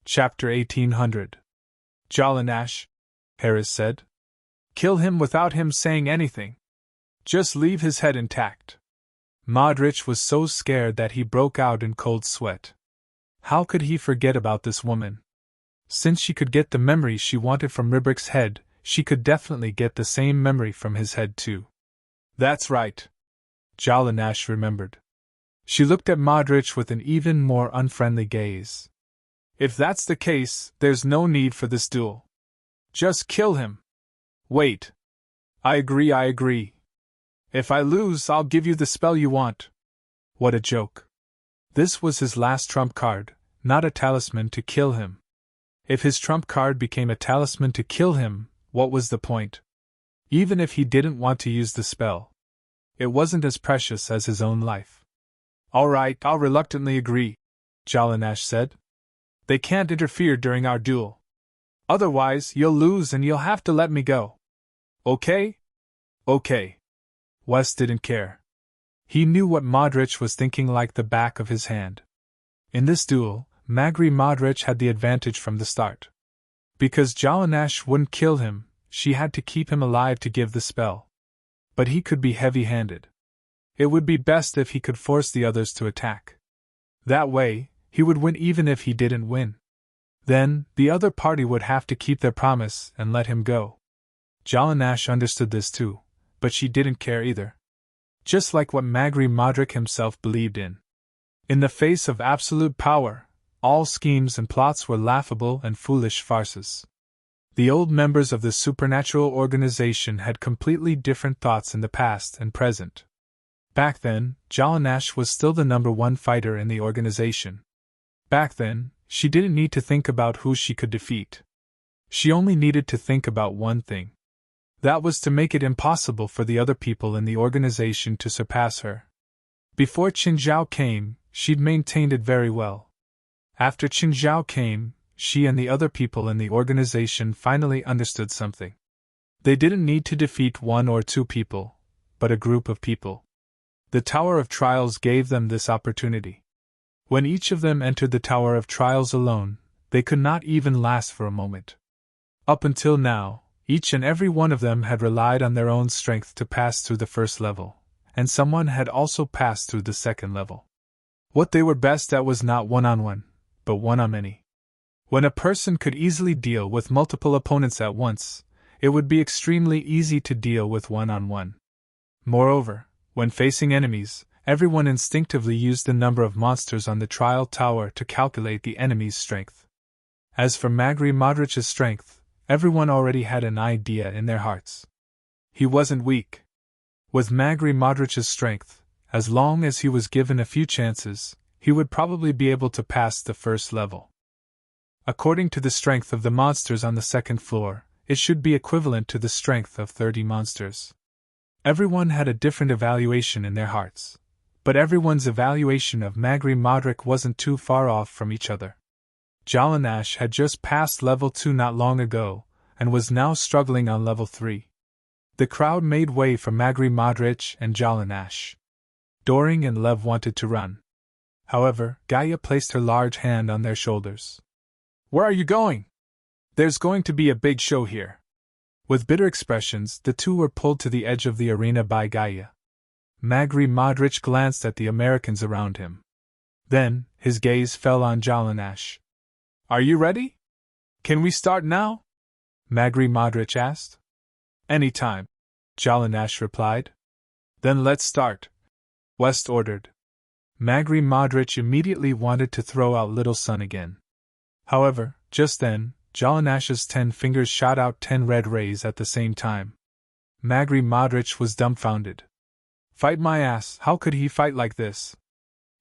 Chapter 1800. Jalanash, Harris said. Kill him without him saying anything. Just leave his head intact. Modric was so scared that he broke out in cold sweat. How could he forget about this woman? Since she could get the memory she wanted from Ribric's head, she could definitely get the same memory from his head too. That's right. Jalanash remembered. She looked at Modric with an even more unfriendly gaze. If that's the case, there's no need for this duel. Just kill him. Wait. I agree. If I lose, I'll give you the spell you want. What a joke. This was his last trump card, not a talisman to kill him. If his trump card became a talisman to kill him, what was the point? Even if he didn't want to use the spell, it wasn't as precious as his own life. All right, I'll reluctantly agree, Jalanash said. They can't interfere during our duel. Otherwise, you'll lose and you'll have to let me go. Okay? Okay. Wes didn't care. He knew what Modric was thinking like the back of his hand. In this duel, Modric had the advantage from the start. Because Jalanash wouldn't kill him, she had to keep him alive to give the spell. But he could be heavy-handed. It would be best if he could force the others to attack. That way, he would win even if he didn't win. Then, the other party would have to keep their promise and let him go. Jalanash understood this too, but she didn't care either. Just like what Modric himself believed in. In the face of absolute power, all schemes and plots were laughable and foolish farces. The old members of the supernatural organization had completely different thoughts in the past and present. Back then, Jalanash was still the #1 fighter in the organization. Back then, she didn't need to think about who she could defeat. She only needed to think about one thing. That was to make it impossible for the other people in the organization to surpass her. Before Qinzhao came, she'd maintained it very well. After Qinzhao came, she and the other people in the organization finally understood something. They didn't need to defeat 1 or 2 people, but a group of people. The Tower of Trials gave them this opportunity. When each of them entered the Tower of Trials alone, they could not even last for a moment. Up until now, each and every one of them had relied on their own strength to pass through the first level, and someone had also passed through the second level. What they were best at was not one-on-one, but one-on-many. When a person could easily deal with multiple opponents at once, it would be extremely easy to deal with one-on-one. Moreover, when facing enemies, everyone instinctively used the number of monsters on the trial tower to calculate the enemy's strength. As for Modric's strength, everyone already had an idea in their hearts. He wasn't weak. With Modric's strength, as long as he was given a few chances, he would probably be able to pass the first level. According to the strength of the monsters on the second floor, it should be equivalent to the strength of 30 monsters. Everyone had a different evaluation in their hearts, but everyone's evaluation of Modric wasn't too far off from each other. Jalanash had just passed level 2 not long ago, and was now struggling on level 3. The crowd made way for Modric and Jalanash. Doring and Lev wanted to run. However, Gaia placed her large hand on their shoulders. Where are you going? There's going to be a big show here. With bitter expressions, the two were pulled to the edge of the arena by Gaia. Modric glanced at the Americans around him. Then, his gaze fell on Jalanash. Are you ready? Can we start now? Modric asked. Anytime, Jalanash replied. Then let's start, West ordered. Modric immediately wanted to throw out Little Sun again. However, just then, Jalanash's 10 fingers shot out 10 red rays at the same time. Modric was dumbfounded. Fight my ass, how could he fight like this?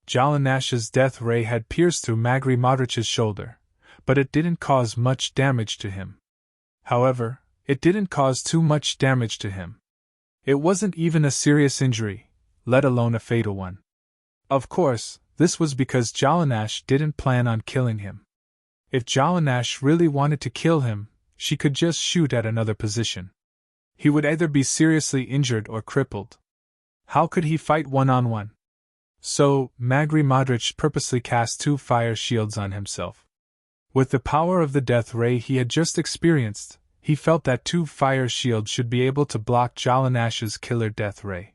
Jalanash's death ray had pierced through Modric's shoulder, but it didn't cause much damage to him. However, it didn't cause too much damage to him. It wasn't even a serious injury, let alone a fatal one. Of course, this was because Jalanash didn't plan on killing him. If Jalanash really wanted to kill him, she could just shoot at another position. He would either be seriously injured or crippled. How could he fight one-on-one? So, Modric purposely cast 2 fire shields on himself. With the power of the death ray he had just experienced, he felt that 2 fire shields should be able to block Jalanash's killer death ray.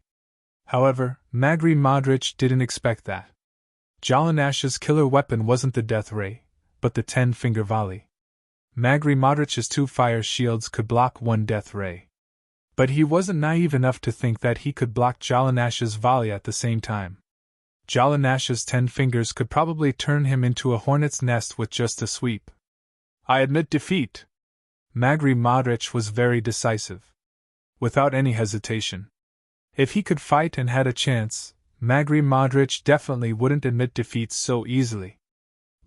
However, Magri Modric didn't expect that. Jalanash's killer weapon wasn't the death ray, but the 10-finger volley. Magri Modric's 2 fire shields could block 1 death ray. But he wasn't naive enough to think that he could block Jalanash's volley at the same time. Jalanash's 10 fingers could probably turn him into a hornet's nest with just a sweep. I admit defeat. Magri Modric was very decisive. Without any hesitation. If he could fight and had a chance, Magri Modric definitely wouldn't admit defeat so easily.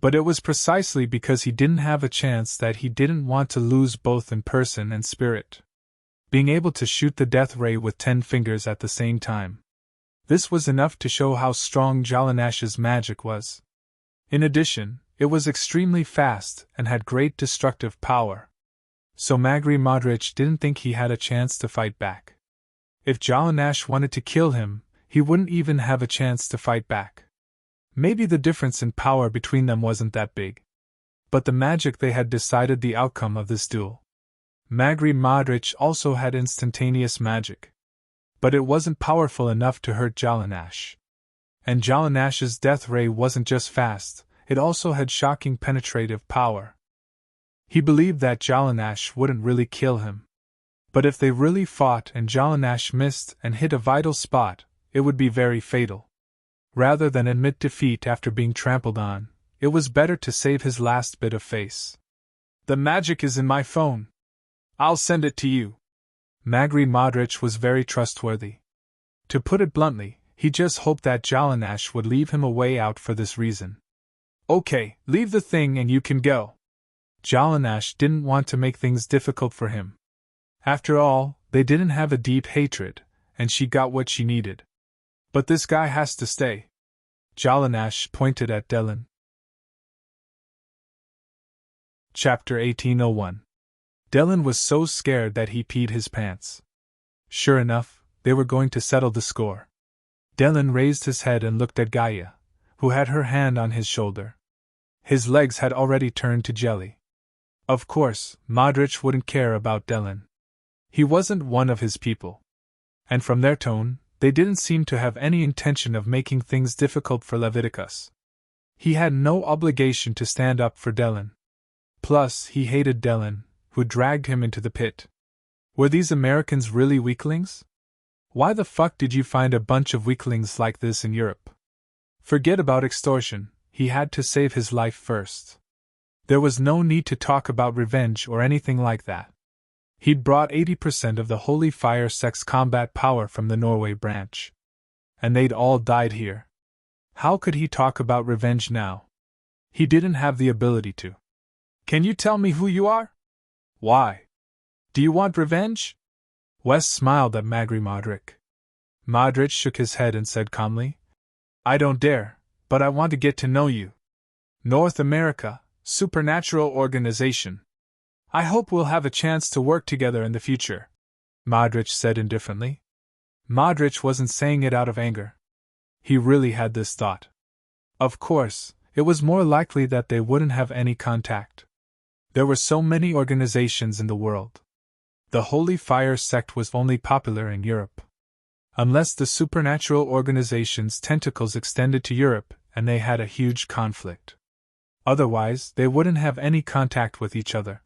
But it was precisely because he didn't have a chance that he didn't want to lose both in person and spirit. Being able to shoot the death ray with 10 fingers at the same time. This was enough to show how strong Jalanash's magic was. In addition, it was extremely fast and had great destructive power. So Magri Modric didn't think he had a chance to fight back. If Jalanash wanted to kill him, he wouldn't even have a chance to fight back. Maybe the difference in power between them wasn't that big. But the magic they had decided the outcome of this duel. Magri Modric also had instantaneous magic. But it wasn't powerful enough to hurt Jalanash. And Jalanash's death ray wasn't just fast, it also had shocking penetrative power. He believed that Jalanash wouldn't really kill him. But if they really fought and Jalanash missed and hit a vital spot, it would be very fatal. Rather than admit defeat after being trampled on, it was better to save his last bit of face. The magic is in my phone. I'll send it to you. Magri Modric was very trustworthy. To put it bluntly, he just hoped that Jalanash would leave him a way out for this reason. Okay, leave the thing and you can go. Jalanash didn't want to make things difficult for him. After all, they didn't have a deep hatred, and she got what she needed. But this guy has to stay. Jalanash pointed at Delin. Chapter 1801. Delin was so scared that he peed his pants. Sure enough, they were going to settle the score. Delin raised his head and looked at Gaia, who had her hand on his shoulder. His legs had already turned to jelly. Of course, Modric wouldn't care about Delin. He wasn't one of his people. And from their tone, they didn't seem to have any intention of making things difficult for Leviticus. He had no obligation to stand up for Delin. Plus, he hated Delin, who dragged him into the pit. Were these Americans really weaklings? Why the fuck did you find a bunch of weaklings like this in Europe? Forget about extortion, he had to save his life first. There was no need to talk about revenge or anything like that. He'd brought 80% of the Holy Fire Sect's combat power from the Norway branch. And they'd all died here. How could he talk about revenge now? He didn't have the ability to. Can you tell me who you are? Why? Do you want revenge? Wes smiled at Magri Modric. Modric shook his head and said calmly, I don't dare, but I want to get to know you. North America, Supernatural Organization. I hope we'll have a chance to work together in the future, Modric said indifferently. Modric wasn't saying it out of anger. He really had this thought. Of course, it was more likely that they wouldn't have any contact. There were so many organizations in the world. The Holy Fire Sect was only popular in Europe. Unless the Supernatural Organization's tentacles extended to Europe and they had a huge conflict. Otherwise, they wouldn't have any contact with each other.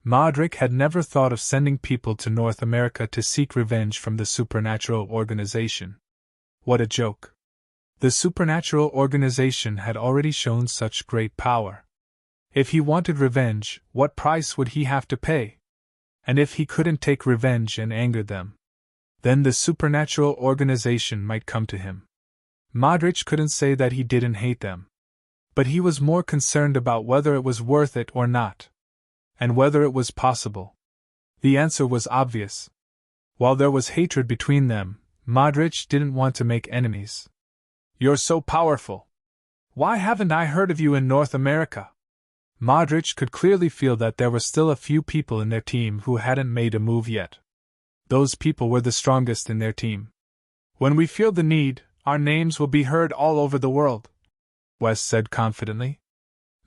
Modric had never thought of sending people to North America to seek revenge from the Supernatural Organization. What a joke. The Supernatural Organization had already shown such great power. If he wanted revenge, what price would he have to pay? And if he couldn't take revenge and anger them, then the Supernatural Organization might come to him. Modric couldn't say that he didn't hate them. But he was more concerned about whether it was worth it or not. And whether it was possible. The answer was obvious. While there was hatred between them, Modric didn't want to make enemies. You're so powerful. Why haven't I heard of you in North America? Modric could clearly feel that there were still a few people in their team who hadn't made a move yet. Those people were the strongest in their team. When we feel the need, our names will be heard all over the world, Wes said confidently.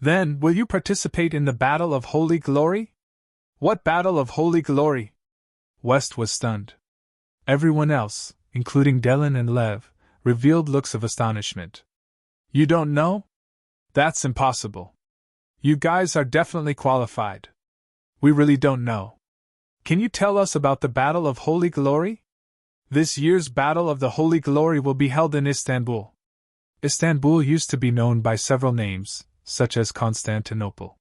Then, will you participate in the Battle of Holy Glory? What Battle of Holy Glory? West was stunned. Everyone else, including Dylan and Lev, revealed looks of astonishment. You don't know? That's impossible. You guys are definitely qualified. We really don't know. Can you tell us about the Battle of Holy Glory? This year's Battle of the Holy Glory will be held in Istanbul. Istanbul used to be known by several names, such as Constantinople.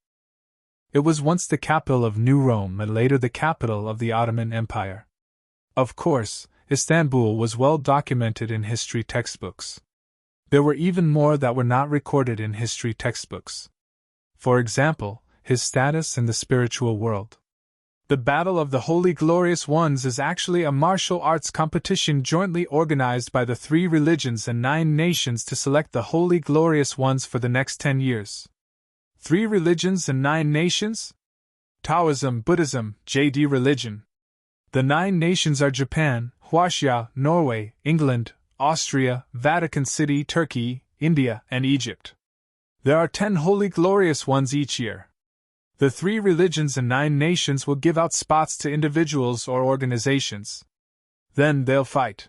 It was once the capital of New Rome and later the capital of the Ottoman Empire. Of course, Istanbul was well documented in history textbooks. There were even more that were not recorded in history textbooks. For example, his status in the spiritual world. The Battle of the Holy Glorious Ones is actually a martial arts competition jointly organized by the 3 religions and 9 nations to select the Holy Glorious Ones for the next 10 years. 3 religions and 9 nations? Taoism, Buddhism, JD religion. The 9 nations are Japan, Russia, Norway, England, Austria, Vatican City, Turkey, India, and Egypt. There are 10 Holy Glorious Ones each year. The 3 religions and 9 nations will give out spots to individuals or organizations. Then they'll fight.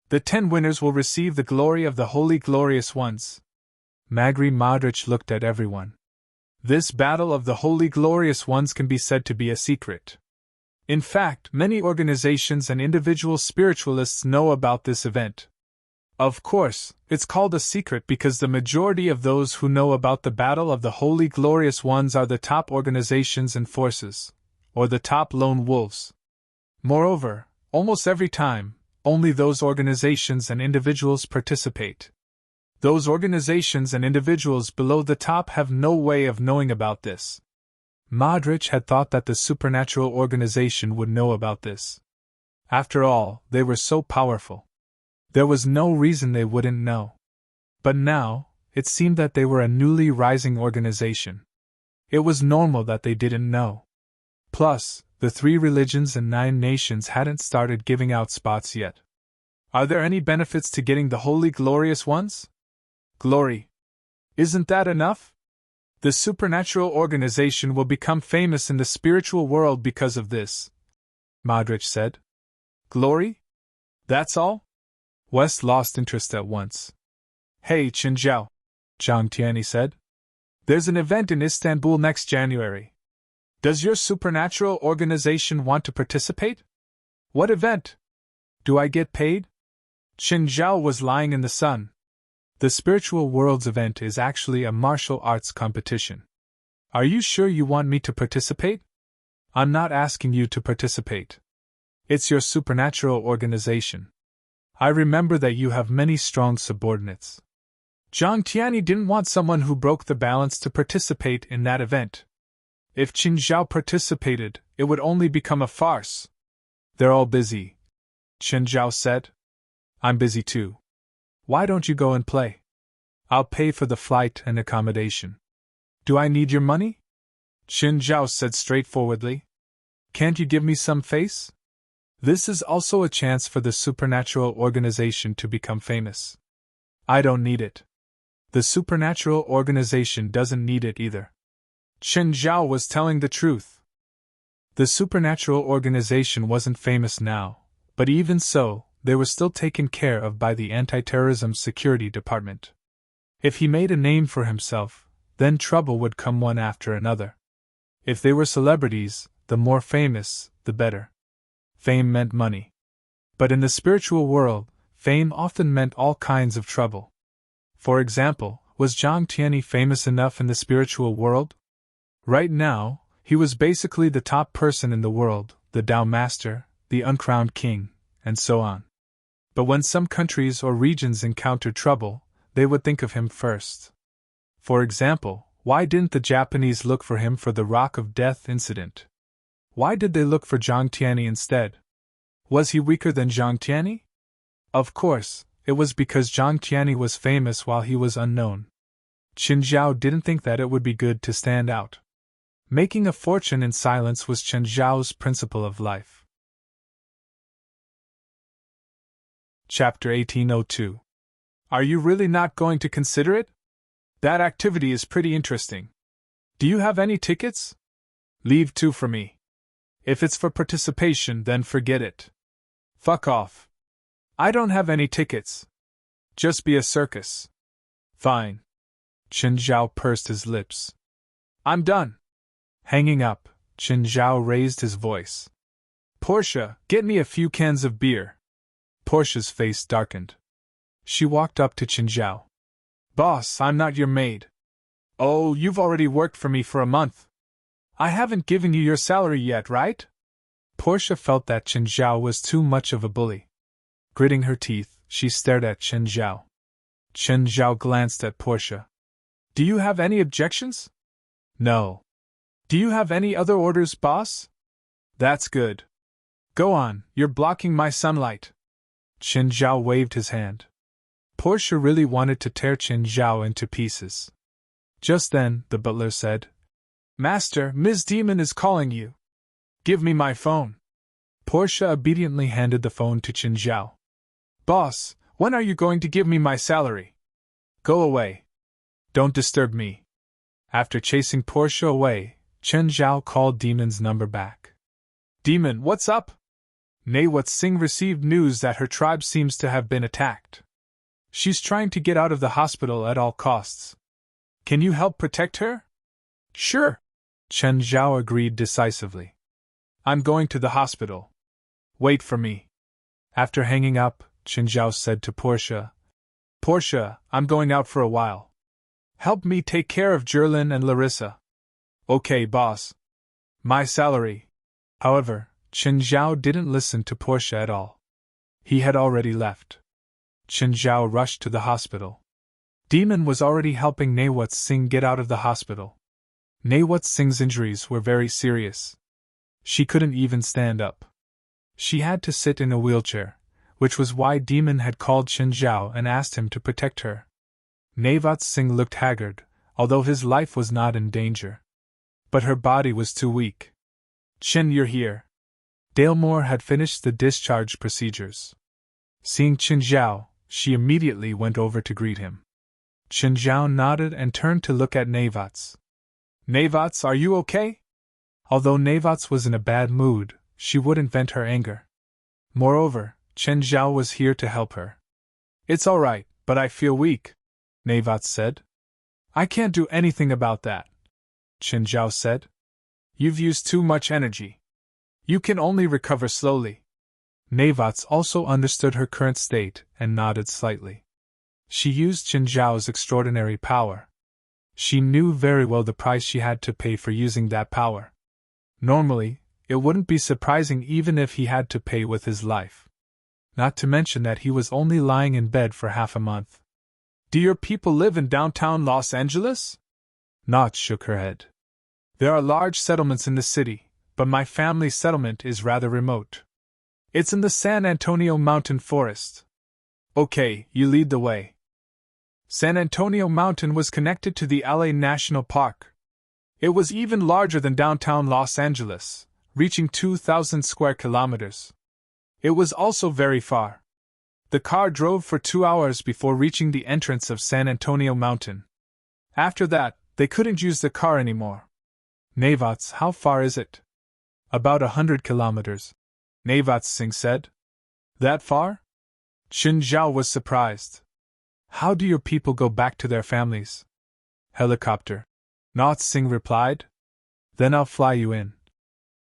The 10 winners will receive the glory of the Holy Glorious Ones. Magri Modric looked at everyone. This Battle of the Holy Glorious Ones can be said to be a secret. In fact, many organizations and individual spiritualists know about this event. Of course, it's called a secret because the majority of those who know about the Battle of the Holy Glorious Ones are the top organizations and forces, or the top lone wolves. Moreover, almost every time, only those organizations and individuals participate. Those organizations and individuals below the top have no way of knowing about this. Modric had thought that the supernatural organization would know about this. After all, they were so powerful. There was no reason they wouldn't know. But now, it seemed that they were a newly rising organization. It was normal that they didn't know. Plus, the 3 religions and 9 nations hadn't started giving out spots yet. Are there any benefits to getting the Holy Glorious Ones? Glory. Isn't that enough? The supernatural organization will become famous in the spiritual world because of this, Modric said. Glory? That's all? West lost interest at once. Hey Qinzhao, Zhang Tianyi said. There's an event in Istanbul next January. Does your supernatural organization want to participate? What event? Do I get paid? Qinzhao was lying in the sun. The spiritual world's event is actually a martial arts competition. Are you sure you want me to participate? I'm not asking you to participate. It's your supernatural organization. I remember that you have many strong subordinates. Zhang Tianyi didn't want someone who broke the balance to participate in that event. If Qinzhao participated, it would only become a farce. They're all busy, Qinzhao said. I'm busy too. Why don't you go and play? I'll pay for the flight and accommodation. Do I need your money? Qinzhao said straightforwardly. Can't you give me some face? This is also a chance for the supernatural organization to become famous. I don't need it. The supernatural organization doesn't need it either. Qinzhao was telling the truth. The supernatural organization wasn't famous now, but even so, they were still taken care of by the Anti-Terrorism Security Department. If he made a name for himself, then trouble would come one after another. If they were celebrities, the more famous, the better. Fame meant money. But in the spiritual world, fame often meant all kinds of trouble. For example, was Zhang Tianyi famous enough in the spiritual world? Right now, he was basically the top person in the world, the Tao Master, the uncrowned king, and so on. But when some countries or regions encountered trouble, they would think of him first. For example, why didn't the Japanese look for him for the Rock of Death incident? Why did they look for Zhang Tianyi instead? Was he weaker than Zhang Tianyi? Of course, it was because Zhang Tianyi was famous while he was unknown. Qinzhao didn't think that it would be good to stand out. Making a fortune in silence was Qinzhao's principle of life. Chapter 1802. Are you really not going to consider it? That activity is pretty interesting, Do you have any tickets? Leave 2 for me. If it's for participation, then forget it. Fuck off. I don't have any tickets. Just be a circus. Fine. Qin Zhao pursed his lips. I'm done. Hanging up, Qin Zhao raised his voice. Portia, get me a few cans of beer. Portia's face darkened. She walked up to Qin Zhao. Boss, I'm not your maid. Oh, you've already worked for me for a month. I haven't given you your salary yet, right? Portia felt that Qin Zhao was too much of a bully. Gritting her teeth, she stared at Qin Zhao. Qin Zhao glanced at Portia. Do you have any objections? No. Do you have any other orders, boss? That's good. Go on, you're blocking my sunlight. Qin Zhao waved his hand. Portia really wanted to tear Qin Zhao into pieces. Just then, the butler said, Master, Ms. Demon is calling you. Give me my phone. Portia obediently handed the phone to Qin Zhao. Boss, when are you going to give me my salary? Go away. Don't disturb me. After chasing Portia away, Qin Zhao called Demon's number back. Demon, what's up? Nawat Singh received news that her tribe seems to have been attacked. She's trying to get out of the hospital at all costs. Can you help protect her? Sure. Qin Zhao agreed decisively. I'm going to the hospital. Wait for me. After hanging up, Qin Zhao said to Portia, Portia, I'm going out for a while. Help me take care of Jerlin and Larissa. Okay, boss. My salary. However, Qin Zhao didn't listen to Portia at all. He had already left. Qin Zhao rushed to the hospital. Demon was already helping Nawat Singh get out of the hospital. Nawat Singh's injuries were very serious. She couldn't even stand up. She had to sit in a wheelchair, which was why Demon had called Qin Zhao and asked him to protect her. Nawat Singh looked haggard, although his life was not in danger. But her body was too weak. Qin, you're here. Dalemore had finished the discharge procedures. Seeing Qin Zhao, she immediately went over to greet him. Qin Zhao nodded and turned to look at Nawats. Nawats, are you okay? Although Nawats was in a bad mood, she wouldn't vent her anger. Moreover, Qin Zhao was here to help her. It's all right, but I feel weak, Nawats said. I can't do anything about that, Qin Zhao said. You've used too much energy. You can only recover slowly. Nawats also understood her current state and nodded slightly. She used Qin Zhao's extraordinary power. She knew very well the price she had to pay for using that power. Normally, it wouldn't be surprising even if he had to pay with his life. Not to mention that he was only lying in bed for half a month. Do your people live in downtown Los Angeles? Notch shook her head. There are large settlements in the city, but my family's settlement is rather remote. It's in the San Antonio Mountain Forest. Okay, you lead the way. San Antonio Mountain was connected to the LA National Park. It was even larger than downtown Los Angeles, reaching 2,000 square kilometers. It was also very far. The car drove for 2 hours before reaching the entrance of San Antonio Mountain. After that, they couldn't use the car anymore. Nawats, how far is it? About 100 kilometers, Nawat Singh said. That far? Qin Zhao was surprised. How do your people go back to their families? Helicopter, Nawat Singh replied. Then I'll fly you in,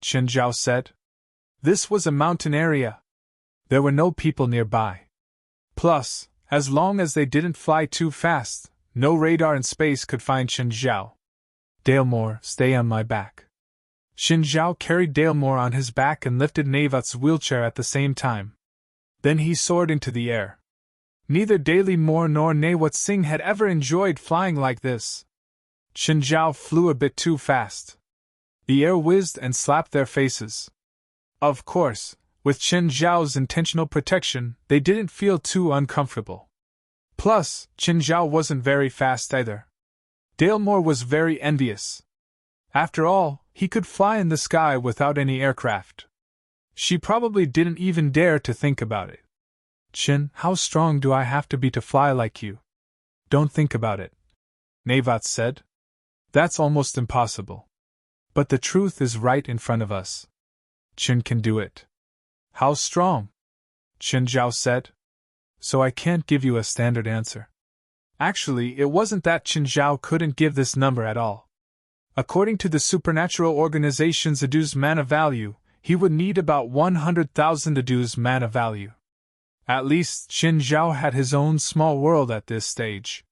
Qin Zhao said. This was a mountain area. There were no people nearby. Plus, as long as they didn't fly too fast, no radar in space could find Qin Zhao. Dalemore, stay on my back. Qin Zhao carried Dalemore on his back and lifted Nawat's wheelchair at the same time. Then he soared into the air. Neither Dalemore nor Nawat Singh had ever enjoyed flying like this. Qin Zhao flew a bit too fast. The air whizzed and slapped their faces. Of course, with Qin Zhao's intentional protection, they didn't feel too uncomfortable. Plus, Qin Zhao wasn't very fast either. Dalemore was very envious. After all, he could fly in the sky without any aircraft. She probably didn't even dare to think about it. Qin, how strong do I have to be to fly like you? Don't think about it, Nawat said. That's almost impossible. But the truth is right in front of us. Qin can do it. How strong? Qin Zhao said. So I can't give you a standard answer. Actually, it wasn't that Qin Zhao couldn't give this number at all. According to the supernatural organization's Adu's mana value, he would need about 100,000 Adu's mana value. At least, Qin Zhao had his own small world at this stage.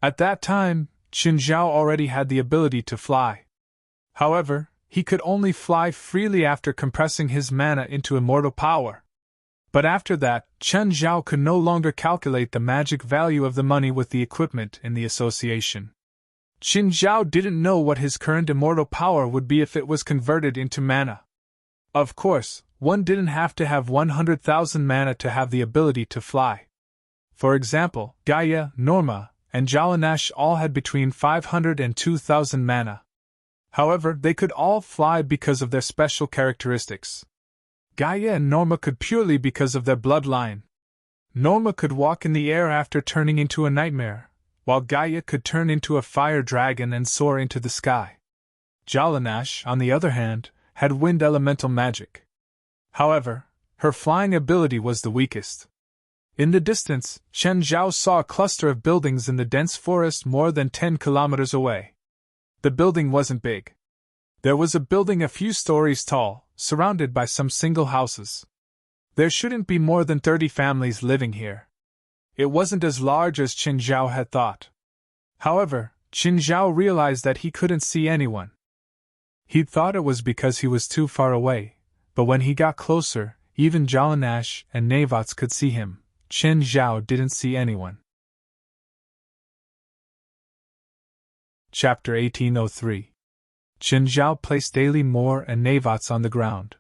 At that time, Qin Zhao already had the ability to fly. However, he could only fly freely after compressing his mana into immortal power. But after that, Qin Zhao could no longer calculate the magic value of the money with the equipment in the association. Qin Zhao didn't know what his current immortal power would be if it was converted into mana. Of course, one didn't have to have 100,000 mana to have the ability to fly. For example, Gaia, Norma, and Jalanash all had between 500 and 2,000 mana. However, they could all fly because of their special characteristics. Gaia and Norma could purely because of their bloodline. Norma could walk in the air after turning into a nightmare, while Gaia could turn into a fire dragon and soar into the sky. Jalanash, on the other hand, had wind elemental magic. However, her flying ability was the weakest. In the distance, Qin Zhao saw a cluster of buildings in the dense forest more than 10 kilometers away. The building wasn't big. There was a building a few stories tall, surrounded by some single houses. There shouldn't be more than 30 families living here. It wasn't as large as Qin Zhao had thought. However, Qin Zhao realized that he couldn't see anyone. He'd thought it was because he was too far away, but when he got closer, even Jalanash and Navats could see him. Qin Zhao didn't see anyone. Chapter 1803. Qin Zhao placed Daily Moore and Navats on the ground.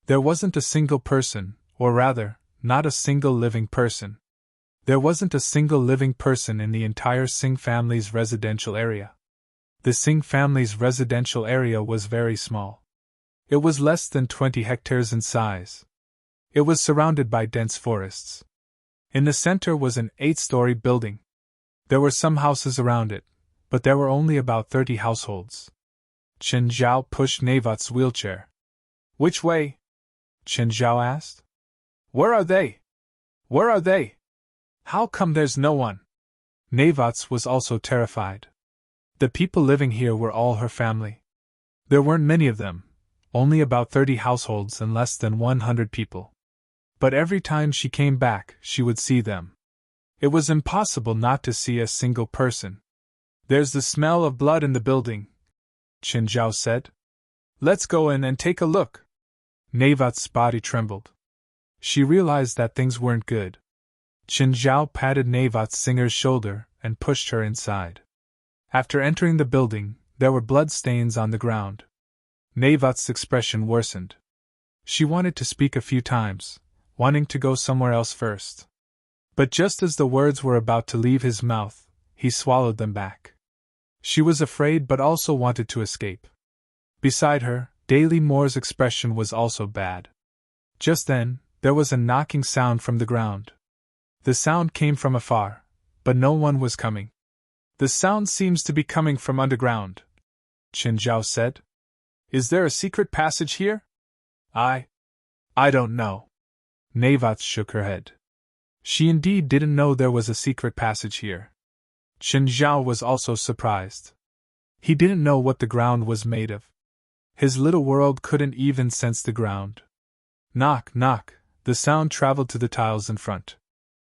There wasn't a single person, or rather, not a single living person. There wasn't a single living person in the entire Singh family's residential area. The Singh family's residential area was very small. It was less than 20 hectares in size. It was surrounded by dense forests. In the center was an 8-story building. There were some houses around it, but there were only about 30 households. Qin Zhao pushed Navat's wheelchair. Which way? Qin Zhao asked. Where are they? Where are they? How come there's no one? Navats was also terrified. The people living here were all her family. There weren't many of them, only about 30 households and less than 100 people. But every time she came back, she would see them. It was impossible not to see a single person. There's the smell of blood in the building, Qin Zhao said. Let's go in and take a look. Navat's body trembled. She realized that things weren't good. Qin Zhao patted Navat's singer's shoulder and pushed her inside. After entering the building, there were blood stains on the ground. Navat's expression worsened. She wanted to speak a few times, wanting to go somewhere else first. But just as the words were about to leave his mouth, he swallowed them back. She was afraid but also wanted to escape. Beside her, Daily Moore's expression was also bad. Just then, there was a knocking sound from the ground. The sound came from afar, but no one was coming. The sound seems to be coming from underground, Qin Zhao said. Is there a secret passage here? I don't know. Navats shook her head. She indeed didn't know there was a secret passage here. Qin Zhao was also surprised. He didn't know what the ground was made of. His little world couldn't even sense the ground. Knock, knock, the sound traveled to the tiles in front.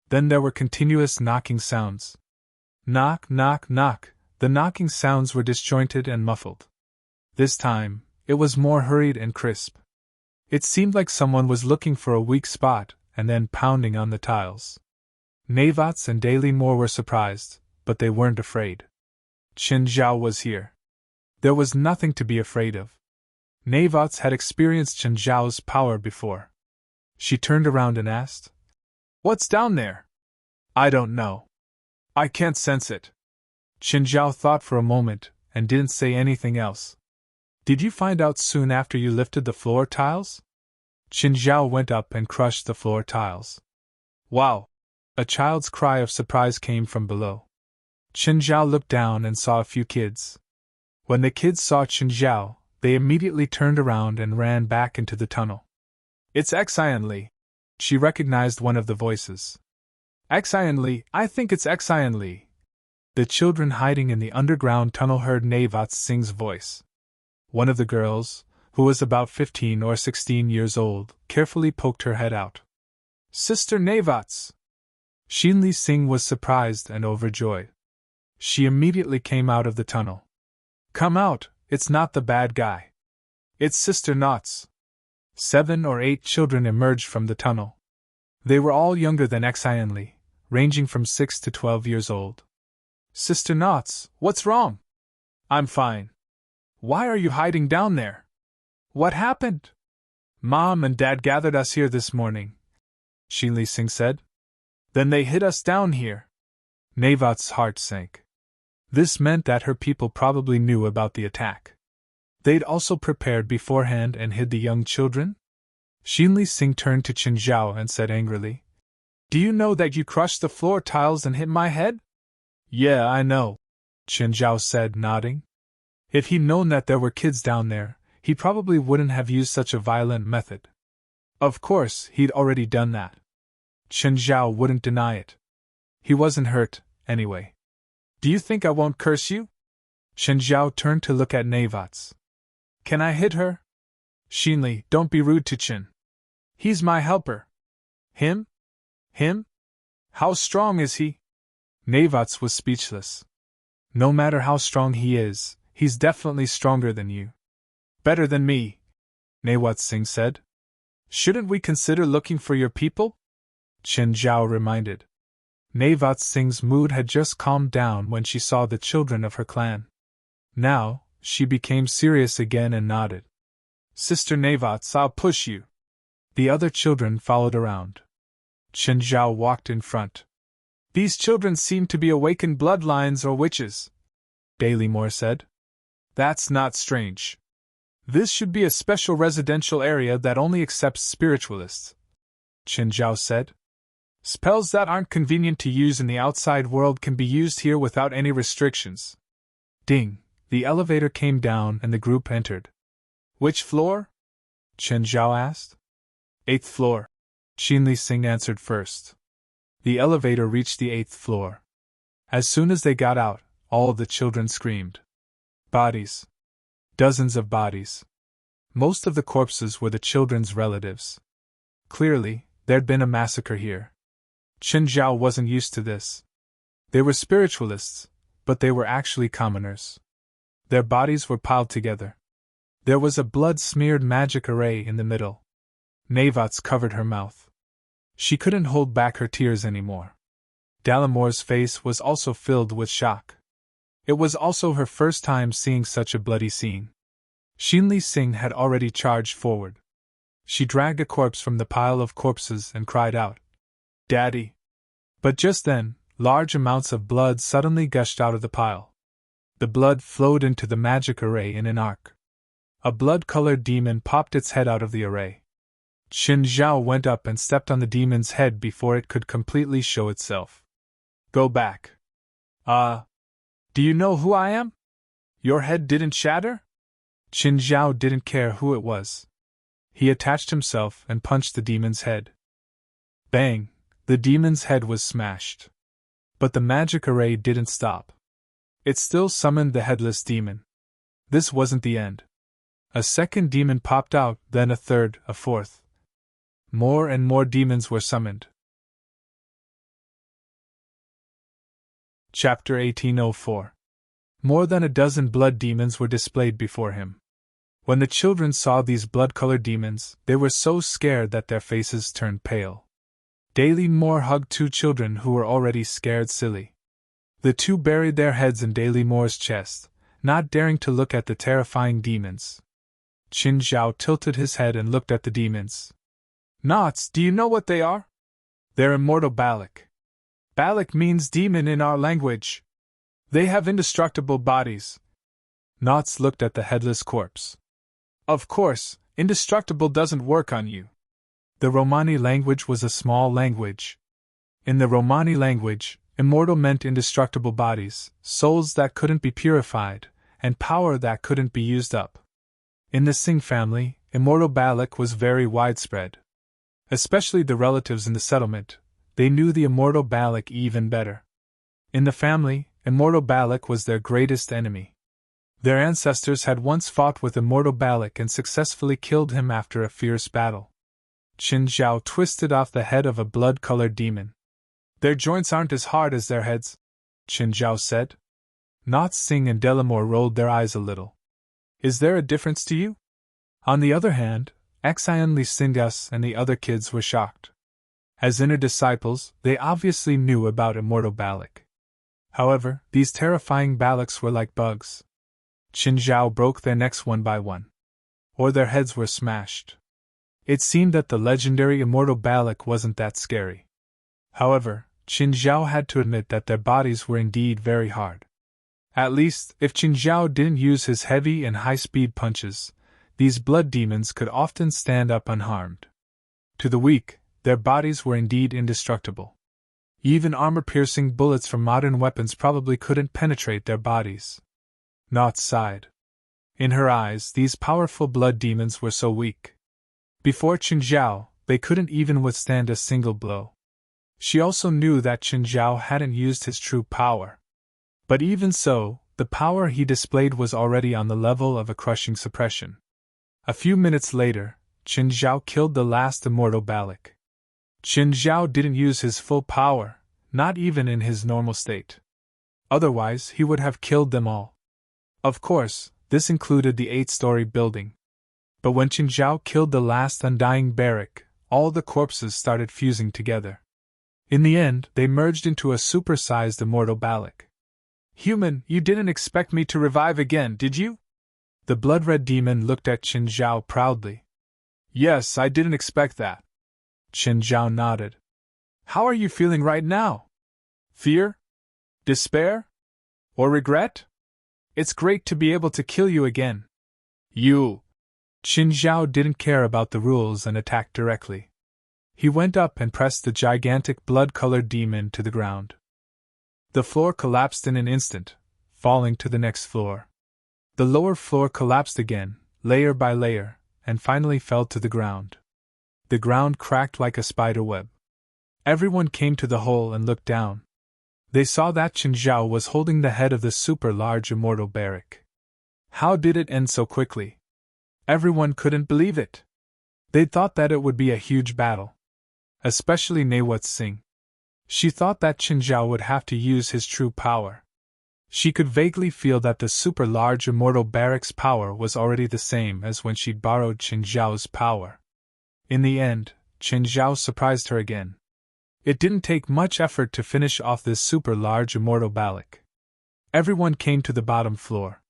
Then there were continuous knocking sounds. Knock, knock, knock, the knocking sounds were disjointed and muffled. This time, it was more hurried and crisp. It seemed like someone was looking for a weak spot and then pounding on the tiles. Navats and Daily Moore were surprised, but they weren't afraid. Qin Zhao was here. There was nothing to be afraid of. Navats had experienced Qin Zhao's power before. She turned around and asked, What's down there? I don't know. I can't sense it. Qin Zhao thought for a moment and didn't say anything else. Did you find out soon after you lifted the floor tiles? Qin Zhao went up and crushed the floor tiles. Wow! A child's cry of surprise came from below. Qin Zhao looked down and saw a few kids. When the kids saw Chen Zhao, they immediately turned around and ran back into the tunnel. It's Xian Li. She recognized one of the voices. Xian Li, I think it's Xian Li. The children hiding in the underground tunnel heard Navat Singh's voice. One of the girls, who was about 15 or 16 years old, carefully poked her head out. Sister Navats! Shinli Singh was surprised and overjoyed. She immediately came out of the tunnel. Come out, it's not the bad guy. It's Sister Knots. 7 or 8 children emerged from the tunnel. They were all younger than Xian Li, ranging from 6 to 12 years old. Sister Knots, what's wrong? I'm fine. Why are you hiding down there? What happened? Mom and Dad gathered us here this morning, Shinli Singh said. Then they hid us down here. Navat's heart sank. This meant that her people probably knew about the attack. They'd also prepared beforehand and hid the young children? Shinli Singh turned to Chen Zhao and said angrily, Do you know that you crushed the floor tiles and hit my head? Yeah, I know, Chen Zhao said, nodding. If he'd known that there were kids down there, he probably wouldn't have used such a violent method. Of course, he'd already done that. Chen Zhao wouldn't deny it. He wasn't hurt, anyway. Do you think I won't curse you? Chen Zhao turned to look at Navats. Can I hit her? Shinli, don't be rude to Chen. He's my helper. Him? Him? How strong is he? Navats was speechless. No matter how strong he is, he's definitely stronger than you. Better than me, Nawat Singh said. Shouldn't we consider looking for your people? Chen Zhao reminded. Nawat Singh's mood had just calmed down when she saw the children of her clan. Now, she became serious again and nodded. Sister Nawats, I'll push you. The other children followed around. Chen Zhao walked in front. These children seem to be awakened bloodlines or witches, Dailymore said. That's not strange. This should be a special residential area that only accepts spiritualists, Chen Zhao said. Spells that aren't convenient to use in the outside world can be used here without any restrictions. Ding, the elevator came down and the group entered. Which floor? Chen Zhao asked. 8th floor, Shinli Singh answered first. The elevator reached the 8th floor. As soon as they got out, all the children screamed. Bodies. Dozens of bodies. Most of the corpses were the children's relatives. Clearly, there'd been a massacre here. Chen Zhao wasn't used to this. They were spiritualists, but they were actually commoners. Their bodies were piled together. There was a blood-smeared magic array in the middle. Navats covered her mouth. She couldn't hold back her tears anymore. Dalamore's face was also filled with shock. It was also her first time seeing such a bloody scene. Shinli Singh had already charged forward. She dragged a corpse from the pile of corpses and cried out, Daddy! But just then, large amounts of blood suddenly gushed out of the pile. The blood flowed into the magic array in an arc. A blood-colored demon popped its head out of the array. Chen Zhao went up and stepped on the demon's head before it could completely show itself. Go back. Do you know who I am? Your head didn't shatter? Chen Zhao didn't care who it was. He attached himself and punched the demon's head. Bang! The demon's head was smashed. But the magic array didn't stop. It still summoned the headless demon. This wasn't the end. A second demon popped out, then a third, a fourth. More and more demons were summoned. Chapter 1804. More than a dozen blood demons were displayed before him. When the children saw these blood-colored demons, they were so scared that their faces turned pale. Dailymore hugged 2 children who were already scared silly. The 2 buried their heads in Dailymore's chest, not daring to look at the terrifying demons. Chen Zhao tilted his head and looked at the demons. Knots, do you know what they are? They're immortal Balak. Balak means demon in our language. They have indestructible bodies. Knots looked at the headless corpse. Of course, indestructible doesn't work on you. The Romani language was a small language. In the Romani language, immortal meant indestructible bodies, souls that couldn't be purified, and power that couldn't be used up. In the Singh family, immortal Balak was very widespread. Especially the relatives in the settlement, they knew the immortal Balak even better. In the family, immortal Balak was their greatest enemy. Their ancestors had once fought with immortal Balak and successfully killed him after a fierce battle. Qin Zhao twisted off the head of a blood-colored demon. "Their joints aren't as hard as their heads," Qin Zhao said. Not Singh and Delamore rolled their eyes a little. "Is there a difference to you?" On the other hand, Xian Li Singas and the other kids were shocked. As inner disciples, they obviously knew about immortal Balak. However, these terrifying Balaks were like bugs. Qin Zhao broke their necks one by one. Or their heads were smashed. It seemed that the legendary immortal Balak wasn't that scary. However, Qin Zhao had to admit that their bodies were indeed very hard. At least, if Qin Zhao didn't use his heavy and high-speed punches, these blood demons could often stand up unharmed. To the weak, their bodies were indeed indestructible. Even armor-piercing bullets from modern weapons probably couldn't penetrate their bodies. Naut sighed. In her eyes, these powerful blood demons were so weak. Before Qin Zhao, they couldn't even withstand a single blow. She also knew that Qin Zhao hadn't used his true power. But even so, the power he displayed was already on the level of a crushing suppression. A few minutes later, Qin Zhao killed the last immortal Balak. Qin Zhao didn't use his full power, not even in his normal state. Otherwise, he would have killed them all. Of course, this included the 8-story building. But when Qin Zhao killed the last undying barrack, all the corpses started fusing together. In the end, they merged into a supersized immortal Balak. "Human, you didn't expect me to revive again, did you?" The blood-red demon looked at Qin Zhao proudly. "Yes, I didn't expect that." Qin Zhao nodded. "How are you feeling right now? Fear? Despair? Or regret? It's great to be able to kill you again." "You!" Qin Zhao didn't care about the rules and attacked directly. He went up and pressed the gigantic blood-colored demon to the ground. The floor collapsed in an instant, falling to the next floor. The lower floor collapsed again, layer by layer, and finally fell to the ground. The ground cracked like a spider web. Everyone came to the hole and looked down. They saw that Qin Zhao was holding the head of the super-large immortal barrack. How did it end so quickly? Everyone couldn't believe it. They'd thought that it would be a huge battle. Especially Nawat Singh. She thought that Qin Zhao would have to use his true power. She could vaguely feel that the super-large immortal barrack's power was already the same as when she'd borrowed Qin Zhao's power. In the end, Qin Zhao surprised her again. It didn't take much effort to finish off this super-large immortal Balak. Everyone came to the bottom floor.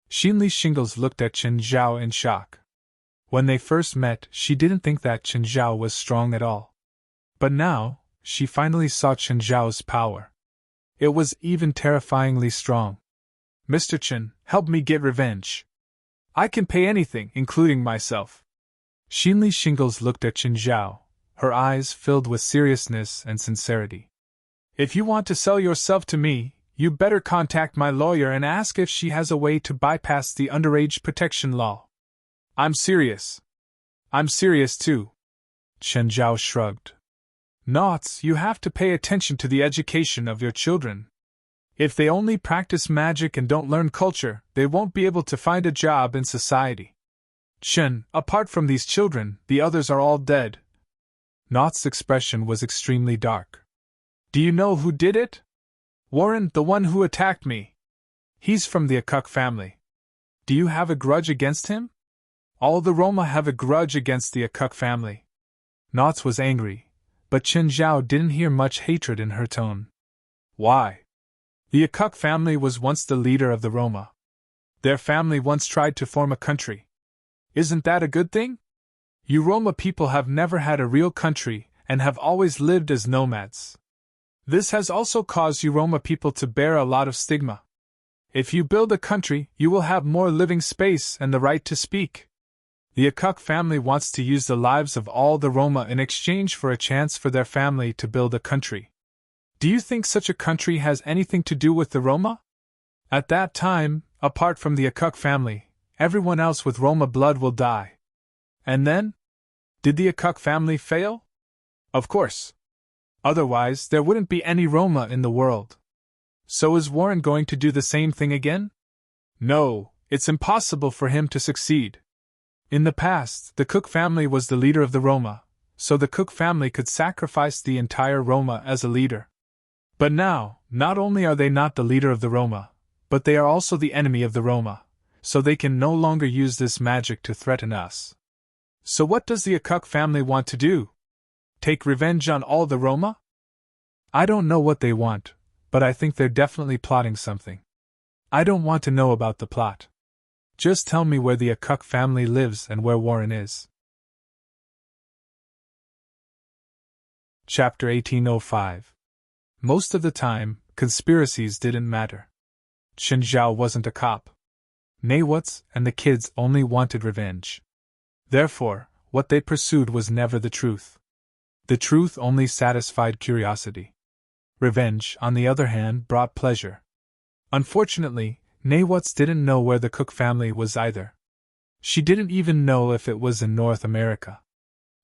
Xinli Shingles looked at Qin Zhao in shock. When they first met, she didn't think that Qin Zhao was strong at all. But now, she finally saw Qin Zhao's power. It was even terrifyingly strong. "Mr. Qin, help me get revenge. I can pay anything, including myself." Xinli Shingles looked at Qin Zhao, her eyes filled with seriousness and sincerity. "If you want to sell yourself to me, you better contact my lawyer and ask if she has a way to bypass the underage protection law." "I'm serious. I'm serious too." Qin Zhao shrugged. "Naughts, you have to pay attention to the education of your children. If they only practice magic and don't learn culture, they won't be able to find a job in society. Qin, apart from these children, the others are all dead." Naught's expression was extremely dark. "Do you know who did it? Warren, the one who attacked me. He's from the Akuk family. Do you have a grudge against him?" "All the Roma have a grudge against the Akuk family." Naught's was angry, but Qin Zhao didn't hear much hatred in her tone. "Why?" "The Akuk family was once the leader of the Roma. Their family once tried to form a country. Isn't that a good thing? You Roma people have never had a real country and have always lived as nomads. This has also caused you Roma people to bear a lot of stigma. If you build a country, you will have more living space and the right to speak. The Akuk family wants to use the lives of all the Roma in exchange for a chance for their family to build a country. Do you think such a country has anything to do with the Roma?" At that time, Apart from the Akuk family, everyone else with Roma blood will die. And then? Did the Akuk family fail? Of course. Otherwise, there wouldn't be any Roma in the world. So is Warren going to do the same thing again? No, it's impossible for him to succeed. In the past, the Cook family was the leader of the Roma, so the Cook family could sacrifice the entire Roma as a leader. But now, not only are they not the leader of the Roma, but they are also the enemy of the Roma, so they can no longer use this magic to threaten us. So what does the Akuk family want to do? Take revenge on all the Roma? I don't know what they want, but I think they're definitely plotting something. I don't want to know about the plot. Just tell me where the Akuk family lives and where Warren is. Chapter 1805. Most of the time, conspiracies didn't matter. Chen Zhao wasn't a cop. Nawats and the kids only wanted revenge. Therefore, what they pursued was never the truth. The truth only satisfied curiosity. Revenge, on the other hand, brought pleasure. Unfortunately, Nawats didn't know where the Cook family was either. She didn't even know if it was in North America.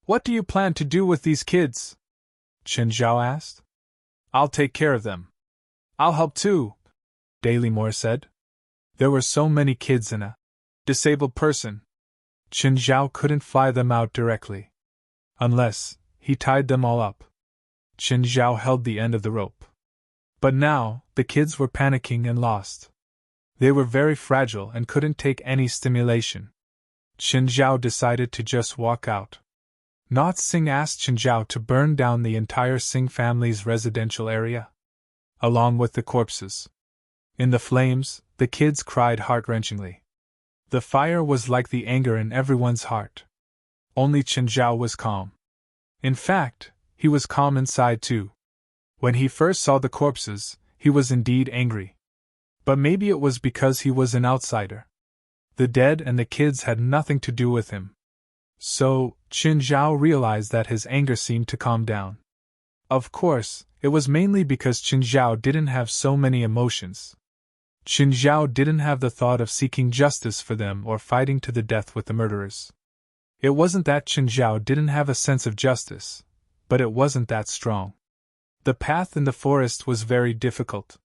What do you plan to do with these kids? Chen Zhao asked. I'll take care of them. I'll help too, Dailymore said. There were so many kids and a disabled person. Chen Zhao couldn't fly them out directly. Unless he tied them all up. Chen Zhao held the end of the rope. But now, the kids were panicking and lost. They were very fragile and couldn't take any stimulation. Chen Zhao decided to just walk out. Not Singh asked Chen Zhao to burn down the entire Singh family's residential area, along with the corpses. In the flames, the kids cried heart-wrenchingly. The fire was like the anger in everyone's heart. Only Chen Zhao was calm. In fact, he was calm inside too. When he first saw the corpses, he was indeed angry. But maybe it was because he was an outsider. The dead and the kids had nothing to do with him. So, Chen Zhao realized that his anger seemed to calm down. Of course, it was mainly because Chen Zhao didn't have so many emotions. Chen Zhao didn't have the thought of seeking justice for them or fighting to the death with the murderers. It wasn't that Chen Zhao didn't have a sense of justice, but it wasn't that strong. The path in the forest was very difficult.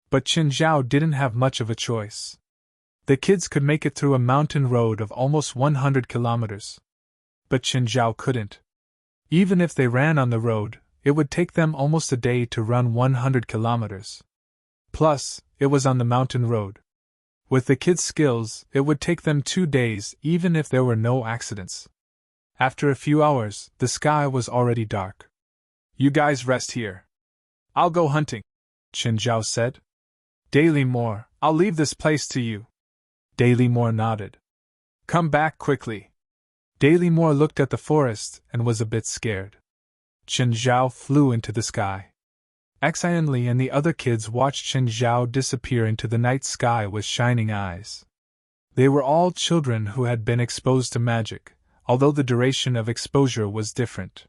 But Chen Zhao didn't have much of a choice. The kids could make it through a mountain road of almost 100 kilometers. But Chen Zhao couldn't. Even if they ran on the road, it would take them almost a day to run 100 kilometers. Plus, it was on the mountain road. With the kids' skills, it would take them 2 days even if there were no accidents. After a few hours, the sky was already dark. You guys rest here. I'll go hunting, Chen Zhao said. Dailymore, I'll leave this place to you. Dailymore nodded. Come back quickly. Dailymore looked at the forest and was a bit scared. Chen Zhao flew into the sky. Xianli and the other kids watched Chen Zhao disappear into the night sky with shining eyes. They were all children who had been exposed to magic, although the duration of exposure was different.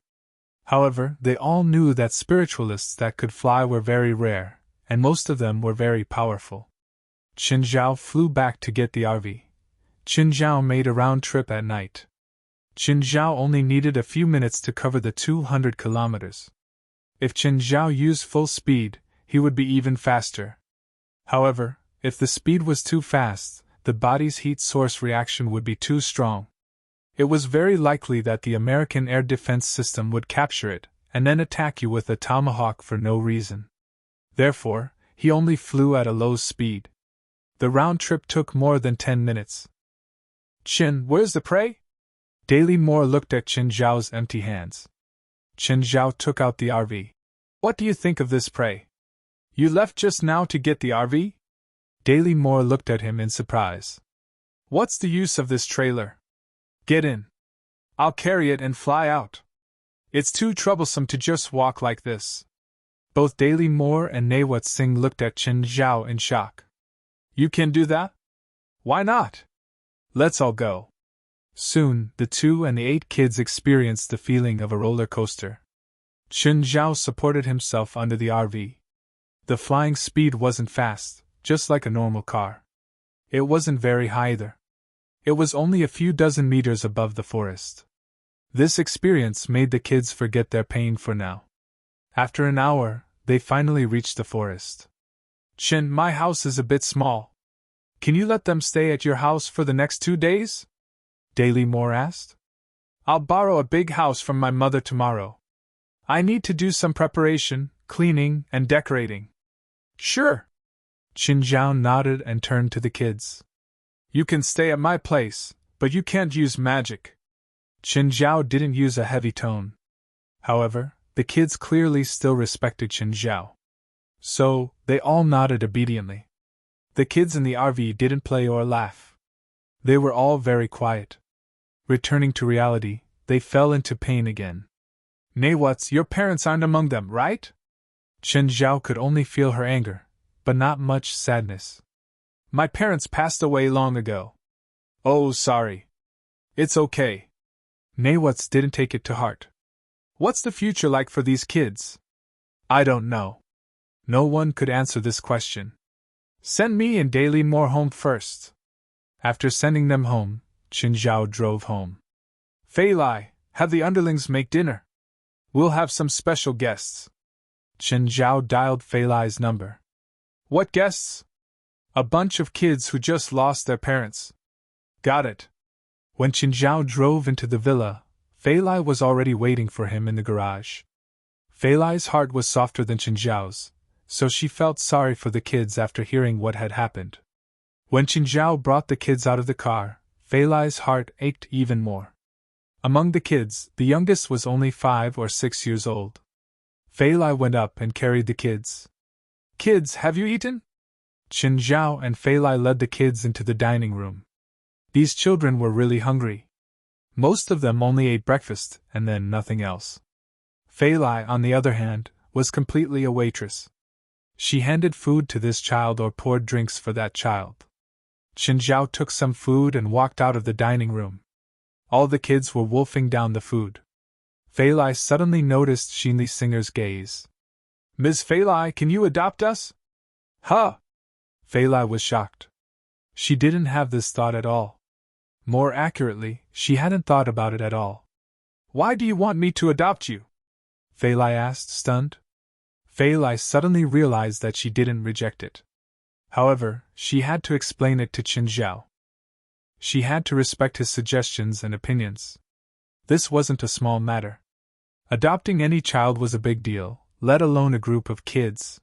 However, they all knew that spiritualists that could fly were very rare, and most of them were very powerful. Chen Zhao flew back to get the RV. Chen Zhao made a round trip at night. Chen Zhao only needed a few minutes to cover the 200 kilometers. If Chen Zhao used full speed, he would be even faster. However, if the speed was too fast, the body's heat source reaction would be too strong. It was very likely that the American air defense system would capture it, and then attack you with a tomahawk for no reason. Therefore, he only flew at a low speed. The round trip took more than 10 minutes. Chen, where's the prey? Dailymore looked at Chen Zhao's empty hands. Chen Zhao took out the RV. What do you think of this prey? You left just now to get the RV? Dailymore looked at him in surprise. What's the use of this trailer? Get in. I'll carry it and fly out. It's too troublesome to just walk like this. Both Dailymore and Nawat Singh looked at Chen Zhao in shock. You can do that? Why not? Let's all go. Soon, the 2 and the 8 kids experienced the feeling of a roller coaster. Chen Zhao supported himself under the RV. The flying speed wasn't fast, just like a normal car. It wasn't very high either. It was only a few dozen meters above the forest. This experience made the kids forget their pain for now. After an hour, they finally reached the forest. Chin, my house is a bit small. Can you let them stay at your house for the next 2 days? Daily Moore asked. I'll borrow a big house from my mother tomorrow. I need to do some preparation, cleaning, and decorating. Sure. Qin Zhao nodded and turned to the kids. You can stay at my place, but you can't use magic. Qin Zhao didn't use a heavy tone. However, the kids clearly still respected Qin Zhao. So, they all nodded obediently. The kids in the RV didn't play or laugh. They were all very quiet. Returning to reality, they fell into pain again. Neiwats, your parents aren't among them, right? Qin Zhao could only feel her anger, but not much sadness. My parents passed away long ago. Oh, sorry. It's okay. Neiwats didn't take it to heart. What's the future like for these kids? I don't know. No one could answer this question. Send me and Daily Moore home first. After sending them home, Qin Zhao drove home. Fei Lai, have the underlings make dinner. We'll have some special guests. Qin Zhao dialed Fei Lai's number. What guests? A bunch of kids who just lost their parents. Got it. When Qin Zhao drove into the villa, Fei Lai was already waiting for him in the garage. Fei Lai's heart was softer than Qin Zhao's, so she felt sorry for the kids after hearing what had happened. When Qin Zhao brought the kids out of the car, Fei Lai's heart ached even more. Among the kids, the youngest was only 5 or 6 years old. Fei Lai went up and carried the kids. Kids, have you eaten? Qin Zhao and Fei Lai led the kids into the dining room. These children were really hungry. Most of them only ate breakfast and then nothing else. Fei Lai, on the other hand, was completely a waitress. She handed food to this child or poured drinks for that child. Qin Zhao took some food and walked out of the dining room. All the kids were wolfing down the food. Fei Lai suddenly noticed Xinli Singer's gaze. Ms. Fei Lai, can you adopt us? Huh? Fei Lai was shocked. She didn't have this thought at all. More accurately, she hadn't thought about it at all. Why do you want me to adopt you? Fei Lai asked, stunned. Fei Lai suddenly realized that she didn't reject it. However, she had to explain it to Qin Zhao. She had to respect his suggestions and opinions. This wasn't a small matter. Adopting any child was a big deal, let alone a group of kids.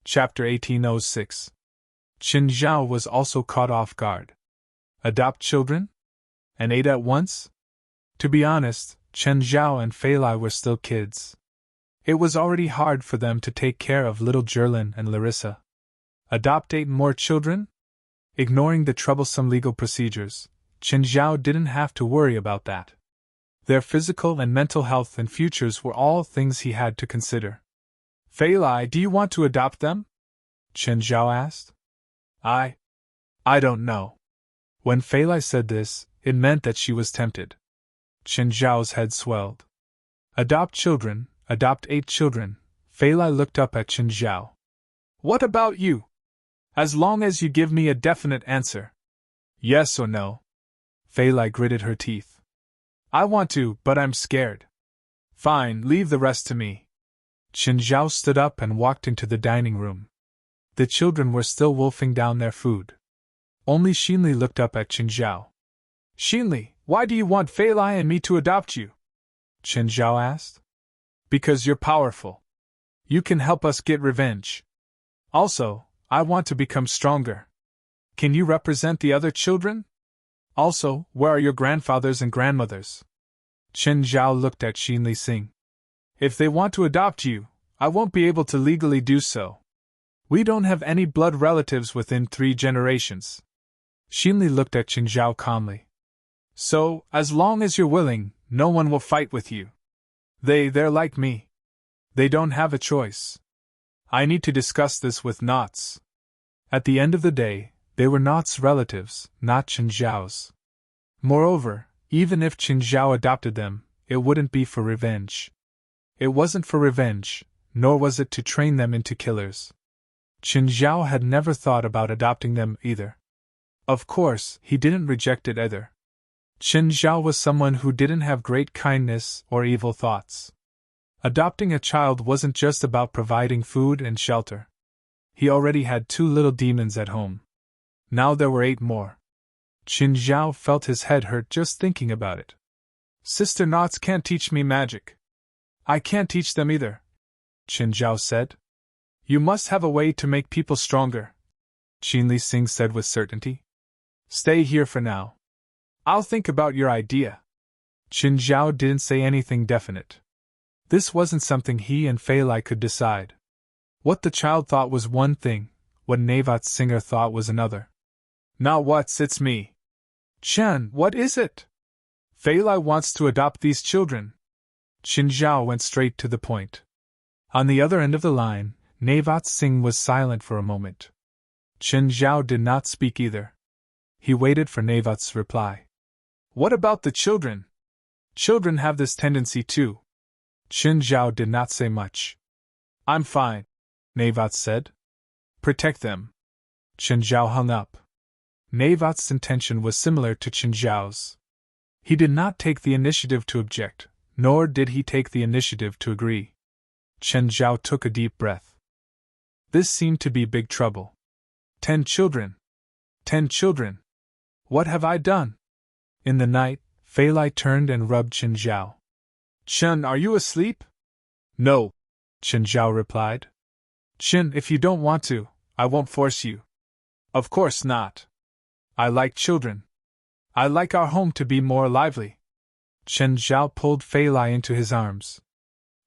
Chapter 1806. Qin Zhao was also caught off guard. Adopt children? And 8 at once? To be honest, Qin Zhao and Fei Lai were still kids. It was already hard for them to take care of little Jerlin and Larissa. Adopt 8 more children? Ignoring the troublesome legal procedures, Qin Zhao didn't have to worry about that. Their physical and mental health and futures were all things he had to consider. Fei Lai, do you want to adopt them? Qin Zhao asked. I don't know. When Fei Lai said this, it meant that she was tempted. Qin Zhao's head swelled. Adopt children, adopt 8 children. Fei Lai looked up at Qin Zhao. What about you? As long as you give me a definite answer. Yes or no? Fei Lai gritted her teeth. I want to, but I'm scared. Fine, leave the rest to me. Qin Zhao stood up and walked into the dining room. The children were still wolfing down their food. Only Xinli looked up at Qin Zhao. Xinli, why do you want Fei Lai and me to adopt you? Qin Zhao asked. Because you're powerful. You can help us get revenge. Also, I want to become stronger. Can you represent the other children? Also, where are your grandfathers and grandmothers? Qin Zhao looked at Xinli Sing. If they want to adopt you, I won't be able to legally do so. We don't have any blood relatives within 3 generations. Xinli looked at Qin Zhao calmly. So, as long as you're willing, no one will fight with you. They're like me. They don't have a choice. I need to discuss this with Knots. At the end of the day, they were Knots' relatives, not Qin Zhao's. Moreover, even if Qin Zhao adopted them, it wouldn't be for revenge. It wasn't for revenge, nor was it to train them into killers. Qin Zhao had never thought about adopting them either. Of course, he didn't reject it either. Qin Zhao was someone who didn't have great kindness or evil thoughts. Adopting a child wasn't just about providing food and shelter. He already had 2 little demons at home. Now there were 8 more. Qin Zhao felt his head hurt just thinking about it. Sister Knots can't teach me magic. I can't teach them either, Qin Zhao said. You must have a way to make people stronger, Qin Li Sing said with certainty. Stay here for now. I'll think about your idea. Qin Zhao didn't say anything definite. This wasn't something he and Fei Lai could decide. What the child thought was one thing, what Navat's singer thought was another. Now it's me. Chen, what is it? Fei Lai wants to adopt these children. Qin Zhao went straight to the point. On the other end of the line, Navat Singh was silent for a moment. Qin Zhao did not speak either. He waited for Navat's reply. What about the children? Children have this tendency too. Qin Zhao did not say much. I'm fine, Navat said. Protect them. Qin Zhao hung up. Navat's intention was similar to Qin Zhao's. He did not take the initiative to object, nor did he take the initiative to agree. Qin Zhao took a deep breath. This seemed to be big trouble. 10 children. 10 children. What have I done? In the night, Fei Lai turned and rubbed Qin Zhao. Chen, are you asleep? No, Qin Zhao replied. Qin, if you don't want to, I won't force you. Of course not. I like children. I like our home to be more lively. Qin Zhao pulled Fei Lai into his arms.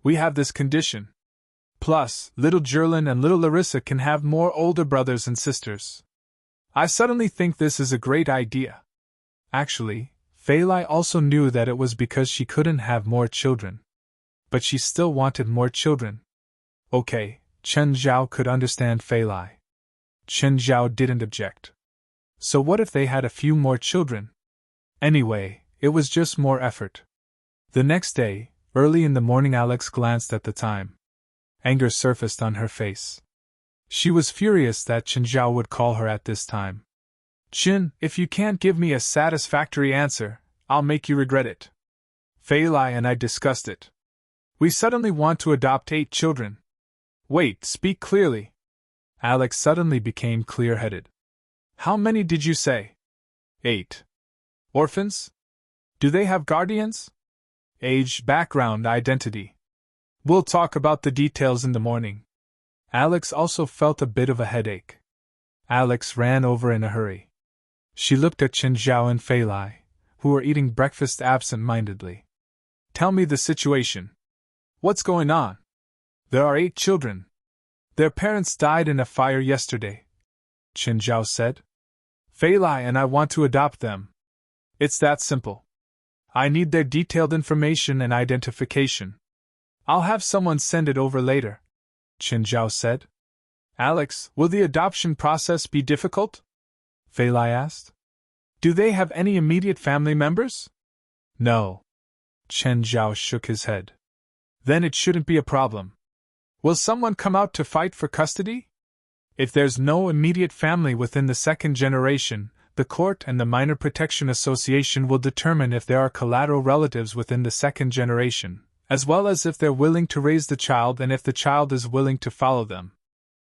We have this condition. Plus, little Jerlin and little Larissa can have more older brothers and sisters. I suddenly think this is a great idea. Actually, Fei Lai also knew that it was because she couldn't have more children. But she still wanted more children. Okay, Qin Zhao could understand Fei Lai. Qin Zhao didn't object. So what if they had a few more children? Anyway, it was just more effort. The next day, early in the morning, Alex glanced at the time. Anger surfaced on her face. She was furious that Qin Zhao would call her at this time. Qin, if you can't give me a satisfactory answer, I'll make you regret it. Fei Lai and I discussed it. We suddenly want to adopt 8 children. Wait, speak clearly. Alex suddenly became clear-headed. How many did you say? 8. Orphans? Do they have guardians? Age, background, identity. We'll talk about the details in the morning. Alex also felt a bit of a headache. Alex ran over in a hurry. She looked at Qin Zhao and Fei Lai, who were eating breakfast absent-mindedly. Tell me the situation. What's going on? There are 8 children. Their parents died in a fire yesterday, Qin Zhao said. Fei Lai and I want to adopt them. It's that simple. I need their detailed information and identification. I'll have someone send it over later, Qin Zhao said. Alex, will the adoption process be difficult? Fei Lai asked. Do they have any immediate family members? No. Qin Zhao shook his head. Then it shouldn't be a problem. Will someone come out to fight for custody? If there's no immediate family within the 2nd generation, the court and the Minor Protection Association will determine if there are collateral relatives within the 2nd generation, as well as if they're willing to raise the child and if the child is willing to follow them.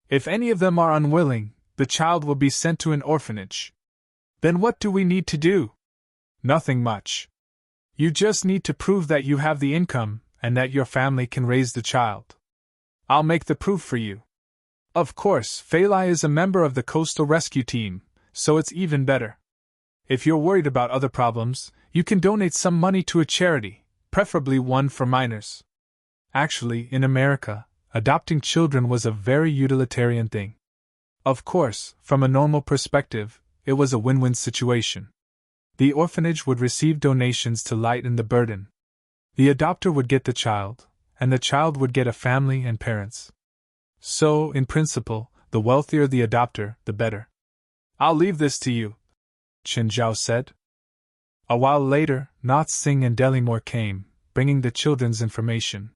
If any of them are unwilling, the child will be sent to an orphanage. Then what do we need to do? Nothing much. You just need to prove that you have the income and that your family can raise the child. I'll make the proof for you. Of course, Fei Lai is a member of the Coastal Rescue Team, so it's even better. If you're worried about other problems, you can donate some money to a charity, preferably one for minors. Actually, in America, adopting children was a very utilitarian thing. Of course, from a normal perspective, it was a win-win situation. The orphanage would receive donations to lighten the burden. The adopter would get the child, and the child would get a family and parents. So, in principle, the wealthier the adopter, the better. I'll leave this to you, Qin Zhao said. A while later, Nath Singh and Delimore came, bringing the children's information.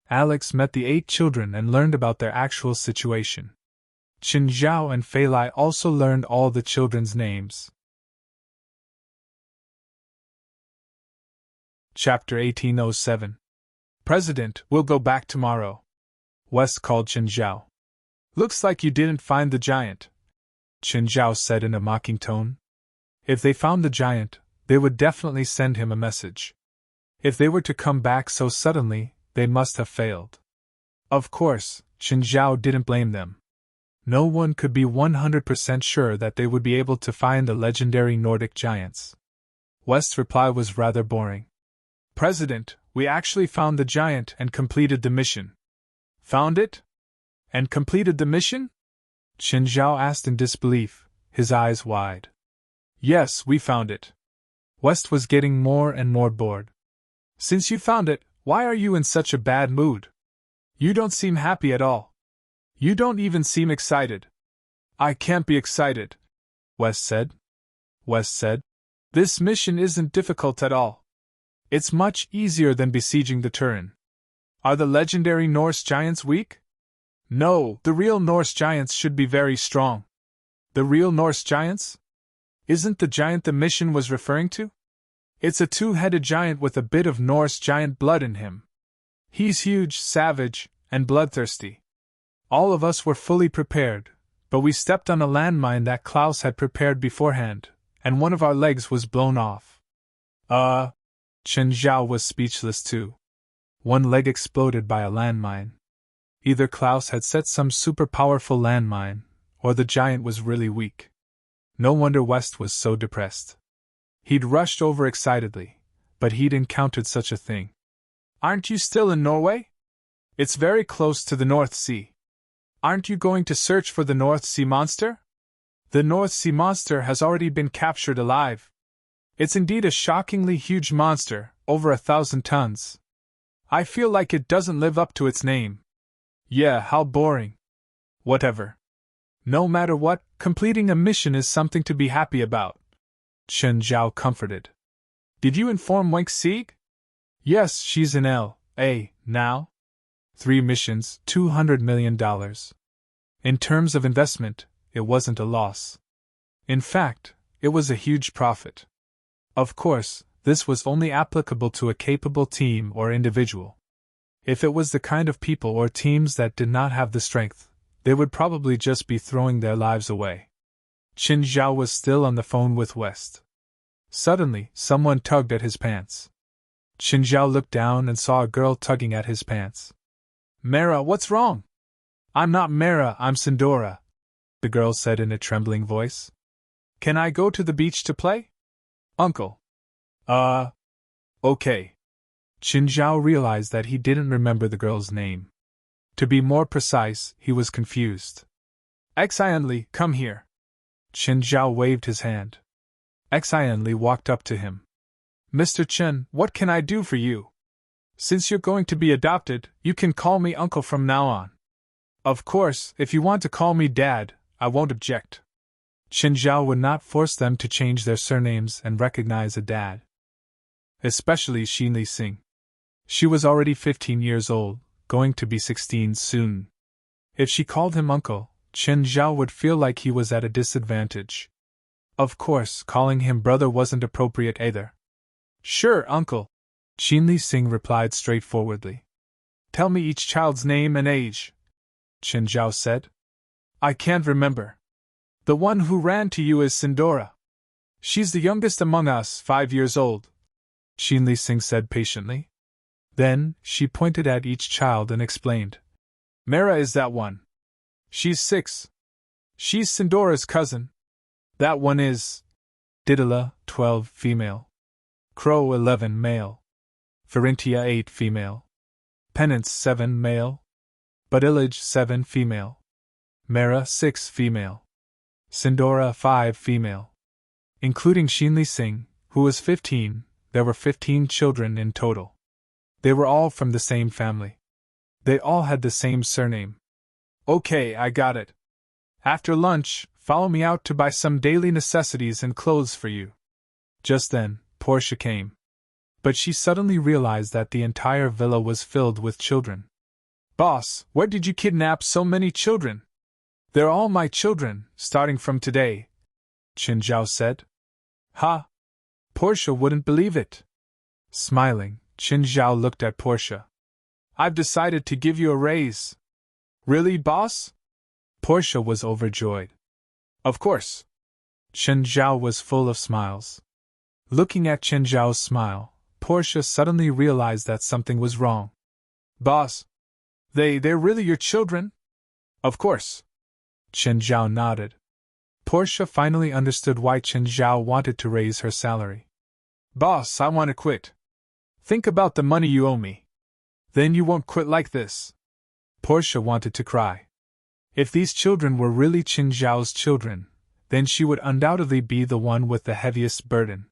Alex met the 8 children and learned about their actual situation. Qin Zhao and Fei Lai also learned all the children's names. Chapter 1807. President, we'll go back tomorrow. West called Qin Zhao. Looks like you didn't find the giant, Qin Zhao said in a mocking tone. If they found the giant, they would definitely send him a message. If they were to come back so suddenly, they must have failed. Of course, Qin Zhao didn't blame them. No one could be 100% sure that they would be able to find the legendary Nordic giants. West's reply was rather boring. President, we actually found the giant and completed the mission. Found it? And completed the mission? Qin Zhao asked in disbelief, his eyes wide. Yes, we found it. West was getting more and more bored. Since you found it, why are you in such a bad mood? You don't seem happy at all. You don't even seem excited. I can't be excited, West said. West said, this mission isn't difficult at all. It's much easier than besieging the Turin. Are the legendary Norse giants weak? No, the real Norse giants should be very strong. The real Norse giants? Isn't the giant the mission was referring to? It's a two-headed giant with a bit of Norse giant blood in him. He's huge, savage, and bloodthirsty. All of us were fully prepared, but we stepped on a landmine that Klaus had prepared beforehand, and one of our legs was blown off. Qin Zhao was speechless too. One leg exploded by a landmine. Either Klaus had set some super-powerful landmine, or the giant was really weak. No wonder West was so depressed. He'd rushed over excitedly, but he'd encountered such a thing. Aren't you still in Norway? It's very close to the North Sea. Aren't you going to search for the North Sea monster? The North Sea monster has already been captured alive. It's indeed a shockingly huge monster, over 1,000 tons. I feel like it doesn't live up to its name. Yeah, how boring. Whatever. No matter what, completing a mission is something to be happy about, Qin Zhao comforted. Did you inform Wenk Sieg? Yes, she's in L.A. now. 3 missions, $200 million. In terms of investment, it wasn't a loss. In fact, it was a huge profit. Of course, this was only applicable to a capable team or individual. If it was the kind of people or teams that did not have the strength, they would probably just be throwing their lives away. Qin Zhao was still on the phone with West. Suddenly, someone tugged at his pants. Qin Zhao looked down and saw a girl tugging at his pants. Mara, what's wrong? I'm not Mara, I'm Sindora, the girl said in a trembling voice. Can I go to the beach to play? Uncle. Okay. Qin Zhao realized that he didn't remember the girl's name. To be more precise, he was confused. Xianli, come here. Qin Zhao waved his hand. Xianli walked up to him. Mr. Chen, what can I do for you? Since you're going to be adopted, you can call me uncle from now on. Of course, if you want to call me dad, I won't object. Qin Zhao would not force them to change their surnames and recognize a dad. Especially Xinli Sing. She was already 15 years old, going to be 16 soon. If she called him uncle, Qin Zhao would feel like he was at a disadvantage. Of course, calling him brother wasn't appropriate either. Sure, uncle, Xinli Sing replied straightforwardly. Tell me each child's name and age, Qin Zhao said. I can't remember. The one who ran to you is Sindora. She's the youngest among us, 5 years old, Xinli Sing said patiently. Then, she pointed at each child and explained. Mara is that one. She's 6. She's Sindora's cousin. That one is Didala, 12, female. Crow, 11, male. Farintia, 8, female. Penance, 7, male. Badilage, 7, female. Mara, 6, female. Sindora, 5, female. Including Xinli Sing, who was 15, there were 15 children in total. They were all from the same family. They all had the same surname. Okay, I got it. After lunch, follow me out to buy some daily necessities and clothes for you. Just then, Portia came. But she suddenly realized that the entire villa was filled with children. Boss, where did you kidnap so many children? They're all my children, starting from today, Qin Zhao said. Ha! Portia wouldn't believe it. Smiling, Qin Zhao looked at Portia. I've decided to give you a raise. Really, boss? Portia was overjoyed. Of course. Qin Zhao was full of smiles. Looking at Qin Zhao's smile, Portia suddenly realized that something was wrong. Boss? They're really your children? Of course. Qin Zhao nodded. Portia finally understood why Qin Zhao wanted to raise her salary. Boss, I want to quit. Think about the money you owe me. Then you won't quit like this. Portia wanted to cry. If these children were really Qin Zhao's children, then she would undoubtedly be the one with the heaviest burden.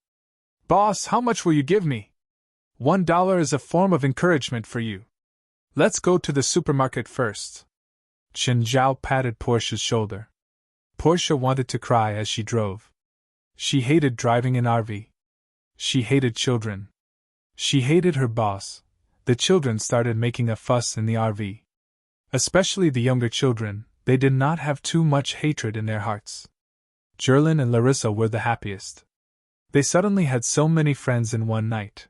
Boss, how much will you give me? $1 is a form of encouragement for you. Let's go to the supermarket first. Qin Zhao patted Portia's shoulder. Portia wanted to cry as she drove. She hated driving an RV. She hated children. She hated her boss. The children started making a fuss in the RV. Especially the younger children, they did not have too much hatred in their hearts. Jerlin and Larissa were the happiest. They suddenly had so many friends in one night.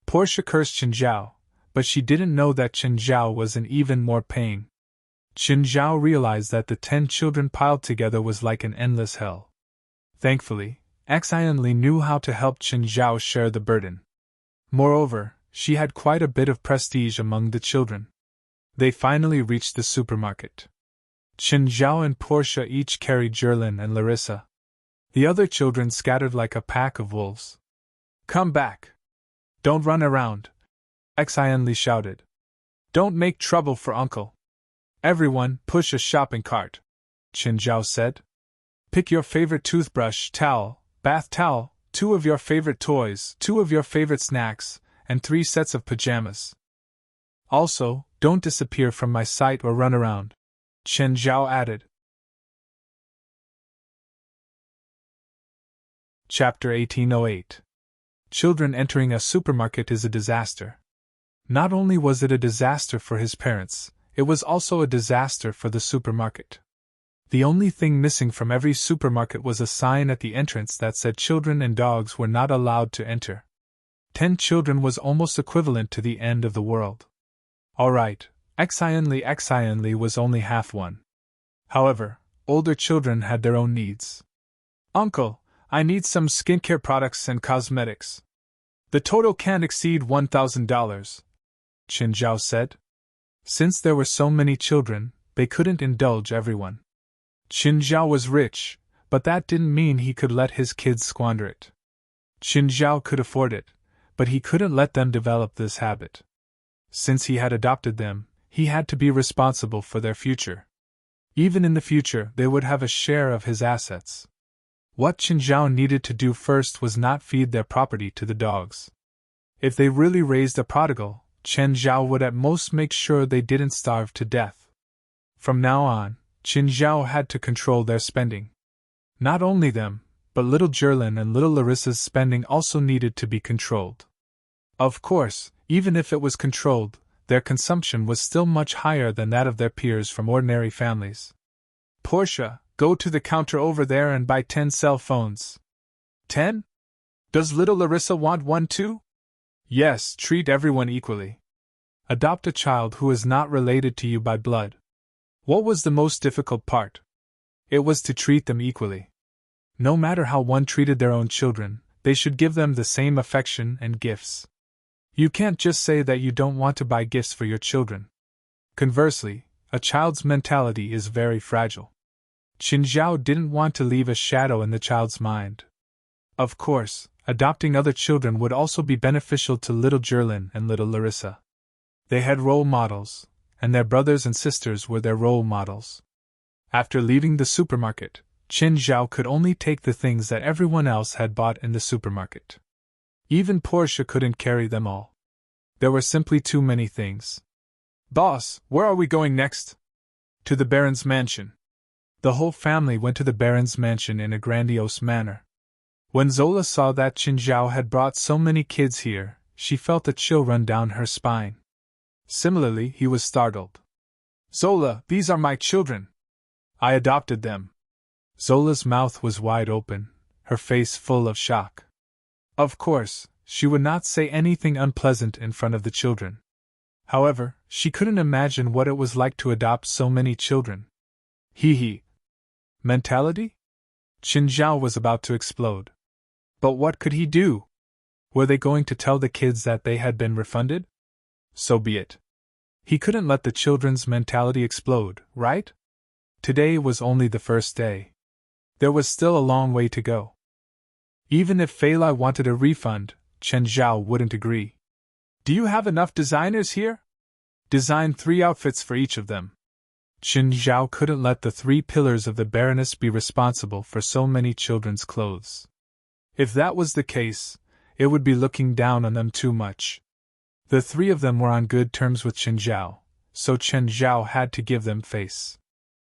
Portia cursed Qin Zhao, but she didn't know that Qin Zhao was in even more pain. Qin Zhao realized that the 10 children piled together was like an endless hell. Thankfully, Xian Li knew how to help Qin Zhao share the burden. Moreover, she had quite a bit of prestige among the children. They finally reached the supermarket. Qin Zhao and Portia each carried Jerlin and Larissa. The other children scattered like a pack of wolves. Come back! Don't run around! Xian Li shouted. Don't make trouble for Uncle. Everyone, push a shopping cart, Qin Zhao said. Pick your favorite toothbrush, towel, bath towel, 2 of your favorite toys, 2 of your favorite snacks, and 3 sets of pajamas. Also, don't disappear from my sight or run around, Qin Zhao added. Chapter 1808. Children entering a supermarket is a disaster. Not only was it a disaster for his parents, it was also a disaster for the supermarket. The only thing missing from every supermarket was a sign at the entrance that said children and dogs were not allowed to enter. 10 children was almost equivalent to the end of the world. Alright, Xian Li was only half one. However, older children had their own needs. Uncle, I need some skincare products and cosmetics. The total can't exceed $1,000, Qin Zhao said. Since there were so many children, they couldn't indulge everyone. Qin Zhao was rich, but that didn't mean he could let his kids squander it. Qin Zhao could afford it, but he couldn't let them develop this habit. Since he had adopted them, he had to be responsible for their future. Even in the future, they would have a share of his assets. What Qin Zhao needed to do first was not feed their property to the dogs. If they really raised a prodigal, Qin Zhao would at most make sure they didn't starve to death. From now on, Qin Zhao had to control their spending. Not only them, but little Jerlin and little Larissa's spending also needed to be controlled. Of course, even if it was controlled, their consumption was still much higher than that of their peers from ordinary families. Portia, go to the counter over there and buy 10 cell phones. 10? Does little Larissa want one too? Yes, treat everyone equally. Adopt a child who is not related to you by blood. What was the most difficult part? It was to treat them equally. No matter how one treated their own children, they should give them the same affection and gifts. You can't just say that you don't want to buy gifts for your children. Conversely, a child's mentality is very fragile. Qin Zhao didn't want to leave a shadow in the child's mind. Of course, adopting other children would also be beneficial to little Jerlin and little Larissa. They had role models, and their brothers and sisters were their role models. After leaving the supermarket, Qin Zhao could only take the things that everyone else had bought in the supermarket. Even Portia couldn't carry them all. There were simply too many things. Boss, where are we going next? To the Baron's mansion. The whole family went to the Baron's mansion in a grandiose manner. When Zola saw that Qin Zhao had brought so many kids here, she felt a chill run down her spine. Similarly, he was startled. Zola, these are my children. I adopted them. Zola's mouth was wide open, her face full of shock. Of course, she would not say anything unpleasant in front of the children. However, she couldn't imagine what it was like to adopt so many children. Hee. Mentality? Qin Zhao was about to explode. But what could he do? Were they going to tell the kids that they had been refunded? So be it. He couldn't let the children's mentality explode, right? Today was only the first day. There was still a long way to go. Even if Fei Lai wanted a refund, Chen Zhao wouldn't agree. Do you have enough designers here? Design 3 outfits for each of them. Chen Zhao couldn't let the 3 pillars of the Baroness be responsible for so many children's clothes. If that was the case, it would be looking down on them too much. The 3 of them were on good terms with Chen Zhao, so Chen Zhao had to give them face.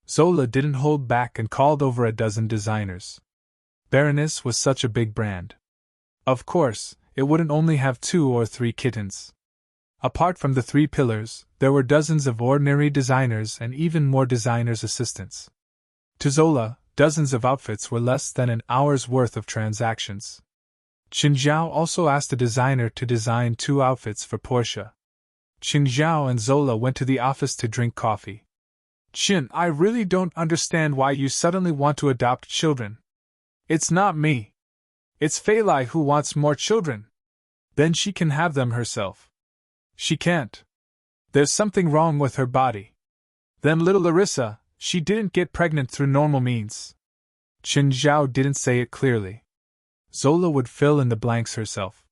Zola didn't hold back and called over a dozen designers. Baroness was such a big brand. Of course, it wouldn't only have 2 or 3 kittens. Apart from the 3 pillars, there were dozens of ordinary designers and even more designers' assistants. To Zola, dozens of outfits were less than an hour's worth of transactions. Qin Zhao also asked a designer to design 2 outfits for Portia. Qin Zhao and Zola went to the office to drink coffee. Qin, I really don't understand why you suddenly want to adopt children. It's not me. It's Fei Lai who wants more children. Then she can have them herself. She can't. There's something wrong with her body. Them little Larissa, she didn't get pregnant through normal means. Qin Zhao didn't say it clearly. Zola would fill in the blanks herself.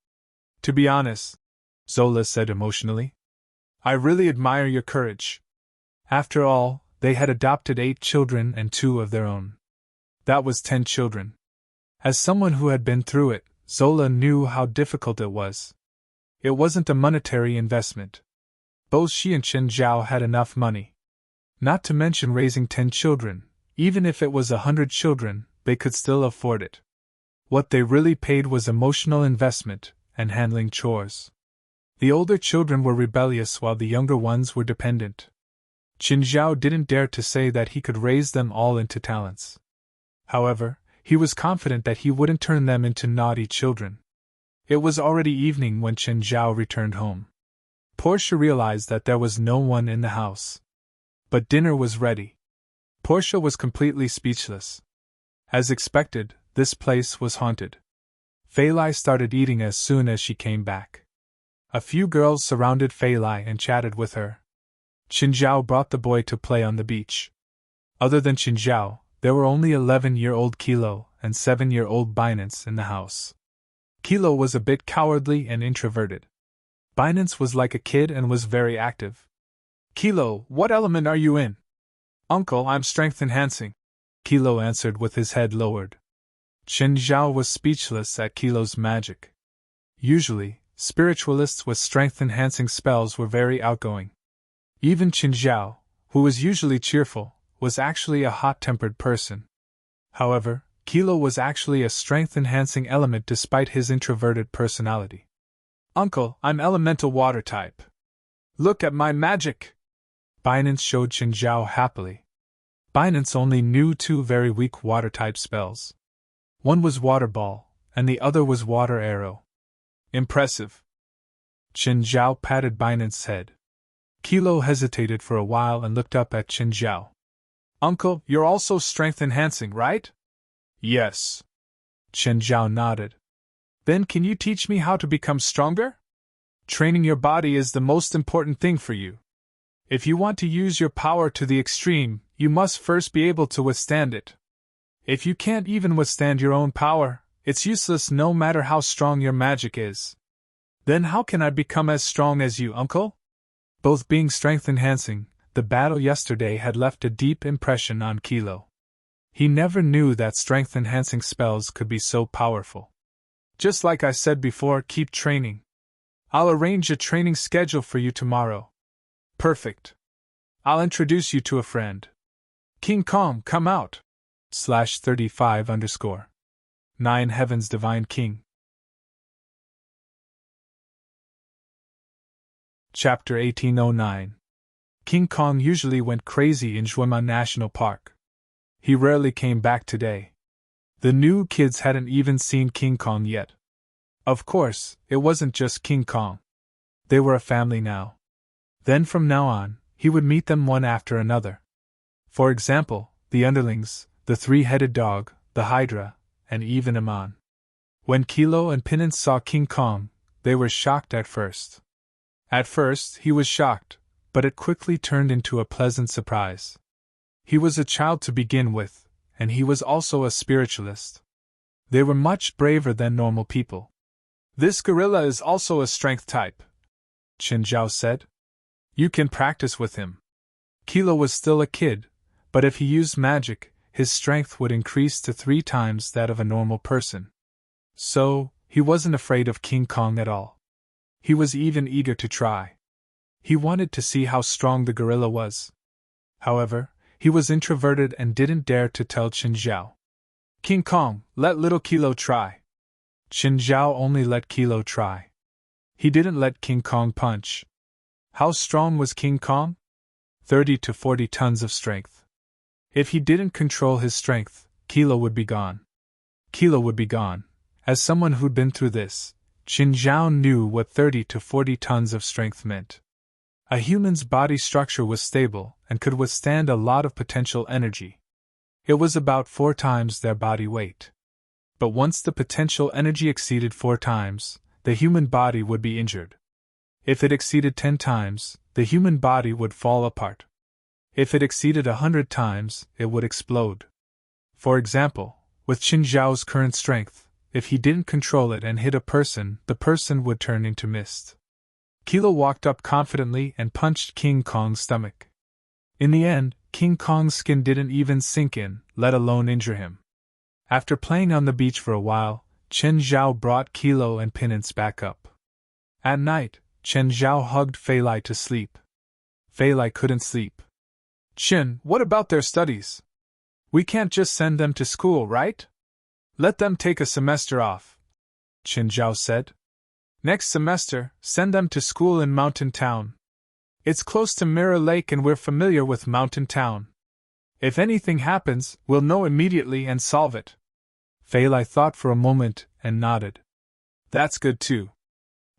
To be honest, Zola said emotionally, I really admire your courage. After all, they had adopted 8 children and 2 of their own. That was 10 children. As someone who had been through it, Zola knew how difficult it was. It wasn't a monetary investment. Both she and Chen Zhao had enough money. Not to mention raising 10 children, even if it was 100 children, they could still afford it. What they really paid was emotional investment and handling chores. The older children were rebellious while the younger ones were dependent. Qin Zhao didn't dare to say that he could raise them all into talents. However, he was confident that he wouldn't turn them into naughty children. It was already evening when Qin Zhao returned home. Portia realized that there was no one in the house. But dinner was ready. Portia was completely speechless. As expected, this place was haunted. Fei Lai started eating as soon as she came back. A few girls surrounded Fei Lai and chatted with her. Qin Zhao brought the boy to play on the beach. Other than Qin Zhao, there were only 11-year-old Kilo and 7-year-old Binance in the house. Kilo was a bit cowardly and introverted. Binance was like a kid and was very active. Kilo, what element are you in? Uncle, I'm strength enhancing, Kilo answered with his head lowered. Qin Zhao was speechless at Kilo's magic. Usually, spiritualists with strength enhancing spells were very outgoing. Even Qin Zhao, who was usually cheerful, was actually a hot-tempered person. However, Kilo was actually a strength-enhancing element despite his introverted personality. Uncle, I'm elemental water type. Look at my magic! Binance showed Qin Zhao happily. Binance only knew 2 very weak water-type spells. One was Water Ball, and the other was Water Arrow. Impressive. Qin Zhao patted Binance's head. Kilo hesitated for a while and looked up at Qin Zhao. Uncle, you're also strength-enhancing, right? Yes. Qin Zhao nodded. Then can you teach me how to become stronger? Training your body is the most important thing for you. If you want to use your power to the extreme, you must first be able to withstand it. If you can't even withstand your own power, it's useless no matter how strong your magic is. Then how can I become as strong as you, Uncle? Both being strength-enhancing, the battle yesterday had left a deep impression on Kilo. He never knew that strength-enhancing spells could be so powerful. Just like I said before, keep training. I'll arrange a training schedule for you tomorrow. Perfect. I'll introduce you to a friend. King Kong, come out! /35_ 9 Heavens Divine King. Chapter 1809. King Kong usually went crazy in Zhuema National Park. He rarely came back today. The new kids hadn't even seen King Kong yet. Of course, it wasn't just King Kong. They were a family now. Then from now on, he would meet them one after another. For example, the underlings, the three-headed dog, the Hydra, and even Amon. When Kilo and Penance saw King Kong, they were shocked at first. At first, he was shocked, but it quickly turned into a pleasant surprise. He was a child to begin with, and he was also a spiritualist. They were much braver than normal people. This gorilla is also a strength type, Qin Zhao said. You can practice with him. Kilo was still a kid, but if he used magic, his strength would increase to 3 times that of a normal person. So, he wasn't afraid of King Kong at all. He was even eager to try. He wanted to see how strong the gorilla was. However, he was introverted and didn't dare to tell Qin Zhao. King Kong, let little Kilo try. Qin Zhao only let Kilo try. He didn't let King Kong punch. How strong was King Kong? 30 to 40 tons of strength. If he didn't control his strength, Kilo would be gone. Kilo would be gone. As someone who'd been through this, Qin Zhao knew what 30 to 40 tons of strength meant. A human's body structure was stable and could withstand a lot of potential energy. It was about 4 times their body weight. But once the potential energy exceeded 4 times, the human body would be injured. If it exceeded 10 times, the human body would fall apart. If it exceeded 100 times, it would explode. For example, with Qin Zhao's current strength, if he didn't control it and hit a person, the person would turn into mist. Kilo walked up confidently and punched King Kong's stomach. In the end, King Kong's skin didn't even sink in, let alone injure him. After playing on the beach for a while, Qin Zhao brought Kilo and Penance back up. At night, Qin Zhao hugged Fei Lai to sleep. Fei Lai couldn't sleep. Qin, what about their studies? We can't just send them to school, right? Let them take a semester off, Qin Zhao said. Next semester, send them to school in Mountain Town. It's close to Mirror Lake and we're familiar with Mountain Town. If anything happens, we'll know immediately and solve it. Fei Lai thought for a moment and nodded. That's good too.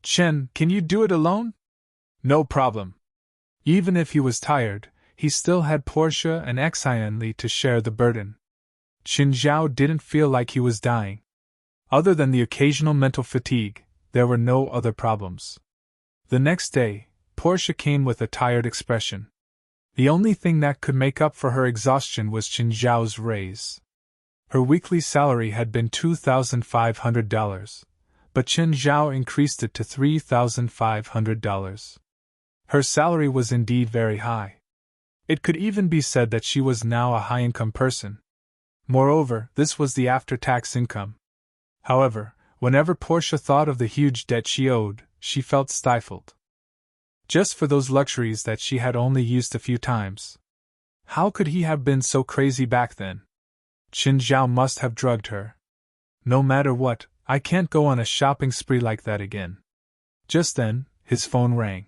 Chen, can you do it alone? No problem. Even if he was tired, he still had Portia and Xianli to share the burden. Qin Zhao didn't feel like he was dying. Other than the occasional mental fatigue, there were no other problems. The next day, Portia came with a tired expression. The only thing that could make up for her exhaustion was Qin Zhao's raise. Her weekly salary had been $2,500, but Qin Zhao increased it to $3,500. Her salary was indeed very high. It could even be said that she was now a high-income person. Moreover, this was the after-tax income. However, whenever Portia thought of the huge debt she owed, she felt stifled. Just for those luxuries that she had only used a few times. How could he have been so crazy back then? Qin Zhao must have drugged her. No matter what, I can't go on a shopping spree like that again. Just then, his phone rang.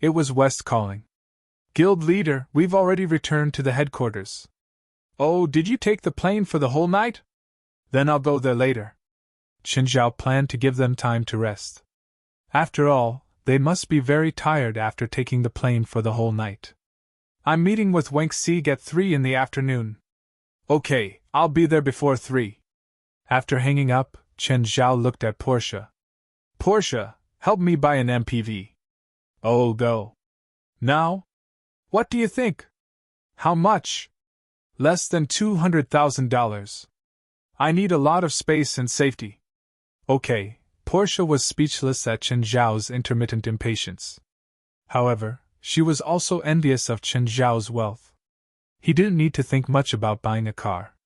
It was West calling. Guild leader, we've already returned to the headquarters. Oh, did you take the plane for the whole night? Then I'll go there later. Qin Zhao planned to give them time to rest. After all, they must be very tired after taking the plane for the whole night. I'm meeting with Wang Xig at 3 in the afternoon. Okay, I'll be there before 3. After hanging up, Qin Zhao looked at Portia. Portia, help me buy an MPV. Oh, go. Now? What do you think? How much? Less than $200,000. I need a lot of space and safety. Okay. Portia was speechless at Qin Zhao's intermittent impatience. However, she was also envious of Qin Zhao's wealth. He didn't need to think much about buying a car.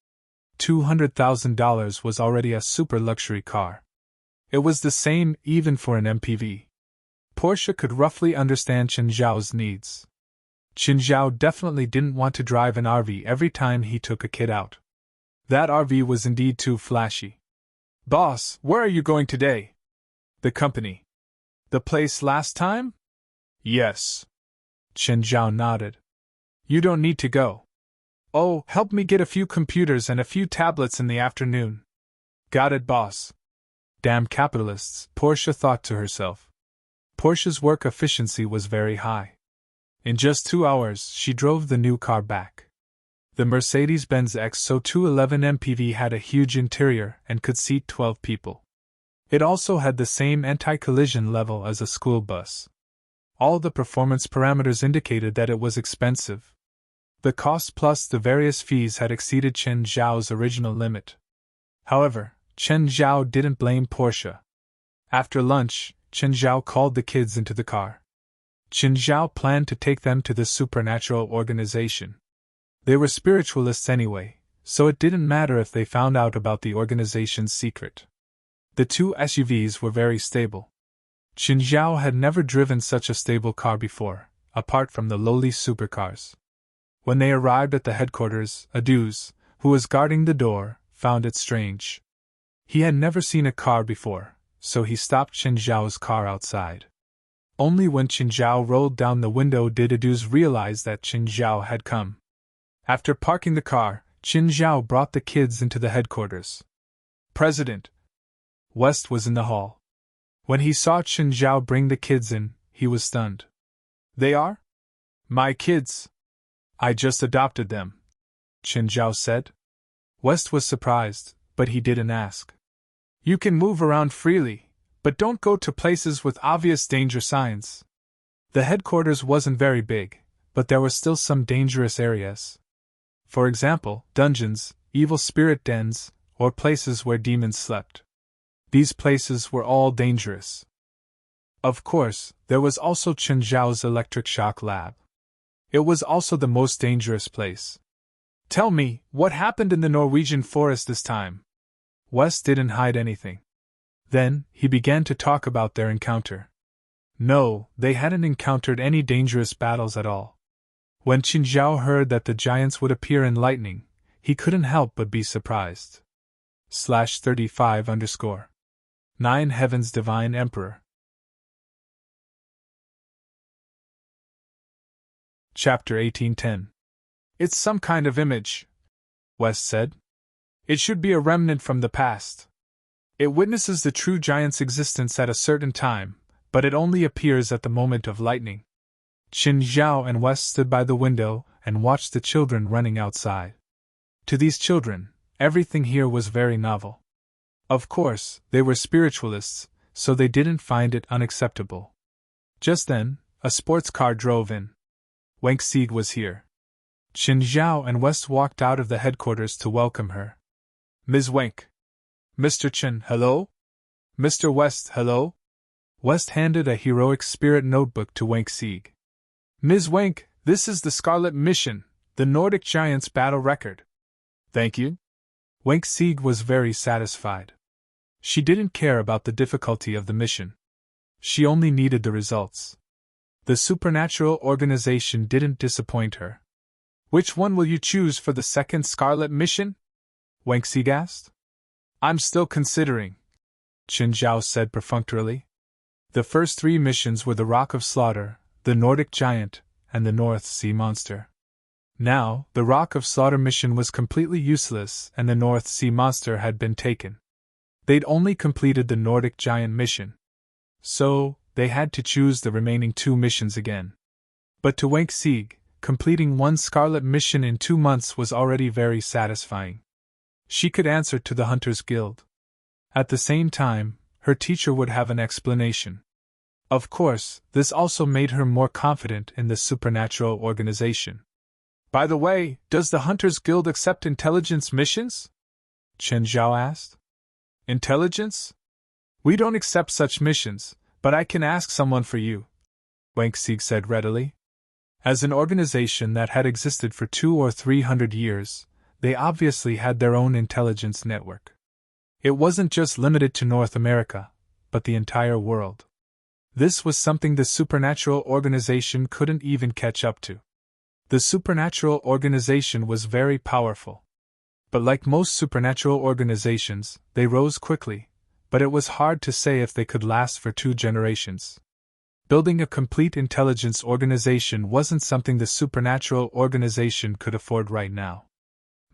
$200,000 was already a super luxury car. It was the same even for an MPV. Portia could roughly understand Qin Zhao's needs. Qin Zhao definitely didn't want to drive an RV every time he took a kid out. That RV was indeed too flashy. Boss, where are you going today? The company. The place last time? Yes. Qin Zhao nodded. You don't need to go. Oh, help me get a few computers and a few tablets in the afternoon. Got it, boss. Damn capitalists, Portia thought to herself. Portia's work efficiency was very high. In just 2 hours, she drove the new car back. The Mercedes-Benz X0211 MPV had a huge interior and could seat 12 people. It also had the same anti-collision level as a school bus. All the performance parameters indicated that it was expensive. The cost plus the various fees had exceeded Chen Zhao's original limit. However, Chen Zhao didn't blame Portia. After lunch, Chen Zhao called the kids into the car. Chen Zhao planned to take them to the supernatural organization. They were spiritualists anyway, so it didn't matter if they found out about the organization's secret. The two SUVs were very stable. Chen Zhao had never driven such a stable car before, apart from the lowly supercars. When they arrived at the headquarters, Aduz, who was guarding the door, found it strange. He had never seen a car before, so he stopped Chen Zhao's car outside. Only when Chen Zhao rolled down the window did Aduz realize that Chen Zhao had come. After parking the car, Chen Zhao brought the kids into the headquarters. President West was in the hall. When he saw Chen Zhao bring the kids in, he was stunned. They are? My kids. I just adopted them, Chen Zhao said. West was surprised, but he didn't ask. You can move around freely, but don't go to places with obvious danger signs. The headquarters wasn't very big, but there were still some dangerous areas. For example, dungeons, evil spirit dens, or places where demons slept. These places were all dangerous. Of course, there was also Chen Zhao's electric shock lab. It was also the most dangerous place. Tell me, what happened in the Norwegian forest this time? West didn't hide anything. Then, he began to talk about their encounter. No, they hadn't encountered any dangerous battles at all. When Chen Zhao heard that the giants would appear in lightning, he couldn't help but be surprised. /35_ 9 Heaven's Divine Emperor. Chapter 1810. It's some kind of image, West said. It should be a remnant from the past. It witnesses the true giant's existence at a certain time, but it only appears at the moment of lightning. Chen Zhao and West stood by the window and watched the children running outside. To these children, everything here was very novel. Of course, they were spiritualists, so they didn't find it unacceptable. Just then, a sports car drove in. Wenk Sieg was here. Chen Zhao and West walked out of the headquarters to welcome her. Ms. Wenk. Mr. Chen, hello? Mr. West, hello? West handed a heroic spirit notebook to Wenk Sieg. Ms. Wenk, this is the Scarlet Mission, the Nordic Giants battle record. Thank you. Wenk Sieg was very satisfied. She didn't care about the difficulty of the mission. She only needed the results. The supernatural organization didn't disappoint her. Which one will you choose for the second Scarlet Mission? Wenk Sieg asked. I'm still considering, Chen Zhao said perfunctorily. The first 3 missions were the Rock of Slaughter, the Nordic Giant, and the North Sea Monster. Now, the Rock of Slaughter mission was completely useless and the North Sea Monster had been taken. They'd only completed the Nordic Giant mission. So, they had to choose the remaining 2 missions again. But to Wenk Sieg, completing 1 Scarlet mission in 2 months was already very satisfying. She could answer to the Hunters Guild. At the same time, her teacher would have an explanation. Of course, this also made her more confident in the supernatural organization. By the way, does the Hunters Guild accept intelligence missions? Chen Zhao asked. Intelligence? We don't accept such missions, but I can ask someone for you, Wenk Sieg said readily. As an organization that had existed for 200 or 300 years, they obviously had their own intelligence network. It wasn't just limited to North America, but the entire world. This was something the supernatural organization couldn't even catch up to. The supernatural organization was very powerful. But like most supernatural organizations, they rose quickly, but it was hard to say if they could last for 2 generations. Building a complete intelligence organization wasn't something the supernatural organization could afford right now.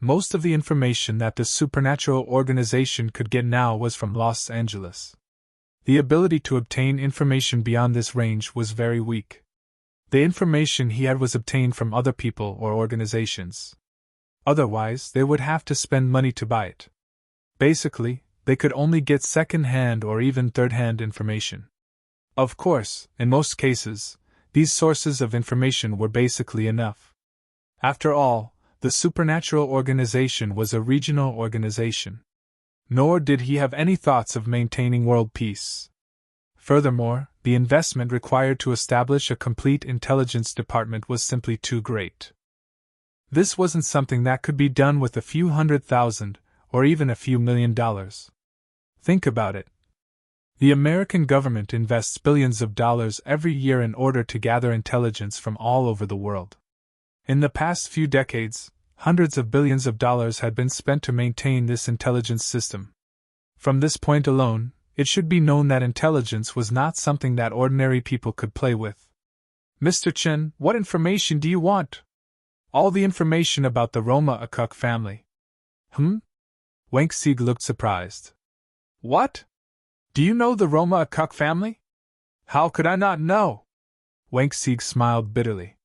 Most of the information that the supernatural organization could get now was from Los Angeles. The ability to obtain information beyond this range was very weak. The information he had was obtained from other people or organizations. Otherwise, they would have to spend money to buy it. Basically, they could only get second-hand or even third-hand information. Of course, in most cases, these sources of information were basically enough. After all, the supernatural organization was a regional organization. Nor did he have any thoughts of maintaining world peace. Furthermore, the investment required to establish a complete intelligence department was simply too great. This wasn't something that could be done with a few $100,000 or even a few $1 million. Think about it. The American government invests billions of dollars every year in order to gather intelligence from all over the world. In the past few decades, hundreds of billions of dollars had been spent to maintain this intelligence system. From this point alone, it should be known that intelligence was not something that ordinary people could play with. Mr. Chen, what information do you want? All the information about the Roma Akuk family. Wang Xig looked surprised. What? Do you know the Roma Akuk family? How could I not know? Wang Xig smiled bitterly.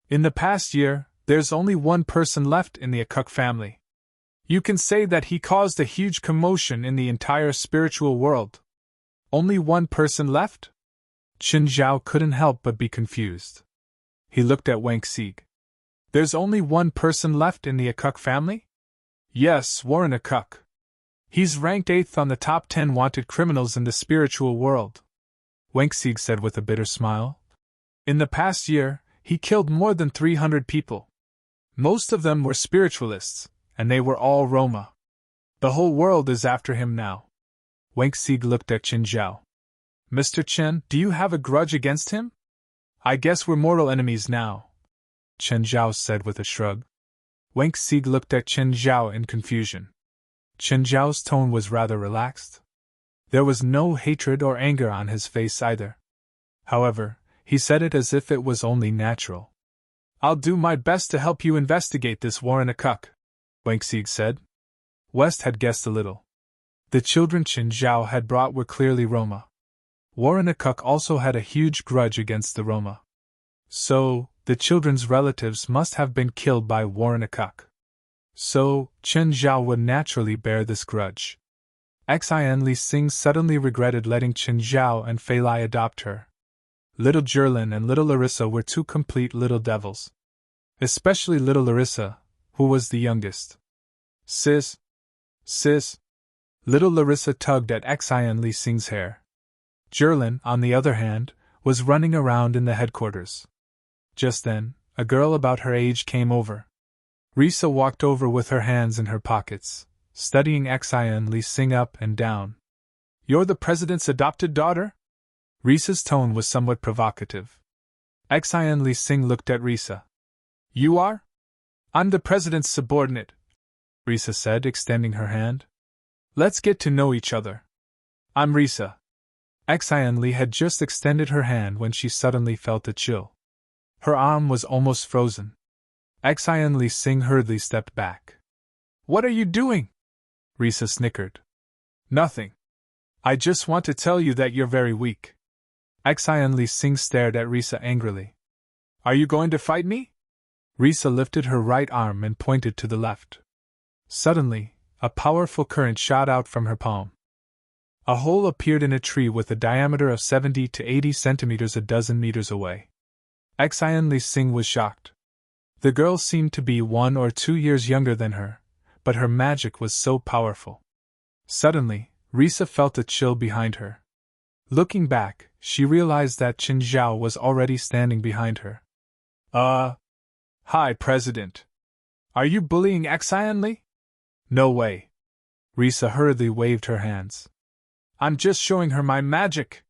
In the past year, there's only one person left in the Akuk family. You can say that he caused a huge commotion in the entire spiritual world. Only one person left? Qin Zhao couldn't help but be confused. He looked at Wang Xig. There's only one person left in the Akuk family? Yes, Warren Akuk. He's ranked 8th on the top 10 wanted criminals in the spiritual world. Wang Xig said with a bitter smile. In the past year, he killed more than 300 people. Most of them were spiritualists, and they were all Roma. The whole world is after him now. Wang Xig looked at Qin Zhao. Mr. Chen, do you have a grudge against him? I guess we're mortal enemies now, Qin Zhao said with a shrug. Wang Xig looked at Qin Zhao in confusion. Qin Zhao's tone was rather relaxed. There was no hatred or anger on his face either. However, he said it as if it was only natural. I'll do my best to help you investigate this Warren Akuk, Wang Xig said. West had guessed a little. The children Qin Zhao had brought were clearly Roma. Warren Akuk also had a huge grudge against the Roma. So, the children's relatives must have been killed by Warren Akuk. So, Qin Zhao would naturally bear this grudge. Xin Li Sing suddenly regretted letting Qin Zhao and Fei Lai adopt her. Little Jerlin and little Larissa were two complete little devils. Especially little Larissa, who was the youngest. Sis. Little Larissa tugged at Xin Li Sing's hair. Jerlin, on the other hand, was running around in the headquarters. Just then, a girl about her age came over. Risa walked over with her hands in her pockets, studying Xin Li Sing up and down. You're the president's adopted daughter? Risa's tone was somewhat provocative. Xin Li Sing looked at Risa. You are? I'm the president's subordinate, Risa said, extending her hand. Let's get to know each other. I'm Risa. Xin Li had just extended her hand when she suddenly felt a chill. Her arm was almost frozen. Xin Li Sing hurriedly stepped back. What are you doing? Risa snickered. Nothing. I just want to tell you that you're very weak. Xin Li Sing stared at Risa angrily. Are you going to fight me? Risa lifted her right arm and pointed to the left. Suddenly, a powerful current shot out from her palm. A hole appeared in a tree with a diameter of 70 to 80 centimeters a dozen meters away. Xin Li Sing was shocked. The girl seemed to be 1 or 2 years younger than her, but her magic was so powerful. Suddenly, Risa felt a chill behind her. Looking back, she realized that Qin Zhao was already standing behind her. Hi, President. Are you bullying Xin Li? No way. Risa hurriedly waved her hands. I'm just showing her my magic.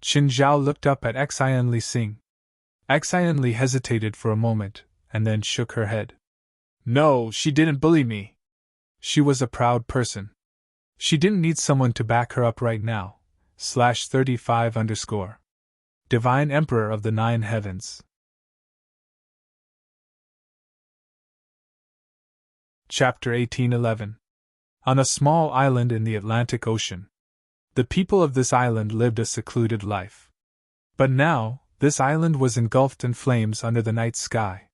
Qin Zhao looked up at Xin Li Sing. Xin Li hesitated for a moment, and then shook her head. No, she didn't bully me. She was a proud person. She didn't need someone to back her up right now. /35_. divine emperor of the 9 heavens. Chapter 1811. On a small island in the Atlantic Ocean. The people of this island lived a secluded life. But now, this island was engulfed in flames under the night sky.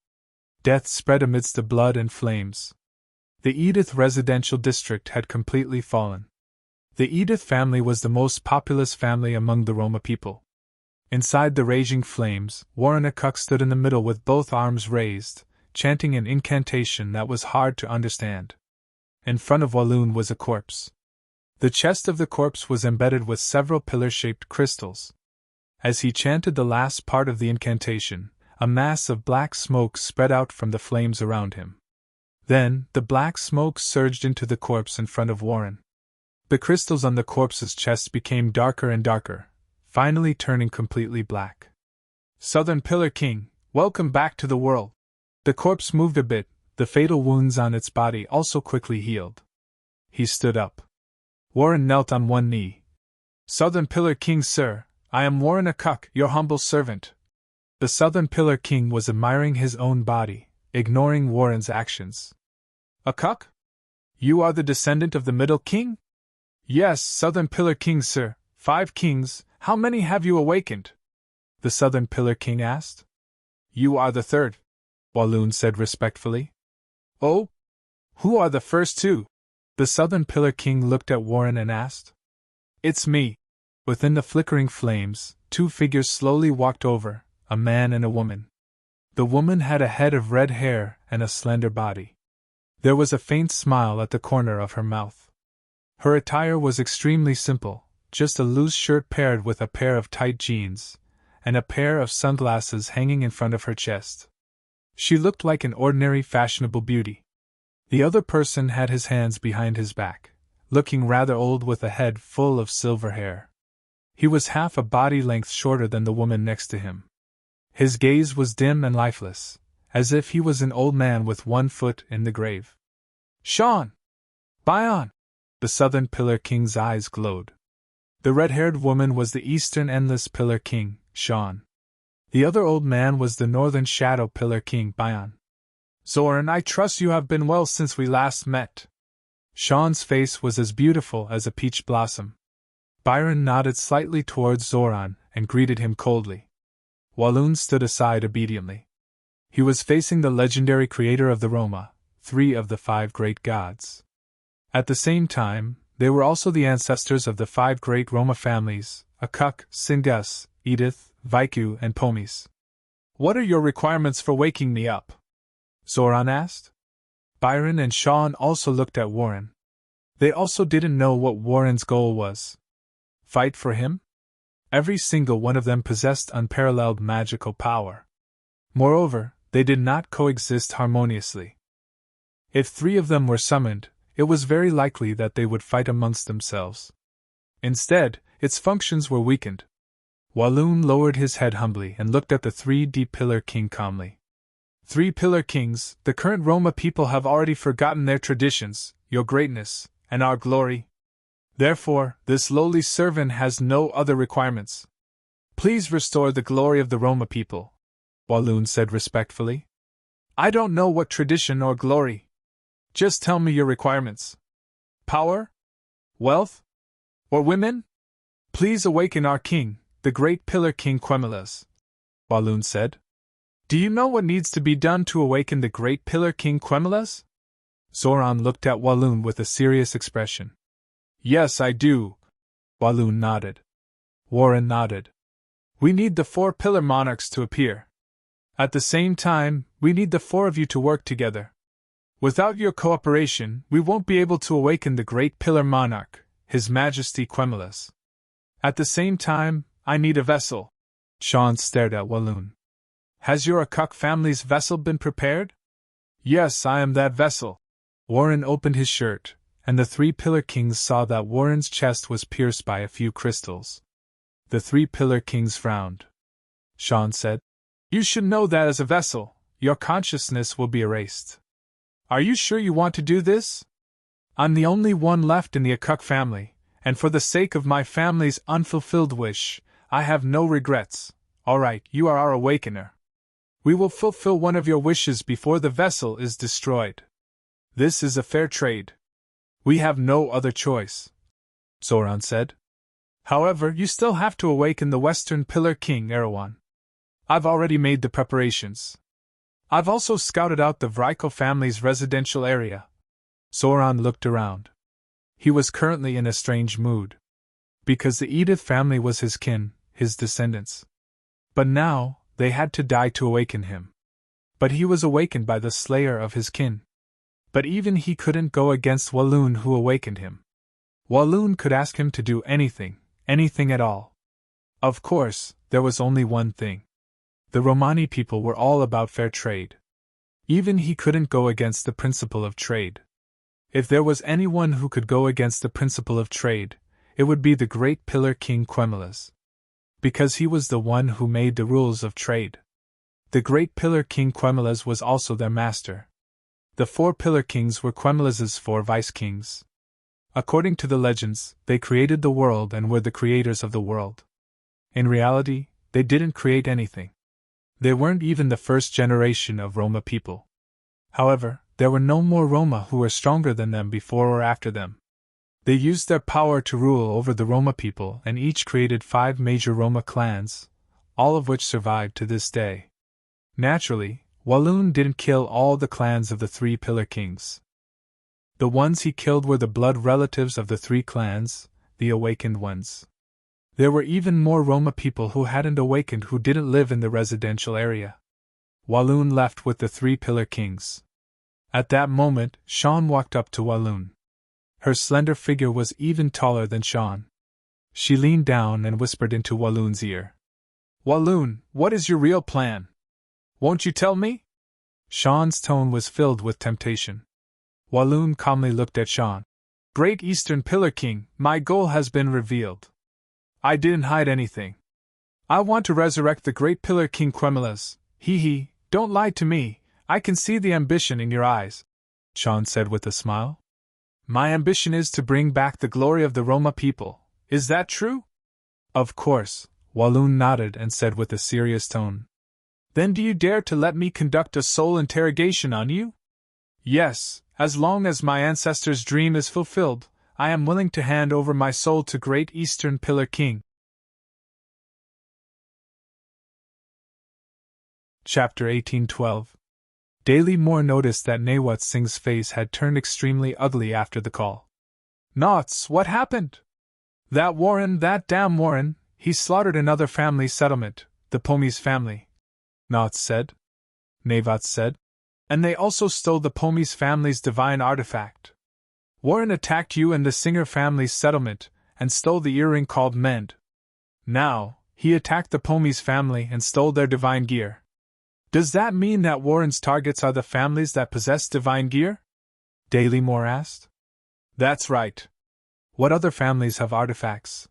Death spread amidst the blood and flames. The Edith residential district had completely fallen. The Edith family was the most populous family among the Roma people. Inside the raging flames, Warren Akuk stood in the middle with both arms raised, chanting an incantation that was hard to understand. In front of Walloon was a corpse. The chest of the corpse was embedded with several pillar-shaped crystals. As he chanted the last part of the incantation, a mass of black smoke spread out from the flames around him. Then, the black smoke surged into the corpse in front of Warren. The crystals on the corpse's chest became darker and darker, finally turning completely black. Southern Pillar King, welcome back to the world. The corpse moved a bit, the fatal wounds on its body also quickly healed. He stood up. Warren knelt on one knee. Southern Pillar King, sir, I am Warren Akuk, your humble servant. The Southern Pillar King was admiring his own body, ignoring Warren's actions. Akuk? You are the descendant of the Middle King? Yes, Southern Pillar King, sir. 5 kings, how many have you awakened? The Southern Pillar King asked. You are the 3rd, Walloon said respectfully. Oh? Who are the first 2? The Southern Pillar King looked at Warren and asked. It's me. Within the flickering flames, 2 figures slowly walked over, a man and a woman. The woman had a head of red hair and a slender body. There was a faint smile at the corner of her mouth. Her attire was extremely simple, just a loose shirt paired with a pair of tight jeans, and a pair of sunglasses hanging in front of her chest. She looked like an ordinary fashionable beauty. The other person had his hands behind his back, looking rather old with a head full of silver hair. He was half a body length shorter than the woman next to him. His gaze was dim and lifeless, as if he was an old man with one foot in the grave. Sean! Bion! The Southern Pillar King's eyes glowed. The red-haired woman was the Eastern Endless Pillar King, Sean. The other old man was the Northern Shadow Pillar King, Bion. Zoran, I trust you have been well since we last met. Sean's face was as beautiful as a peach blossom. Byron nodded slightly towards Zoran and greeted him coldly. Walloon stood aside obediently. He was facing the legendary creator of the Roma, 3 of the 5 great gods. At the same time, they were also the ancestors of the 5 great Roma families, Akuk, Singas, Edith, Vaiku, and Pomis. What are your requirements for waking me up? Zoran asked. Byron and Sean also looked at Warren. They also didn't know what Warren's goal was. Fight for him? Every single one of them possessed unparalleled magical power. Moreover, they did not coexist harmoniously. If 3 of them were summoned, it was very likely that they would fight amongst themselves. Instead, its functions were weakened. Walloon lowered his head humbly and looked at the 3D Pillar King calmly. 3 Pillar Kings, the current Roma people have already forgotten their traditions, your greatness, and our glory. Therefore, this lowly servant has no other requirements. Please restore the glory of the Roma people, Walloon said respectfully. I don't know what tradition or glory. Just tell me your requirements. Power? Wealth? Or women? Please awaken our king, the great Pillar King Quemilas, Walloon said. Do you know what needs to be done to awaken the great Pillar King Quemilas? Zoran looked at Walloon with a serious expression. Yes, I do. Walloon nodded. Warren nodded. We need the 4 Pillar Monarchs to appear. At the same time, we need the 4 of you to work together. Without your cooperation, we won't be able to awaken the great Pillar Monarch, His Majesty Quemilas. At the same time, I need a vessel. Sean stared at Walloon. Has your Akuk family's vessel been prepared? Yes, I am that vessel. Warren opened his shirt, and the 3 Pillar Kings saw that Warren's chest was pierced by a few crystals. The 3 Pillar Kings frowned. Sean said, You should know that as a vessel, your consciousness will be erased. Are you sure you want to do this? I'm the only one left in the Akuk family, and for the sake of my family's unfulfilled wish, I have no regrets, All right, you are our awakener. We will fulfill one of your wishes before the vessel is destroyed. This is a fair trade. We have no other choice, Zoran said. However, you still have to awaken the Western Pillar King, Erewhon. I've already made the preparations. I've also scouted out the Vrykle family's residential area. Zoran looked around. He was currently in a strange mood. Because the Edith family was his kin, his descendants. But now, they had to die to awaken him. But he was awakened by the slayer of his kin. But even he couldn't go against Walloon who awakened him. Walloon could ask him to do anything at all. Of course, there was only one thing. The Romani people were all about fair trade. Even he couldn't go against the principle of trade. If there was anyone who could go against the principle of trade, it would be the great Pillar King Quemelas. Because he was the one who made the rules of trade. The great Pillar King Quemelas was also their master. The 4 Pillar Kings were Quemelas' 4 vice-kings. According to the legends, they created the world and were the creators of the world. In reality, they didn't create anything. They weren't even the first generation of Roma people. However, there were no more Roma who were stronger than them before or after them. They used their power to rule over the Roma people and each created 5 major Roma clans, all of which survive to this day. Naturally, Walloon didn't kill all the clans of the 3 Pillar Kings. The ones he killed were the blood relatives of the 3 clans, the awakened ones. There were even more Roma people who hadn't awakened who didn't live in the residential area. Walloon left with the 3 Pillar Kings. At that moment, Sean walked up to Walloon. Her slender figure was even taller than Sean. She leaned down and whispered into Walloon's ear. Walloon, what is your real plan? Won't you tell me? Sean's tone was filled with temptation. Walloon calmly looked at Sean. Great Eastern Pillar King, my goal has been revealed. I didn't hide anything. I want to resurrect the great Pillar King Quemelas. Hee, don't lie to me, I can see the ambition in your eyes, Sean said with a smile. My ambition is to bring back the glory of the Roma people, is that true? Of course, Walloon nodded and said with a serious tone. Then do you dare to let me conduct a soul interrogation on you? Yes, as long as my ancestor's dream is fulfilled, I am willing to hand over my soul to Great Eastern Pillar King. Chapter 1812. Daily Moore noticed that Nawat Singh's face had turned extremely ugly after the call. Naughts, what happened? That damn Warren, he slaughtered another family settlement, the Pomies family. Naughts said. Nawat said. And they also stole the Pomies family's divine artifact. Warren attacked you and the Singer family's settlement, and stole the earring called Mend. Now, he attacked the Pomies family and stole their divine gear. Does that mean that Warren's targets are the families that possess divine gear? Daily Moore asked. That's right. What other families have artifacts?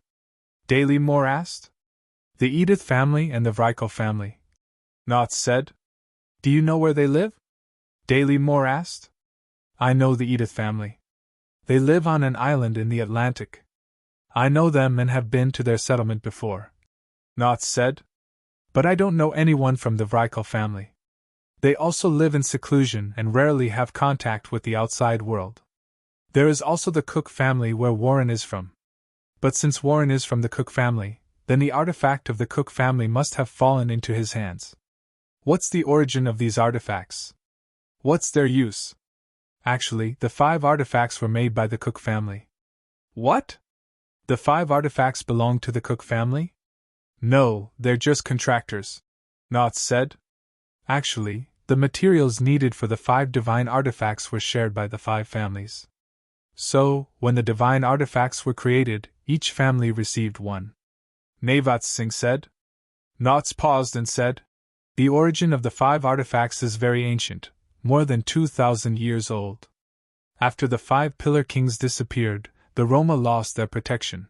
Daily Moore asked. The Edith family and the Vrykle family. Naughts said. Do you know where they live? Daily Moore asked. I know the Edith family. They live on an island in the Atlantic. I know them and have been to their settlement before. Naughts said. But I don't know anyone from the Vrykle family. They also live in seclusion and rarely have contact with the outside world. There is also the Cook family where Warren is from. But since Warren is from the Cook family, then the artifact of the Cook family must have fallen into his hands. What's the origin of these artifacts? What's their use? Actually, the 5 artifacts were made by the Cook family. What? The 5 artifacts belong to the Cook family? No, they're just contractors, Naughts said. Actually, the materials needed for the 5 divine artifacts were shared by the 5 families. So, when the divine artifacts were created, each family received one. Nawat Singh said. Naughts paused and said, The origin of the 5 artifacts is very ancient, more than 2,000 years old. After the 5 Pillar Kings disappeared, the Roma lost their protection.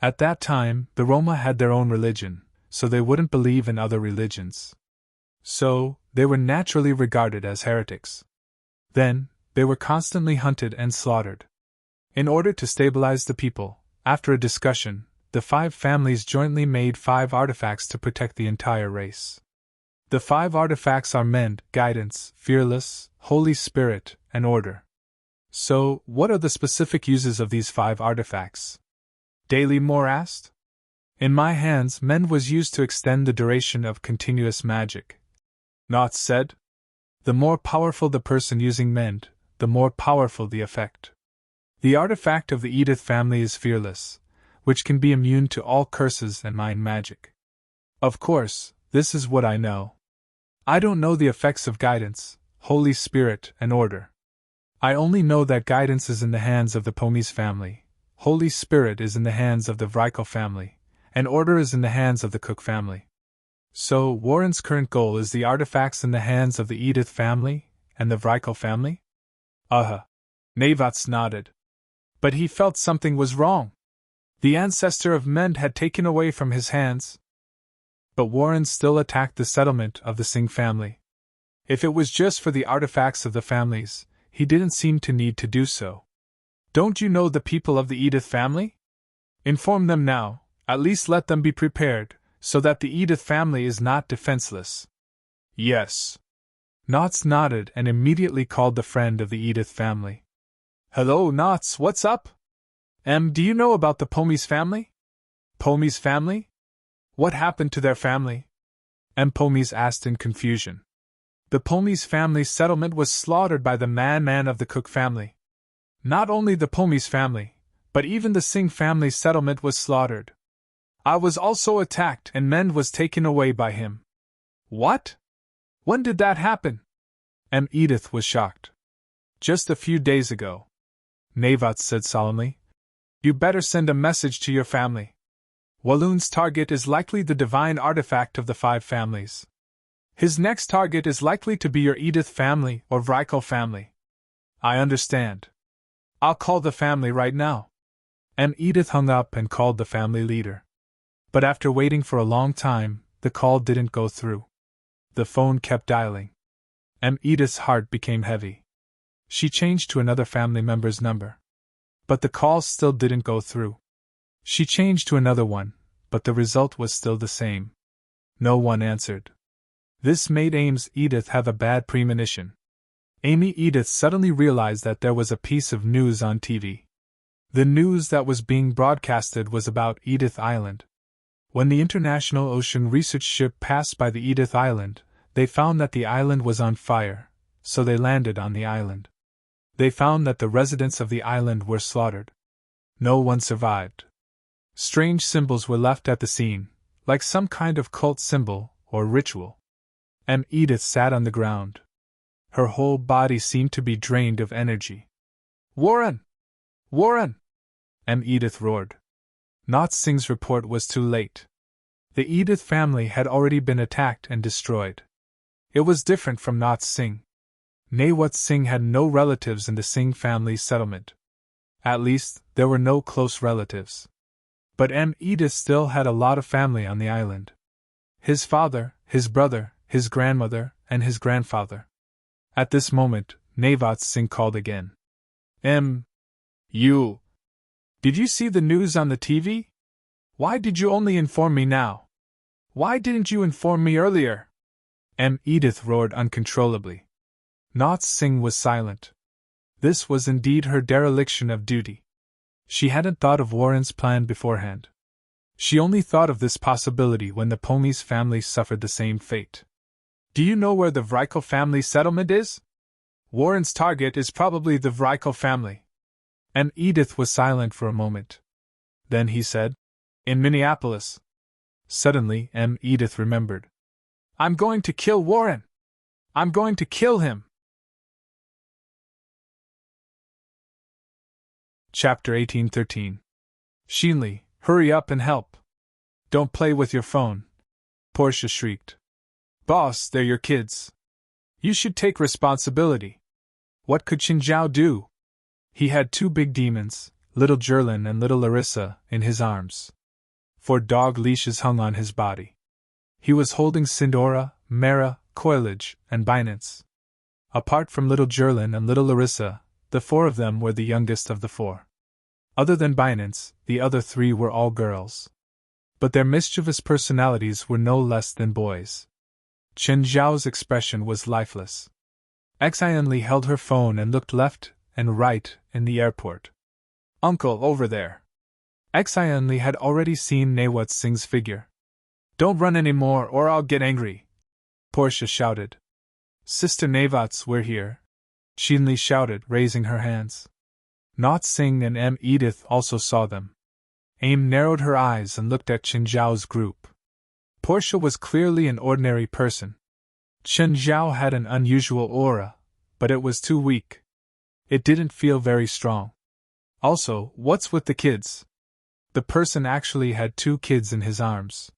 At that time, the Roma had their own religion, so they wouldn't believe in other religions. So, they were naturally regarded as heretics. Then, they were constantly hunted and slaughtered. In order to stabilize the people, after a discussion, the 5 families jointly made 5 artifacts to protect the entire race. The 5 artifacts are mend, guidance, fearless, Holy Spirit, and order. So, what are the specific uses of these 5 artifacts? Daily Moore asked. In my hands, mend was used to extend the duration of continuous magic. Knott said. The more powerful the person using mend, the more powerful the effect. The artifact of the Edith family is fearless, which can be immune to all curses and mind magic. Of course, this is what I know. I don't know the effects of guidance, Holy Spirit, and order. I only know that guidance is in the hands of the Pomies family, Holy Spirit is in the hands of the Vrykle family, and order is in the hands of the Cook family. So, Warren's current goal is the artifacts in the hands of the Edith family and the Vrykle family? Navats nodded. But he felt something was wrong. The ancestor of Mend had taken away from his hands. But Warren still attacked the settlement of the Singh family. If it was just for the artifacts of the families, he didn't seem to need to do so. Don't you know the people of the Edith family? Inform them now, at least let them be prepared, so that the Edith family is not defenseless. Yes. Knotts nodded and immediately called the friend of the Edith family. Hello, Knotts, what's up? Do you know about the Pomies family? Pomies family? What happened to their family? Pomies asked in confusion. The Pomies family settlement was slaughtered by the man of the Cook family. Not only the Pomies family, but even the Singh family settlement was slaughtered. I was also attacked and Mend was taken away by him. What? When did that happen? Edith was shocked. Just a few days ago. Navats said solemnly. You better send a message to your family. Walloon's target is likely the divine artifact of the 5 families. His next target is likely to be your Edith family or Vrykle family. I understand. I'll call the family right now. Edith hung up and called the family leader. But after waiting for a long time, the call didn't go through. The phone kept dialing. Edith's heart became heavy. She changed to another family member's number. But the call still didn't go through. She changed to another one, but the result was still the same. No one answered. This made Edith have a bad premonition. Edith suddenly realized that there was a piece of news on TV. The news that was being broadcasted was about Edith Island. When the International Ocean Research Ship passed by the Edith Island, they found that the island was on fire, so they landed on the island. They found that the residents of the island were slaughtered. No one survived. Strange symbols were left at the scene, like some kind of cult symbol or ritual. Edith sat on the ground. Her whole body seemed to be drained of energy. Warren! Warren! Edith roared. Knott Singh's report was too late. The Edith family had already been attacked and destroyed. It was different from Knott Singh. Nawat Singh had no relatives in the Singh family settlement. At least, there were no close relatives. But Edith still had a lot of family on the island. His father, his brother, his grandmother, and his grandfather. At this moment, Nawat Singh called again. You. Did you see the news on the TV? Why did you only inform me now? Why didn't you inform me earlier? Edith roared uncontrollably. Knott Singh was silent. This was indeed her dereliction of duty. She hadn't thought of Warren's plan beforehand. She only thought of this possibility when the Pomies family suffered the same fate. Do you know where the Vrykle family settlement is? Warren's target is probably the Vrykle family. Edith was silent for a moment. Then he said, In Minneapolis. Suddenly, Edith remembered. I'm going to kill Warren! I'm going to kill him! Chapter 1813. Sheenley, hurry up and help. Don't play with your phone. Portia shrieked. Boss, they're your kids. You should take responsibility. What could Xinjiao do? He had 2 big demons, little Jerlin and little Larissa, in his arms. 4 dog leashes hung on his body. He was holding Sindora, Mara, Coilage, and Binance. Apart from little Jerlin and little Larissa, the 4 of them were the youngest of the 4. Other than Binance, the other three were all girls. But their mischievous personalities were no less than boys. Chen Zhao's expression was lifeless. Xian Li held her phone and looked left and right in the airport. "Uncle, over there." Xian Li had already seen Nawat Singh's figure. "Don't run any more or I'll get angry," Portia shouted. "Sister Navats, we're here," Shinli shouted, raising her hands. Nawat Singh and Edith also saw them. Aim narrowed her eyes and looked at Chen Zhao's group. Portia was clearly an ordinary person. Chen Zhao had an unusual aura, but it was too weak. It didn't feel very strong. Also, what's with the kids? The person actually had 2 kids in his arms.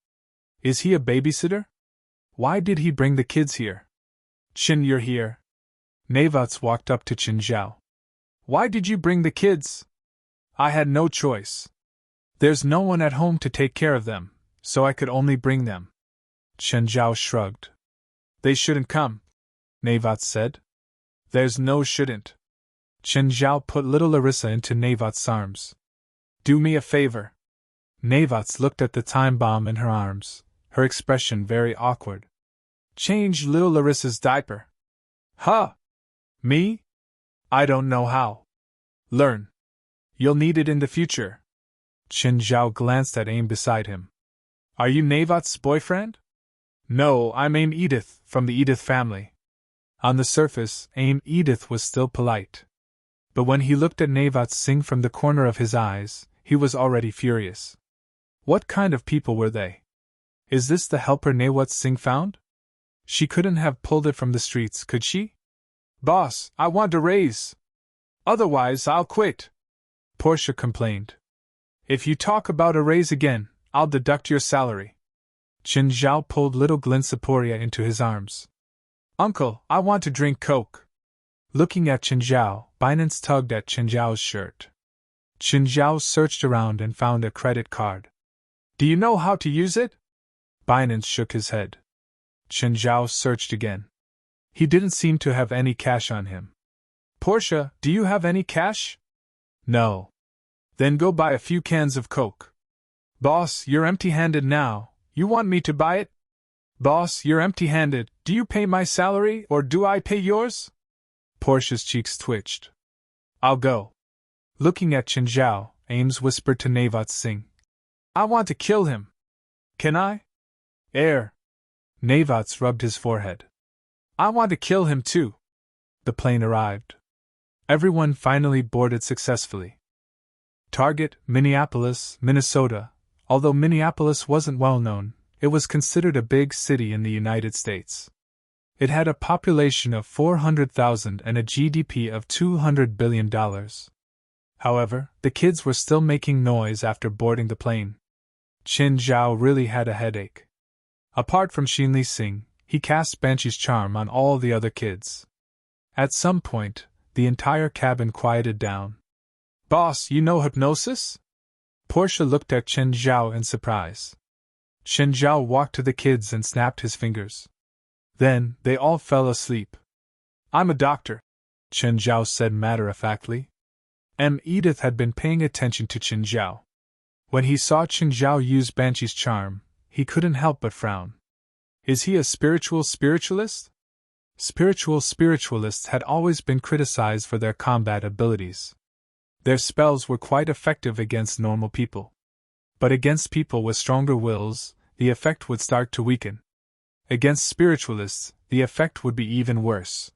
Is he a babysitter? Why did he bring the kids here? "Chen, you're here." Navats walked up to Chen Zhao. "Why did you bring the kids?" "I had no choice. There's no one at home to take care of them, so I could only bring them." Chen Zhao shrugged. "They shouldn't come," Navats said. "There's no shouldn't." Chen Zhao put little Larissa into Navats' arms. "Do me a favor." Navats looked at the time bomb in her arms, her expression very awkward. "Change little Larissa's diaper." "Huh? Me? I don't know how." "Learn. You'll need it in the future." Chen Zhao glanced at Aim beside him. "Are you Navats' boyfriend?" "No, I'm Aim Edith, from the Edith family." On the surface, Aim Edith was still polite. But when he looked at Navats Singh from the corner of his eyes, he was already furious. What kind of people were they? Is this the helper Nawat Singh found? She couldn't have pulled it from the streets, could she? "Boss, I want a raise. Otherwise, I'll quit," Portia complained. "If you talk about a raise again, I'll deduct your salary." Chen Zhao pulled little Glinsaporia into his arms. "Uncle, I want to drink Coke." Looking at Chen Zhao, Binance tugged at Chen Zhao's shirt. Chen Zhao searched around and found a credit card. "Do you know how to use it?" Binance shook his head. Chen Zhao searched again. He didn't seem to have any cash on him. "Portia, do you have any cash?" "No." "Then go buy a few cans of Coke." "Boss, you're empty-handed now. You want me to buy it?" "Boss, you're empty-handed. Do you pay my salary or do I pay yours?" Portia's cheeks twitched. "I'll go." Looking at Chen Zhao, Ames whispered to Nawat Singh. "I want to kill him. Can I?" Navats rubbed his forehead. "I want to kill him too." The plane arrived. Everyone finally boarded successfully. Target, Minneapolis, Minnesota. Although Minneapolis wasn't well known, it was considered a big city in the United States. It had a population of 400,000 and a GDP of $200 billion. However, the kids were still making noise after boarding the plane. Chen Zhao really had a headache. Apart from Shinli Singh, he cast Banshee's charm on all the other kids. At some point, the entire cabin quieted down. "Boss, you know hypnosis?" Portia looked at Chen Zhao in surprise. Chen Zhao walked to the kids and snapped his fingers. Then, they all fell asleep. "I'm a doctor," Chen Zhao said matter-of-factly. Edith had been paying attention to Chen Zhao. When he saw Chen Zhao use Banshee's charm, he couldn't help but frown. Is he a spiritual spiritualist? Spiritual spiritualists had always been criticized for their combat abilities. Their spells were quite effective against normal people. But against people with stronger wills, the effect would start to weaken. Against spiritualists, the effect would be even worse.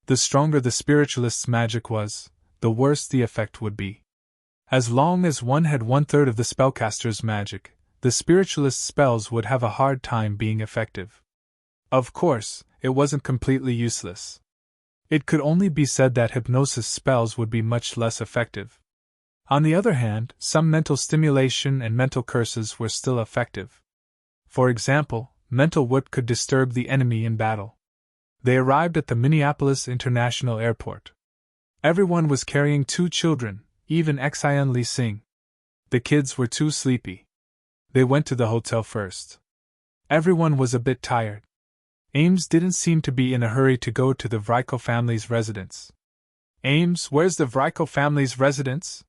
The stronger the spiritualist's magic was, the worse the effect would be. As long as one had 1/3 of the spellcaster's magic, the spiritualist's spells would have a hard time being effective. Of course, it wasn't completely useless. It could only be said that hypnosis spells would be much less effective. On the other hand, some mental stimulation and mental curses were still effective. For example, mental whip could disturb the enemy in battle. They arrived at the Minneapolis International Airport. Everyone was carrying 2 children, even Xian Li Singh. The kids were too sleepy. They went to the hotel first. Everyone was a bit tired. Ames didn't seem to be in a hurry to go to the Vrico family's residence. "Ames, where's the Vrico family's residence?"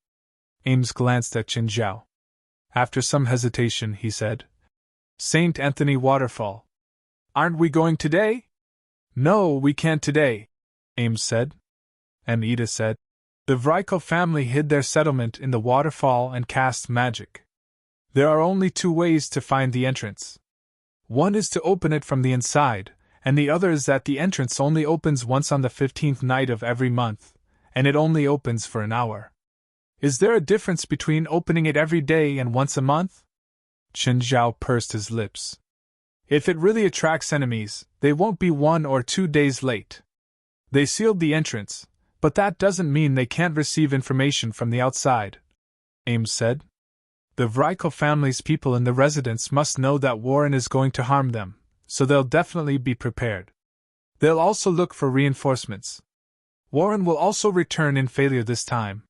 Ames glanced at Qin Zhao. After some hesitation, he said, St. Anthony Waterfall. Aren't we going today? No, we can't today, Ames said. And Ida said, The Vrykle family hid their settlement in the waterfall and cast magic. There are only two ways to find the entrance. One is to open it from the inside, and the other is that the entrance only opens once on the 15th night of every month, and it only opens for an hour. Is there a difference between opening it every day and once a month? Qin Zhao pursed his lips. If it really attracts enemies, they won't be 1 or 2 days late. They sealed the entrance, but that doesn't mean they can't receive information from the outside, Ames said. The Vrykle family's people in the residence must know that Warren is going to harm them, so they'll definitely be prepared. They'll also look for reinforcements. Warren will also return in failure this time.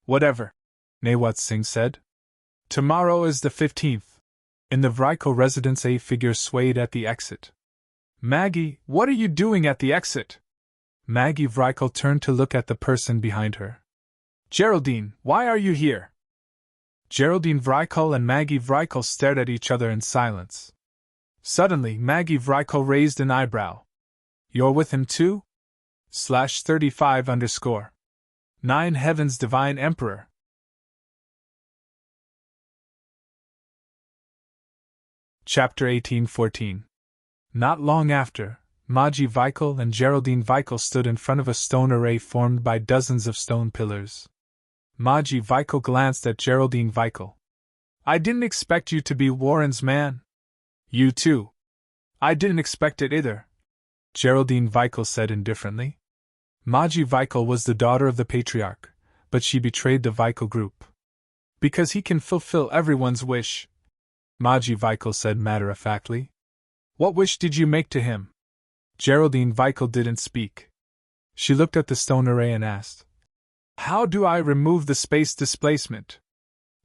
Whatever, Nawat Singh said. Tomorrow is the 15th. In the Vrykle residence, a figure swayed at the exit. Maggie, what are you doing at the exit? Maggie Vrykle turned to look at the person behind her. Geraldine, why are you here? Geraldine Vrykle and Maggie Vrykle stared at each other in silence. Suddenly, Maggie Vrykle raised an eyebrow. You're with him too? /35_. 9 Heavens Divine Emperor. Chapter 1814. Not long after, Maggie Vrykle and Geraldine Vrykle stood in front of a stone array formed by dozens of stone pillars. Maggie Vrykle glanced at Geraldine Vrykle. I didn't expect you to be Warren's man. You too. I didn't expect it either, Geraldine Vrykle said indifferently. Maggie Vrykle was the daughter of the patriarch, but she betrayed the Vrykle group. Because he can fulfill everyone's wish, Maggie Vrykle said matter-of-factly. What wish did you make to him? Geraldine Vrykle didn't speak. She looked at the stone array and asked, How do I remove the space displacement?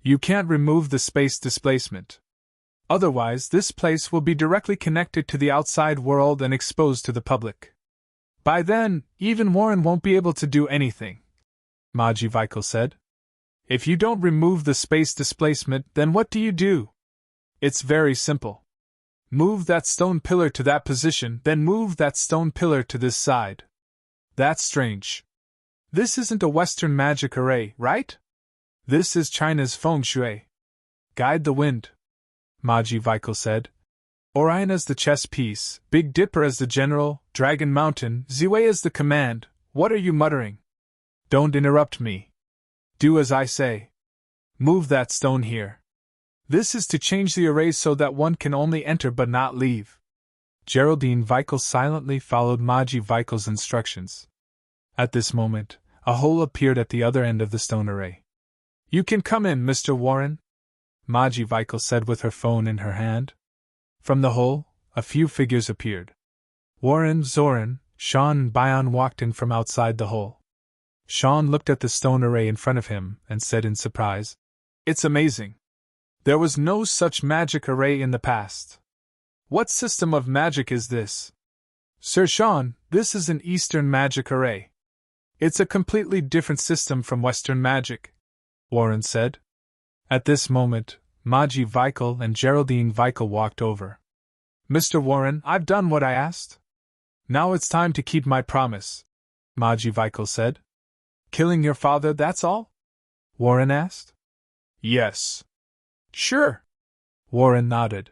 You can't remove the space displacement. Otherwise, this place will be directly connected to the outside world and exposed to the public. By then, even Warren won't be able to do anything, Maggie Vrykle said. If you don't remove the space displacement, then what do you do? It's very simple. Move that stone pillar to that position, then move that stone pillar to this side. That's strange. This isn't a Western magic array, right? This is China's feng shui. Guide the wind, Maggie Vrykle said. Orion as the chess piece, Big Dipper as the general, Dragon Mountain, Ziwei as the command. What are you muttering? Don't interrupt me. Do as I say. Move that stone here. This is to change the array so that one can only enter but not leave. Geraldine Vrykle silently followed Maggie Vrykle's instructions. At this moment, a hole appeared at the other end of the stone array. You can come in, Mr. Warren, Maggie Vrykle said with her phone in her hand. From the hole, a few figures appeared. Warren, Zoran, Sean and Bion walked in from outside the hole. Sean looked at the stone array in front of him and said in surprise, It's amazing. There was no such magic array in the past. What system of magic is this? Sir Sean, this is an Eastern magic array. It's a completely different system from Western magic, Warren said. At this moment, Maggie Vrykle and Geraldine Vrykle walked over. Mr. Warren, I've done what I asked. Now it's time to keep my promise, Maggie Vrykle said. Killing your father, that's all? Warren asked. Yes. Sure. Warren nodded.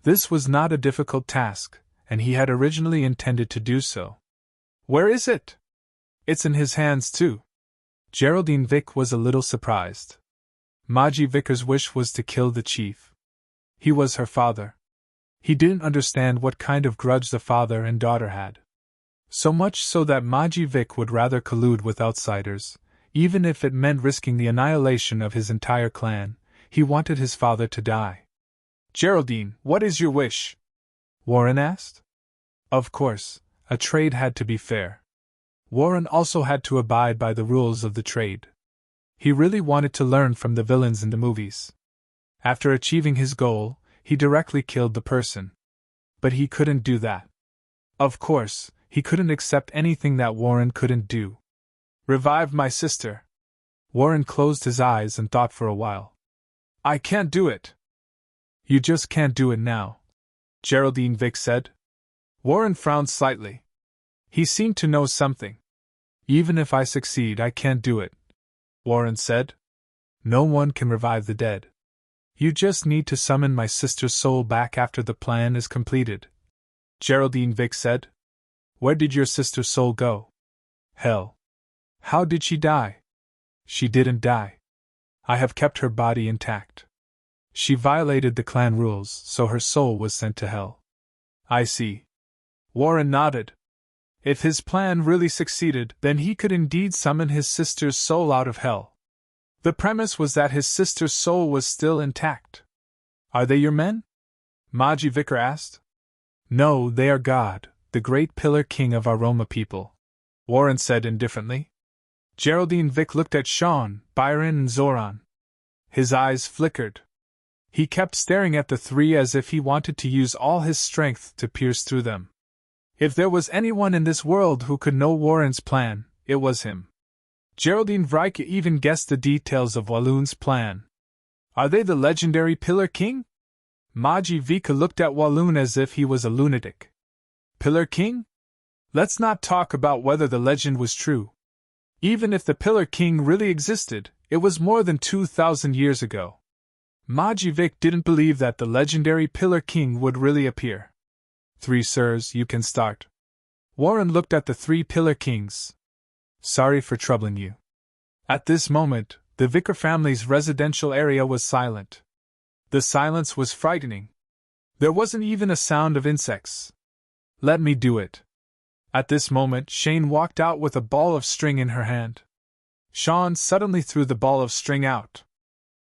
This was not a difficult task, and he had originally intended to do so. Where is it? It's in his hands, too. Geraldine Vick was a little surprised. Maggie Vicker's wish was to kill the chief. He was her father. He didn't understand what kind of grudge the father and daughter had. So much so that Maggie Vick would rather collude with outsiders, even if it meant risking the annihilation of his entire clan. He wanted his father to die. Geraldine, what is your wish? Warren asked. Of course, a trade had to be fair. Warren also had to abide by the rules of the trade. He really wanted to learn from the villains in the movies. After achieving his goal, he directly killed the person. But he couldn't do that. Of course, he couldn't accept anything that Warren couldn't do. Revive my sister. Warren closed his eyes and thought for a while. I can't do it. You just can't do it now, Geraldine Vick said. Warren frowned slightly. He seemed to know something. Even if I succeed, I can't do it, Warren said. No one can revive the dead. You just need to summon my sister's soul back after the plan is completed, Geraldine Vick said. Where did your sister's soul go? Hell. How did she die? She didn't die. I have kept her body intact. She violated the clan rules, so her soul was sent to hell. I see. Warren nodded. If his plan really succeeded, then he could indeed summon his sister's soul out of hell. The premise was that his sister's soul was still intact. Are they your men? Maji Vicar asked. No, they are God, the great pillar king of our Roma people, Warren said indifferently. Geraldine Vick looked at Sean, Byron, and Zoran. His eyes flickered. He kept staring at the three as if he wanted to use all his strength to pierce through them. If there was anyone in this world who could know Warren's plan, it was him. Geraldine Vick even guessed the details of Walloon's plan. Are they the legendary Pillar King? Maji Vika looked at Walloon as if he was a lunatic. Pillar King? Let's not talk about whether the legend was true. Even if the Pillar King really existed, it was more than 2,000 years ago. Maji Vik didn't believe that the legendary Pillar King would really appear. 3 sirs, you can start. Warren looked at the 3 Pillar Kings. Sorry for troubling you. At this moment, the Vicar family's residential area was silent. The silence was frightening. There wasn't even a sound of insects. Let me do it. At this moment, Shane walked out with a ball of string in her hand. Sean suddenly threw the ball of string out.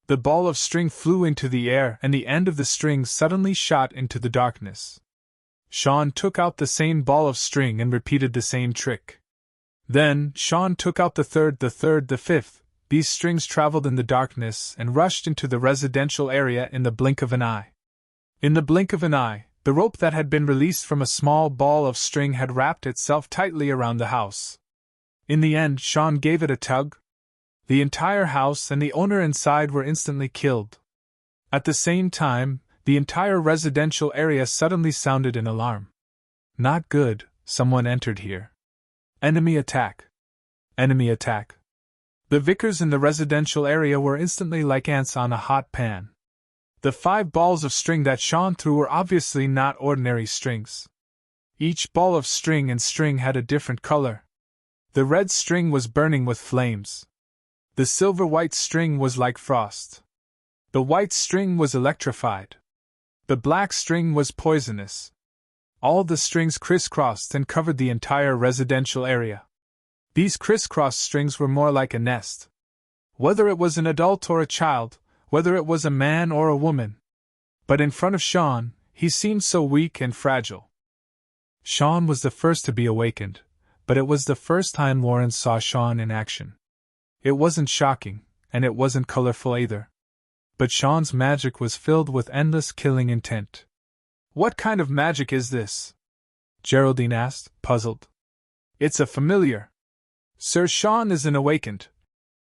The ball of string flew into the air and the end of the string suddenly shot into the darkness. Sean took out the same ball of string and repeated the same trick. Then, Sean took out the third, the fifth. These strings traveled in the darkness and rushed into the residential area in the blink of an eye. In the blink of an eye, the rope that had been released from a small ball of string had wrapped itself tightly around the house. In the end, Sean gave it a tug. The entire house and the owner inside were instantly killed. At the same time, the entire residential area suddenly sounded an alarm. Not good, someone entered here. Enemy attack. Enemy attack. The vicars in the residential area were instantly like ants on a hot pan. The 5 balls of string that Sean threw were obviously not ordinary strings. Each ball of string and string had a different color. The red string was burning with flames. The silver-white string was like frost. The white string was electrified. The black string was poisonous. All the strings crisscrossed and covered the entire residential area. These crisscrossed strings were more like a nest. Whether it was an adult or a child, whether it was a man or a woman. But in front of Sean, he seemed so weak and fragile. Sean was the first to be awakened, but it was the first time Warren saw Sean in action. It wasn't shocking, and it wasn't colorful either. But Sean's magic was filled with endless killing intent. What kind of magic is this? Geraldine asked, puzzled. It's a familiar. Sir Sean isn't awakened,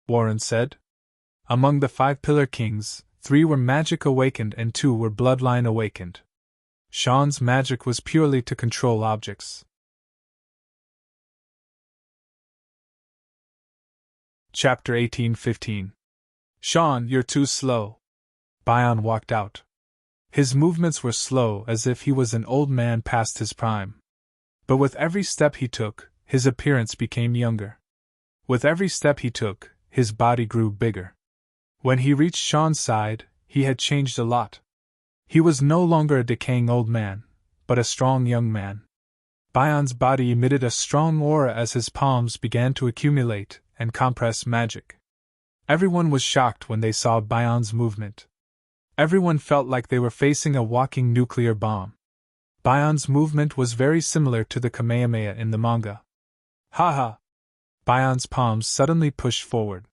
Warren said. Among the 5 Pillar Kings, 3 were magic awakened and 2 were bloodline awakened. Sean's magic was purely to control objects. Chapter 18:15. Sean, you're too slow. Bion walked out. His movements were slow, as if he was an old man past his prime. But with every step he took, his appearance became younger. With every step he took, his body grew bigger. When he reached Sean's side, he had changed a lot. He was no longer a decaying old man, but a strong young man. Bion's body emitted a strong aura as his palms began to accumulate and compress magic. Everyone was shocked when they saw Bion's movement. Everyone felt like they were facing a walking nuclear bomb. Bion's movement was very similar to the Kamehameha in the manga. Haha! Bion's palms suddenly pushed forward.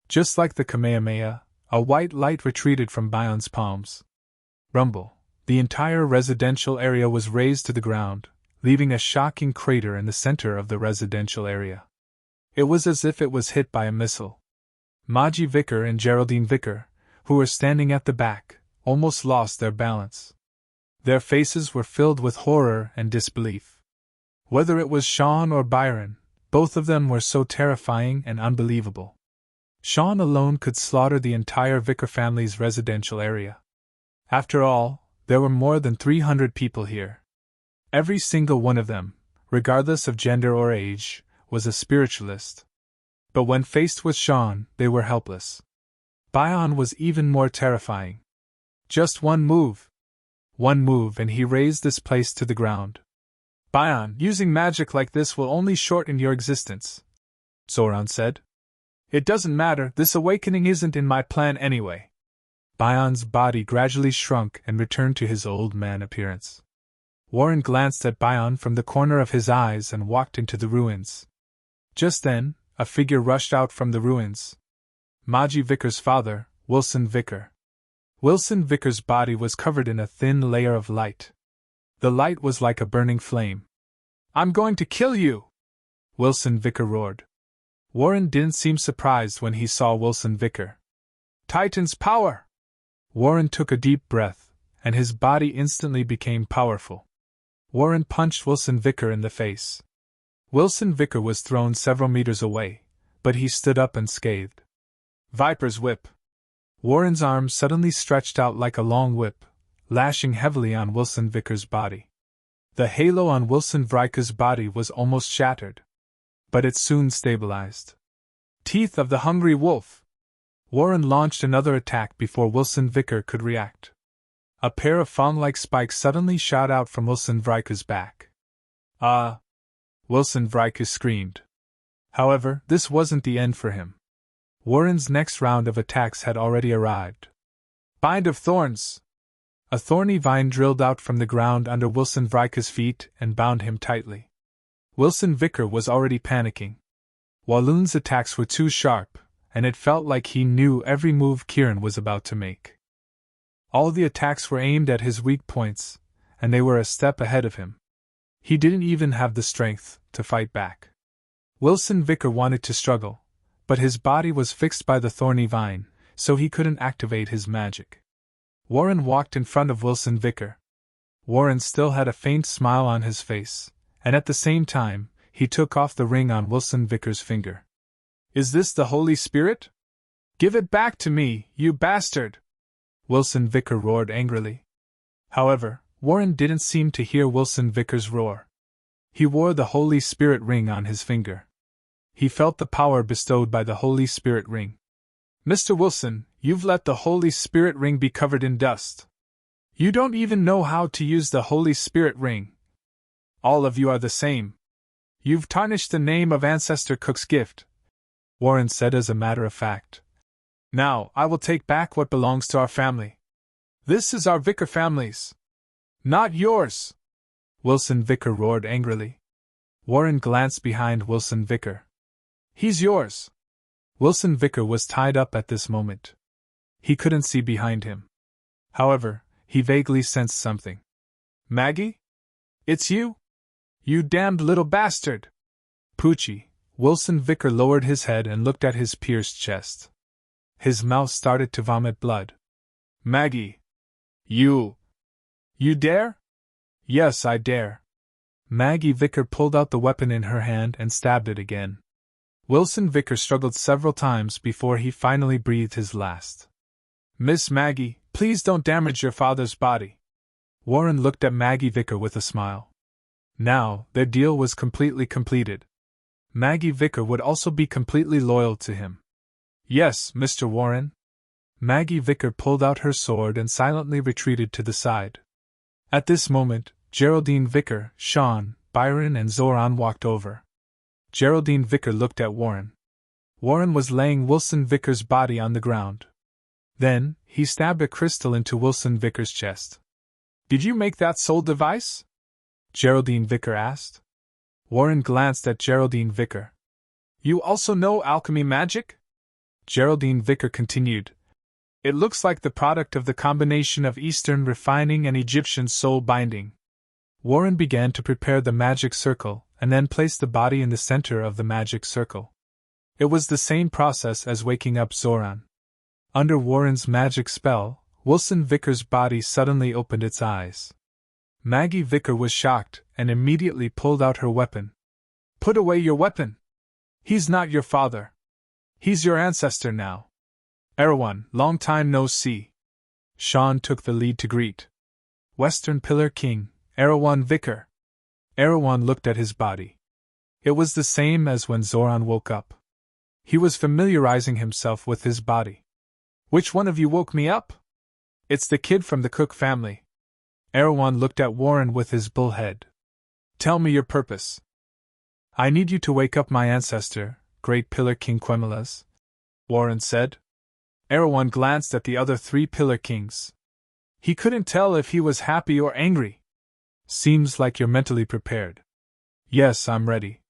Just like the Kamehameha, a white light retreated from Bion's palms. Rumble! The entire residential area was razed to the ground, leaving a shocking crater in the center of the residential area. It was as if it was hit by a missile. Maji Vicar and Geraldine Vicar, who were standing at the back, almost lost their balance. Their faces were filled with horror and disbelief. Whether it was Sean or Byron, both of them were so terrifying and unbelievable. Sean alone could slaughter the entire Vicar family's residential area. After all, there were more than 300 people here. Every single one of them, regardless of gender or age, was a spiritualist. But when faced with Sean, they were helpless. Byron was even more terrifying. Just one move, and he razed this place to the ground. Byron, using magic like this will only shorten your existence, Zoran said. It doesn't matter, this awakening isn't in my plan anyway. Byron's body gradually shrunk and returned to his old man appearance. Warren glanced at Byron from the corner of his eyes and walked into the ruins. Just then, a figure rushed out from the ruins. Maji Vicar's father, Wilson Vicar. Wilson Vicar's body was covered in a thin layer of light. The light was like a burning flame. I'm going to kill you! Wilson Vicar roared. Warren didn't seem surprised when he saw Wilson Vicar. Titan's power! Warren took a deep breath, and his body instantly became powerful. Warren punched Wilson Vicar in the face. Wilson Vicar was thrown several meters away, but he stood up unscathed. Viper's whip! Warren's arm suddenly stretched out like a long whip, lashing heavily on Wilson Vicar's body. The halo on Wilson Vicar's body was almost shattered. But it soon stabilized. Teeth of the hungry wolf! Warren launched another attack before Wilson Vicar could react. A pair of fang-like spikes suddenly shot out from Wilson Vicar's back. Ah! Wilson Vicar screamed. However, this wasn't the end for him. Warren's next round of attacks had already arrived. Bind of thorns! A thorny vine drilled out from the ground under Wilson Vicar's feet and bound him tightly. Wilson Vicar was already panicking. Walloon's attacks were too sharp, and it felt like he knew every move Kieran was about to make. All the attacks were aimed at his weak points, and they were a step ahead of him. He didn't even have the strength to fight back. Wilson Vicar wanted to struggle, but his body was fixed by the thorny vine, so he couldn't activate his magic. Warren walked in front of Wilson Vicar. Warren still had a faint smile on his face, and at the same time, he took off the ring on Wilson Vicar's finger. Is this the Holy Spirit? Give it back to me, you bastard! Wilson Vicar roared angrily. However, Warren didn't seem to hear Wilson Vicar's roar. He wore the Holy Spirit ring on his finger. He felt the power bestowed by the Holy Spirit ring. Mr. Wilson, you've let the Holy Spirit ring be covered in dust. You don't even know how to use the Holy Spirit ring. All of you are the same. You've tarnished the name of Ancestor Cook's gift, Warren said as a matter of fact. Now, I will take back what belongs to our family. This is our Vicar family's. Not yours! Wilson Vicar roared angrily. Warren glanced behind Wilson Vicar. He's yours! Wilson Vicar was tied up at this moment. He couldn't see behind him. However, he vaguely sensed something. Maggie? It's you? You damned little bastard! Poochie! Wilson Vicar lowered his head and looked at his pierced chest. His mouth started to vomit blood. Maggie! You dare? Yes, I dare. Maggie Vicar pulled out the weapon in her hand and stabbed it again. Wilson Vicar struggled several times before he finally breathed his last. Miss Maggie, please don't damage your father's body. Warren looked at Maggie Vicar with a smile. Now, their deal was completely completed. Maggie Vicar would also be completely loyal to him. Yes, Mr. Warren. Maggie Vicar pulled out her sword and silently retreated to the side. At this moment, Geraldine Vicar, Sean, Byron and Zoran walked over. Geraldine Vicar looked at Warren. Warren was laying Wilson Vicar's body on the ground. Then, he stabbed a crystal into Wilson Vicar's chest. Did you make that soul device? Geraldine Vicar asked. Warren glanced at Geraldine Vicar. You also know alchemy magic? Geraldine Vicar continued. It looks like the product of the combination of Eastern refining and Egyptian soul binding. Warren began to prepare the magic circle, and then placed the body in the center of the magic circle. It was the same process as waking up Zoran. Under Warren's magic spell, Wilson Vickers' body suddenly opened its eyes. Maggie Vicker was shocked and immediately pulled out her weapon. "Put away your weapon! He's not your father. He's your ancestor now. Erewhon, long time no see." Sean took the lead to greet. "Western Pillar King, Erewhon Vicker." Erewhon looked at his body. It was the same as when Zoran woke up. He was familiarizing himself with his body. "Which one of you woke me up?" "It's the kid from the Cook family." Erewhon looked at Warren with his bull head. "Tell me your purpose." "I need you to wake up my ancestor, Great Pillar King Quemelas," Warren said. Erewhon glanced at the other 3 Pillar Kings. He couldn't tell if he was happy or angry. "Seems like you're mentally prepared." "Yes, I'm ready."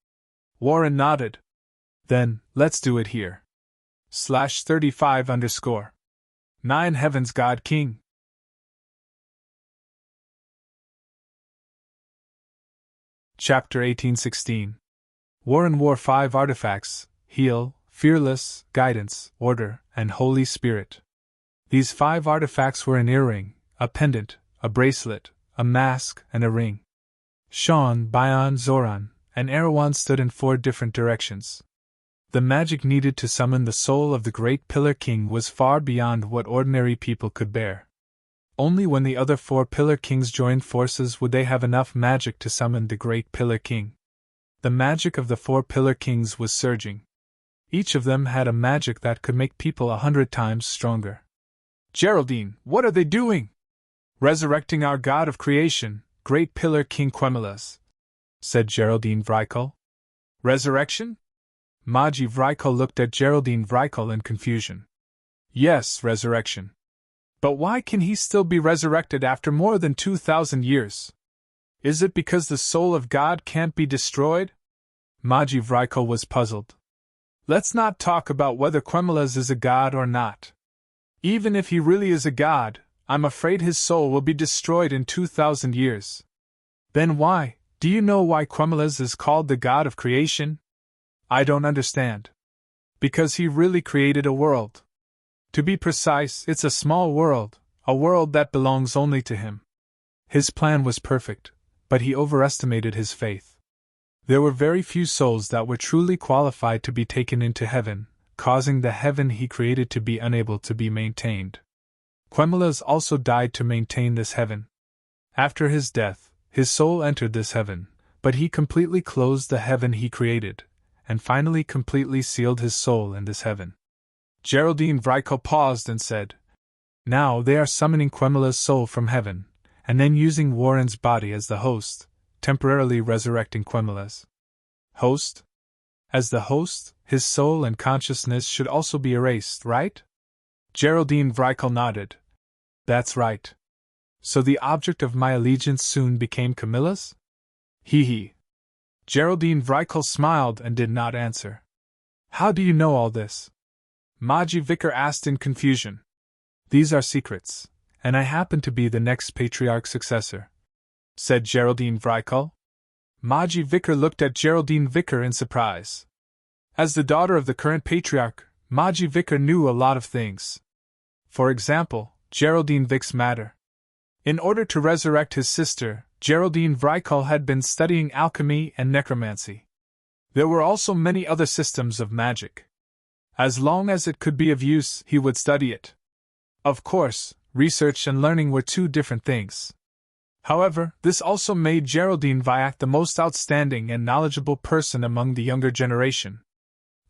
Warren nodded. "Then, let's do it here. /35_. 9 Heavens God King. Chapter 1816. Warren wore 5 artifacts: Heal, Fearless, Guidance, Order, and Holy Spirit. These 5 artifacts were an earring, a pendant, a bracelet, a mask, and a ring. Sean, Bion, Zoran, and Erewhon stood in 4 different directions. The magic needed to summon the soul of the Great Pillar King was far beyond what ordinary people could bear. Only when the other 4 Pillar Kings joined forces would they have enough magic to summon the Great Pillar King. The magic of the 4 Pillar Kings was surging. Each of them had a magic that could make people 100 times stronger. "Geraldine, what are they doing?" "Resurrecting our god of creation, Great Pillar King Quemelas," said Geraldine Vrykel. "Resurrection?" Maji Vrykel looked at Geraldine Vrykel in confusion. "Yes, resurrection. But why can he still be resurrected after more than 2,000 years? Is it because the soul of God can't be destroyed?" Maji Vrykel was puzzled. "Let's not talk about whether Quemelas is a god or not. Even if he really is a god, I'm afraid his soul will be destroyed in 2,000 years. Then why, do you know why Quemelas is called the god of creation?" "I don't understand." "Because he really created a world. To be precise, it's a small world, a world that belongs only to him. His plan was perfect, but he overestimated his faith. There were very few souls that were truly qualified to be taken into heaven, causing the heaven he created to be unable to be maintained. Quemelas also died to maintain this heaven. After his death, his soul entered this heaven, but he completely closed the heaven he created, and finally completely sealed his soul in this heaven." Geraldine Vrykel paused and said, "Now they are summoning Quemelas' soul from heaven, and then using Warren's body as the host, temporarily resurrecting Quemelas." "Host? As the host, his soul and consciousness should also be erased, right?" Geraldine Vrykel nodded. "That's right. So the object of my allegiance soon became Camilla's?" He. Geraldine Vrykel smiled and did not answer. "How do you know all this?" Maji Vicker asked in confusion. "These are secrets, and I happen to be the next patriarch successor," said Geraldine Vrykel. Maji Vicker looked at Geraldine Vicker in surprise. As the daughter of the current patriarch, Maji Vicker knew a lot of things. For example, Geraldine Vick's matter. In order to resurrect his sister, Geraldine Vrykel had been studying alchemy and necromancy. There were also many other systems of magic. As long as it could be of use, he would study it. Of course, research and learning were 2 different things. However, this also made Geraldine Vyak the most outstanding and knowledgeable person among the younger generation.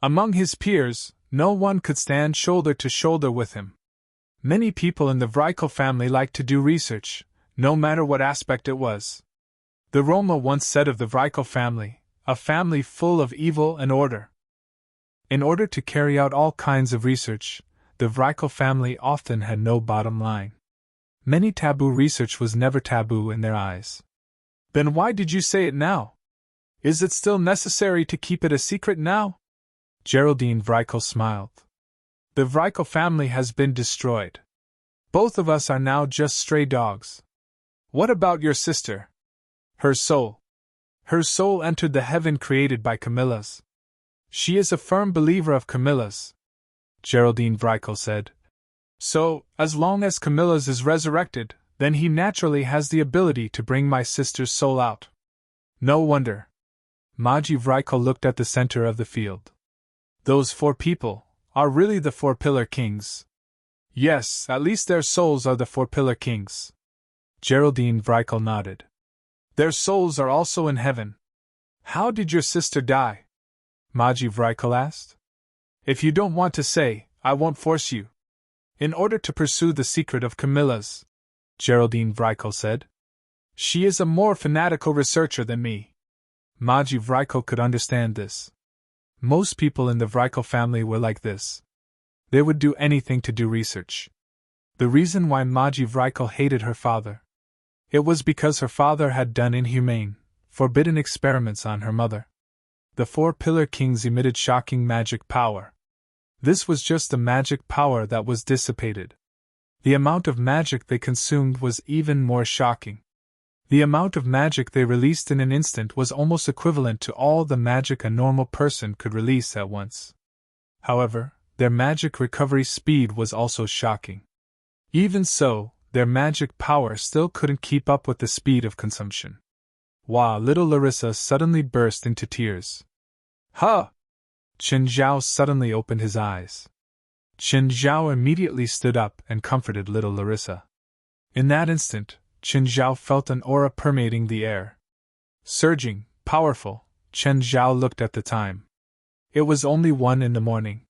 Among his peers, no one could stand shoulder to shoulder with him. Many people in the Vrykel family liked to do research, no matter what aspect it was. The Roma once said of the Vrykel family, a family full of evil and order. In order to carry out all kinds of research, the Vrykel family often had no bottom line. Many taboo research was never taboo in their eyes. "Then why did you say it now? Is it still necessary to keep it a secret now?" Geraldine Vrykel smiled. "The Vrykel family has been destroyed. Both of us are now just stray dogs. What about your sister? Her soul? Her soul entered the heaven created by Camilla's. She is a firm believer of Camilla's, Geraldine Vrikel said. So, as long as Camilla's is resurrected, then he naturally has the ability to bring my sister's soul out. No wonder. Maji Vrikel looked at the center of the field. Those 4 people are really the 4 Pillar Kings. Yes, at least their souls are the 4 Pillar Kings. Geraldine Vrikel nodded. Their souls are also in heaven. How did your sister die? Maji Vrikel asked. If you don't want to say, I won't force you. In order to pursue the secret of Camilla's, Geraldine Vrikel said. She is a more fanatical researcher than me. Maji Vrikel could understand this. Most people in the Vrikel family were like this. They would do anything to do research. The reason why Maji Vrikel hated her father. It was because her father had done inhumane, forbidden experiments on her mother. The 4 Pillar Kings emitted shocking magic power. This was just the magic power that was dissipated. The amount of magic they consumed was even more shocking. The amount of magic they released in an instant was almost equivalent to all the magic a normal person could release at once. However, their magic recovery speed was also shocking. Even so, their magic power still couldn't keep up with the speed of consumption. Wow! Little Larissa suddenly burst into tears. Huh! Chen Zhao suddenly opened his eyes. Chen Zhao immediately stood up and comforted little Larissa. In that instant, Chen Zhao felt an aura permeating the air. Surging, powerful, Chen Zhao looked at the time. It was only 1 in the morning.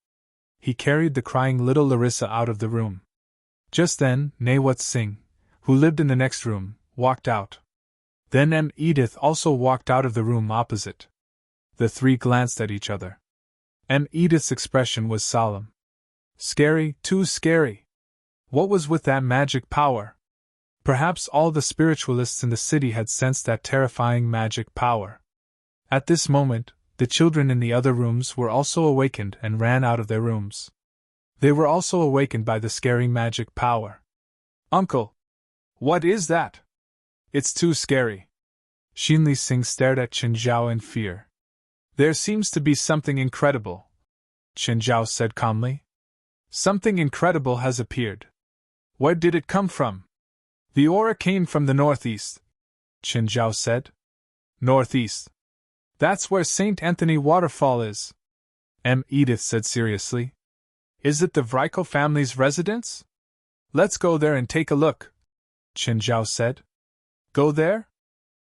He carried the crying little Larissa out of the room. Just then, Nawat Singh, who lived in the next room, walked out. Then Edith also walked out of the room opposite. The 3 glanced at each other. Edith's expression was solemn. Scary, too scary. What was with that magic power? Perhaps all the spiritualists in the city had sensed that terrifying magic power. At this moment, the children in the other rooms were also awakened and ran out of their rooms. They were also awakened by the scary magic power. Uncle! What is that? It's too scary. Xinli Singh stared at Chen Zhao in fear. There seems to be something incredible, Chen Zhao said calmly. Something incredible has appeared. Where did it come from? The aura came from the northeast, Chen Zhao said. Northeast. That's where St. Anthony Waterfall is, Edith said seriously. Is it the Vrikel family's residence? Let's go there and take a look, Chen Zhao said. Go there?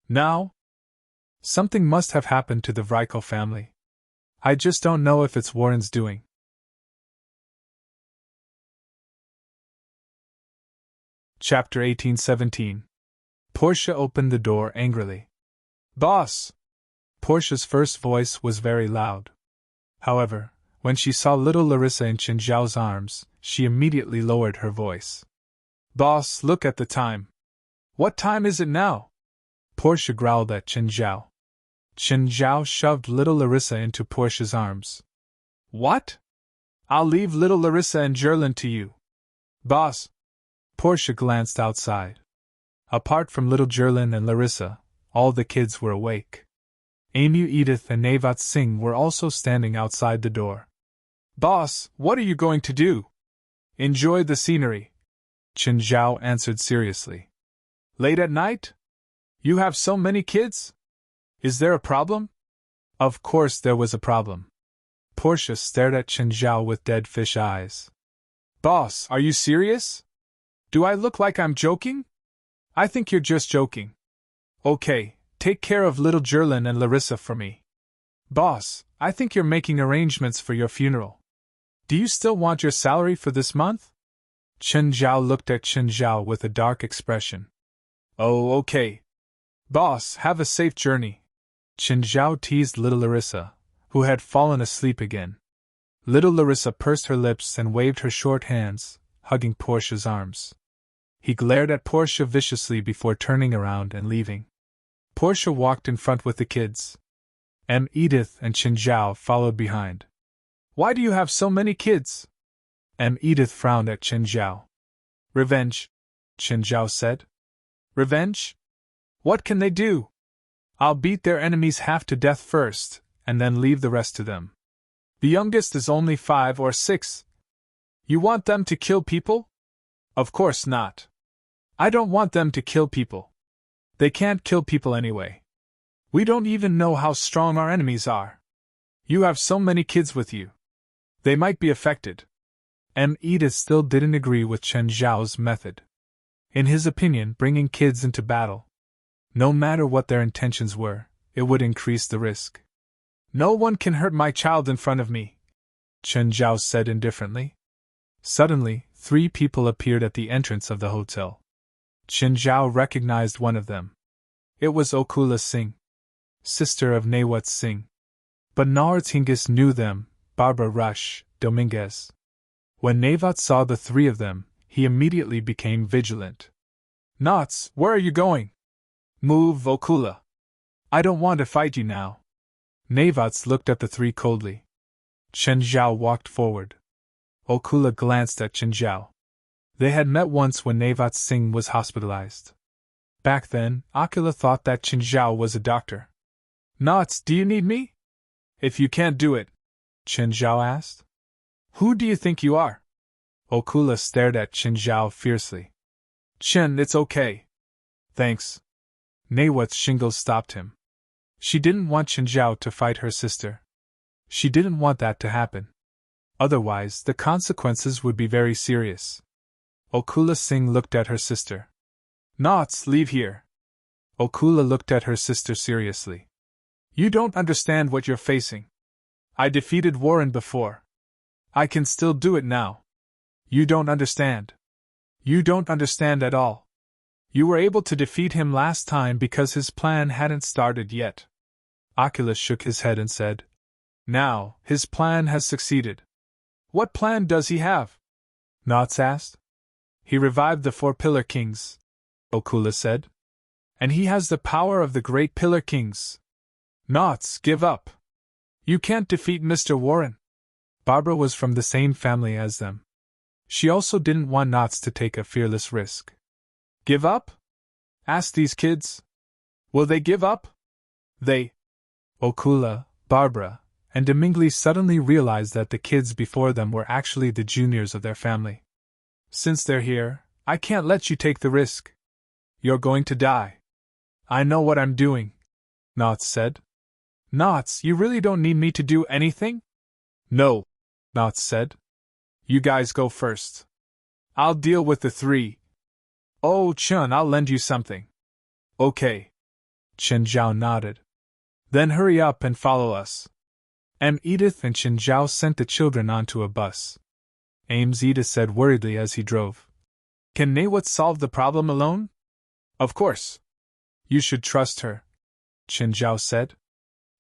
Now? Something must have happened to the Vrikel family. I just don't know if it's Warren's doing. Chapter 1817. Portia opened the door angrily. Boss! Portia's first voice was very loud. However, when she saw little Larissa in Chen Zhao's arms, she immediately lowered her voice. Boss, look at the time. What time is it now? Portia growled at Chen Zhao. Chen Zhao shoved little Larissa into Portia's arms. What? I'll leave little Larissa and Gerlin to you. Boss! Portia glanced outside. Apart from little Gerlin and Larissa, all the kids were awake. Amy, Edith, and Nawat Singh were also standing outside the door. Boss, what are you going to do? Enjoy the scenery, Chen Zhao answered seriously. Late at night? You have so many kids? Is there a problem? Of course there was a problem. Portia stared at Chen Zhao with dead fish eyes. Boss, are you serious? Do I look like I'm joking? I think you're just joking. Okay, take care of little Gerlin and Larissa for me. Boss, I think you're making arrangements for your funeral. Do you still want your salary for this month? Chen Zhao looked at Chen Zhao with a dark expression. Oh, okay. Boss, have a safe journey. Chen Zhao teased little Larissa, who had fallen asleep again. Little Larissa pursed her lips and waved her short hands, hugging Portia's arms. He glared at Portia viciously before turning around and leaving. Portia walked in front with the kids. Edith and Chen Zhao followed behind. Why do you have so many kids? Edith frowned at Chen Zhao. Revenge, Chen Zhao said. Revenge? What can they do? I'll beat their enemies half to death first, and then leave the rest to them. The youngest is only 5 or 6. You want them to kill people? Of course not. I don't want them to kill people. They can't kill people anyway. We don't even know how strong our enemies are. You have so many kids with you. They might be affected. Edith still didn't agree with Chen Zhao's method. In his opinion, bringing kids into battle, no matter what their intentions were, it would increase the risk. No one can hurt my child in front of me, Chen Zhao said indifferently. Suddenly, 3 people appeared at the entrance of the hotel. Chen Zhao recognized one of them. It was Okula Singh, sister of Nawat Singh. But Nartingis knew them, Barbara Rush, Dominguez. When Nawat saw the 3 of them, he immediately became vigilant. Knots, where are you going? Move, Okula. I don't want to fight you now. Nawats looked at the 3 coldly. Chen Zhao walked forward. Okula glanced at Chen Zhao. They had met once when Nawat Singh was hospitalized. Back then, Okula thought that Chen Zhao was a doctor. Knots, do you need me? If you can't do it, Chen Zhao asked. Who do you think you are? Okula stared at Chen Zhao fiercely. Chen, it's okay. Thanks. Nawat's shingles stopped him. She didn't want Chen Zhao to fight her sister. She didn't want that to happen. Otherwise, the consequences would be very serious. Okula Singh looked at her sister. Knots, leave here. Okula looked at her sister seriously. You don't understand what you're facing. I defeated Warren before. I can still do it now. You don't understand. You don't understand at all. You were able to defeat him last time because his plan hadn't started yet. Oculus shook his head and said, Now, his plan has succeeded. What plan does he have? Knots asked. He revived the 4 Pillar Kings, Okula said. And he has the power of the Great Pillar Kings. Knots, give up. You can't defeat Mr. Warren. Barbara was from the same family as them. She also didn't want Knots to take a fearless risk. Give up? Ask these kids. Will they give up? They. Okula, Barbara, and Dominguez suddenly realized that the kids before them were actually the juniors of their family. Since they're here, I can't let you take the risk. You're going to die. I know what I'm doing, Knots said. Knots, you really don't need me to do anything? No, Knots said. You guys go first. I'll deal with the 3. Oh, Chun, I'll lend you something. Okay. Chen Zhao nodded. Then hurry up and follow us. Edith and Chen Zhao sent the children onto a bus. Edith said worriedly as he drove. Can Nawat solve the problem alone? Of course. You should trust her, Chen Zhao said.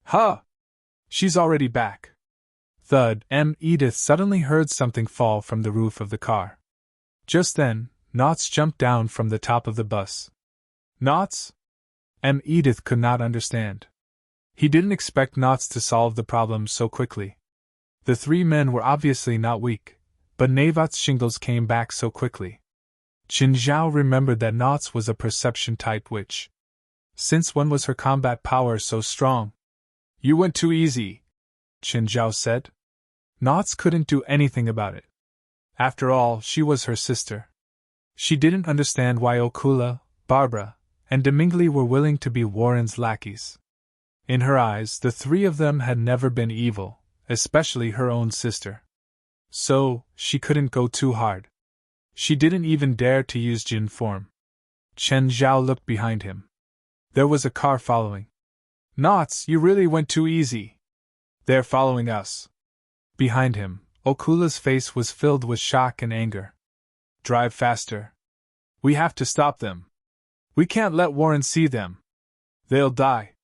Huh! She's already back. Thud, Edith suddenly heard something fall from the roof of the car. Just then, Knots jumped down from the top of the bus. Knots? Edith could not understand. He didn't expect Knots to solve the problem so quickly. The 3 men were obviously not weak, but Nawat's shingles came back so quickly. Chen Zhao remembered that Knots was a perception-type witch. Since when was her combat power so strong? You went too easy, Chen Zhao said. Knots couldn't do anything about it. After all, she was her sister. She didn't understand why Okula, Barbara, and Dominguez were willing to be Warren's lackeys. In her eyes, the 3 of them had never been evil, especially her own sister. So, she couldn't go too hard. She didn't even dare to use Jin form. Chen Zhao looked behind him. There was a car following. Knots, you really went too easy. They're following us. Behind him, Okula's face was filled with shock and anger. Drive faster. We have to stop them. We can't let Warren see them. They'll die.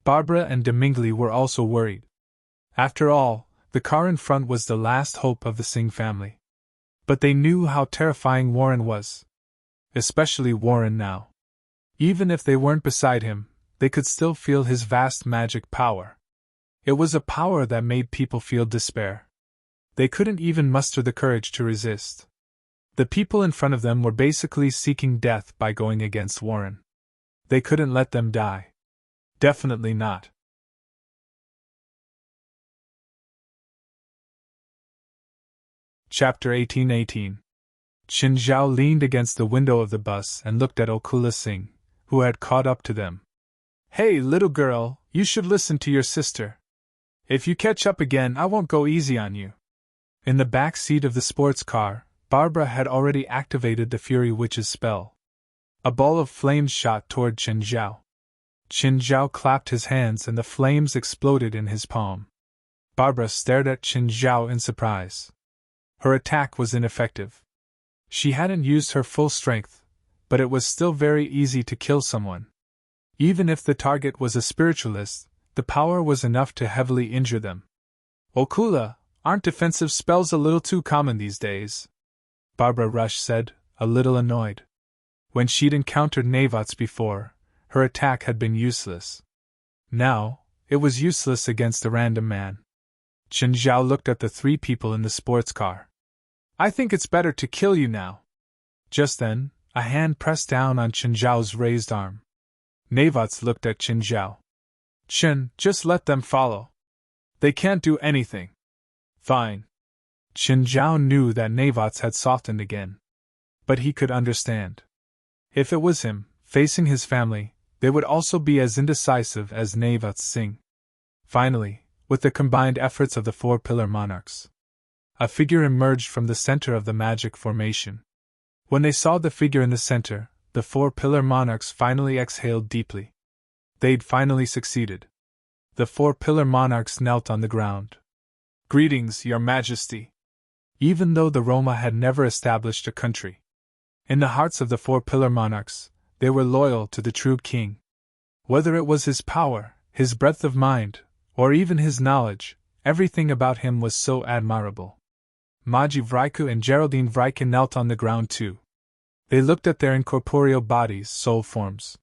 Barbara and Dominguez were also worried. After all, the car in front was the last hope of the Singh family. But they knew how terrifying Warren was. Especially Warren now. Even if they weren't beside him, they could still feel his vast magic power. It was a power that made people feel despair. They couldn't even muster the courage to resist. The people in front of them were basically seeking death by going against Warren. They couldn't let them die. Definitely not. Chapter 1818. Qin Zhao leaned against the window of the bus and looked at Okula Singh, who had caught up to them. Hey, little girl, you should listen to your sister. If you catch up again, I won't go easy on you. In the back seat of the sports car, Barbara had already activated the Fury Witch's spell. A ball of flames shot toward Qin Zhao. Qin Zhao clapped his hands and the flames exploded in his palm. Barbara stared at Qin Zhao in surprise. Her attack was ineffective. She hadn't used her full strength, but it was still very easy to kill someone. Even if the target was a spiritualist, the power was enough to heavily injure them. Okula, aren't defensive spells a little too common these days? Barbara Rush said, a little annoyed. When she'd encountered Navots before, her attack had been useless. Now, it was useless against a random man. Qin Zhao looked at the three people in the sports car. I think it's better to kill you now. Just then, a hand pressed down on Qin Zhao's raised arm. Navots looked at Qin Zhao. Qin, just let them follow. They can't do anything. Fine. Qin Zhao knew that Navots had softened again. But he could understand. If it was him, facing his family, they would also be as indecisive as Navots Singh. Finally, with the combined efforts of the four pillar monarchs, a figure emerged from the center of the magic formation. When they saw the figure in the center, the four pillar monarchs finally exhaled deeply. They'd finally succeeded. The four pillar monarchs knelt on the ground. Greetings, Your Majesty. Even though the Roma had never established a country, in the hearts of the four pillar monarchs, they were loyal to the true king. Whether it was his power, his breadth of mind, or even his knowledge, everything about him was so admirable. Maji Vriku and Geraldine Vriku knelt on the ground too. They looked at their incorporeal bodies, soul forms.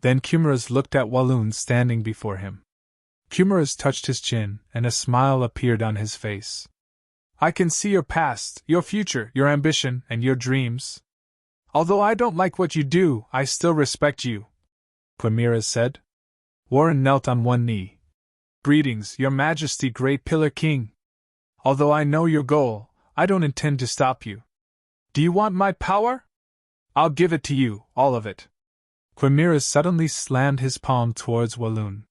Then Kumaras looked at Walloon standing before him. Kumaras touched his chin, and a smile appeared on his face. I can see your past, your future, your ambition, and your dreams. Although I don't like what you do, I still respect you, Kumaras said. Warren knelt on one knee. Greetings, Your Majesty, Great Pillar King. Although I know your goal, I don't intend to stop you. Do you want my power? I'll give it to you, all of it. Kumaras suddenly slammed his palm towards Walloon.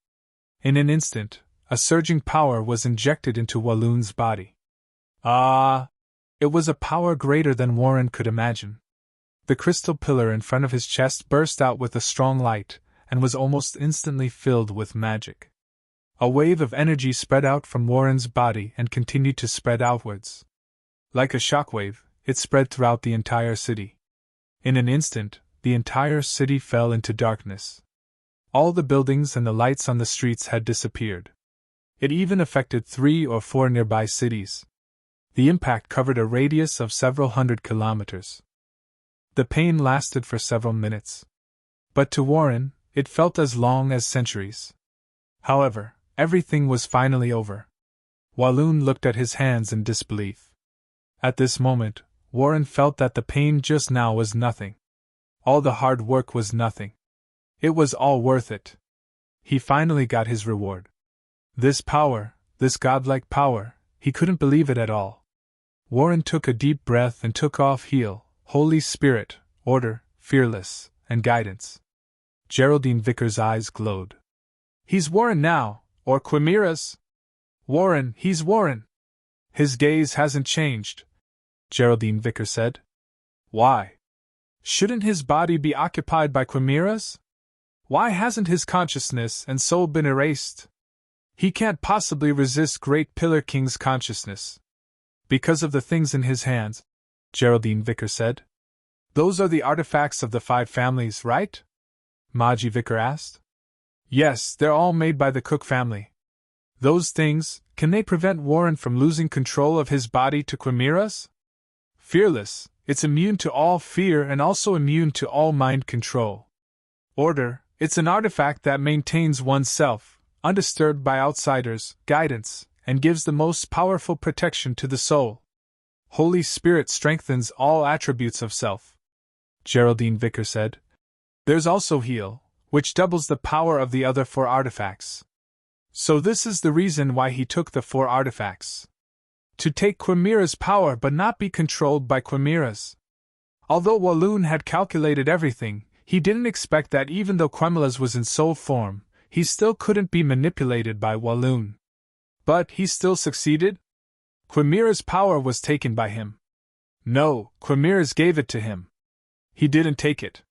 In an instant, a surging power was injected into Walloon's body. It was a power greater than Warren could imagine. The crystal pillar in front of his chest burst out with a strong light, and was almost instantly filled with magic. A wave of energy spread out from Warren's body and continued to spread outwards. Like a shockwave, it spread throughout the entire city. In an instant, the entire city fell into darkness. All the buildings and the lights on the streets had disappeared. It even affected 3 or 4 nearby cities. The impact covered a radius of several hundred kilometers. The pain lasted for several minutes. But to Warren, it felt as long as centuries. However, everything was finally over. Walloon looked at his hands in disbelief. At this moment, Warren felt that the pain just now was nothing. All the hard work was nothing. It was all worth it. He finally got his reward. This power, this godlike power, he couldn't believe it at all. Warren took a deep breath and took off heal, Holy Spirit, order, fearless, and guidance. Geraldine Vickers' eyes glowed. He's Warren now, or Kumaras. Warren, he's Warren. His gaze hasn't changed, Geraldine Vickers said. Why? Shouldn't his body be occupied by Kumaras? Why hasn't his consciousness and soul been erased? He can't possibly resist Great Pillar King's consciousness. Because of the things in his hands, Geraldine Vickers said. Those are the artifacts of the 5 families, right? Maji Vickers asked. Yes, they're all made by the Cook family. Those things, can they prevent Warren from losing control of his body to Kumaras? Fearless, it's immune to all fear and also immune to all mind control. Order, it's an artifact that maintains oneself, undisturbed by outsiders, guidance, and gives the most powerful protection to the soul. Holy Spirit strengthens all attributes of self, Geraldine Vickers said. There's also heal, which doubles the power of the other 4 artifacts. So this is the reason why he took the 4 artifacts. To take Quimera's power but not be controlled by Quimera's. Although Walloon had calculated everything, he didn't expect that even though Quemela's was in soul form, he still couldn't be manipulated by Walloon. But he still succeeded? Quimera's power was taken by him. No, Quimera's gave it to him. He didn't take it.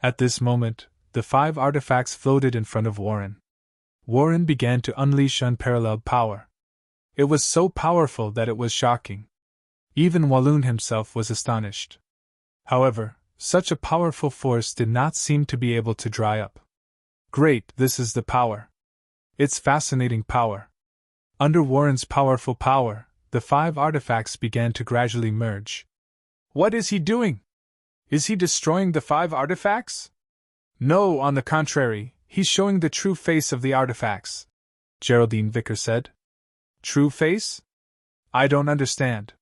At this moment, the 5 artifacts floated in front of Warren. Warren began to unleash unparalleled power. It was so powerful that it was shocking. Even Walloon himself was astonished. However, such a powerful force did not seem to be able to dry up. Great, this is the power. It's fascinating power. Under Warren's powerful power, the 5 artifacts began to gradually merge. What is he doing? Is he destroying the 5 artifacts? No, on the contrary, he's showing the true face of the artifacts, Geraldine Vickers said. True face? I don't understand.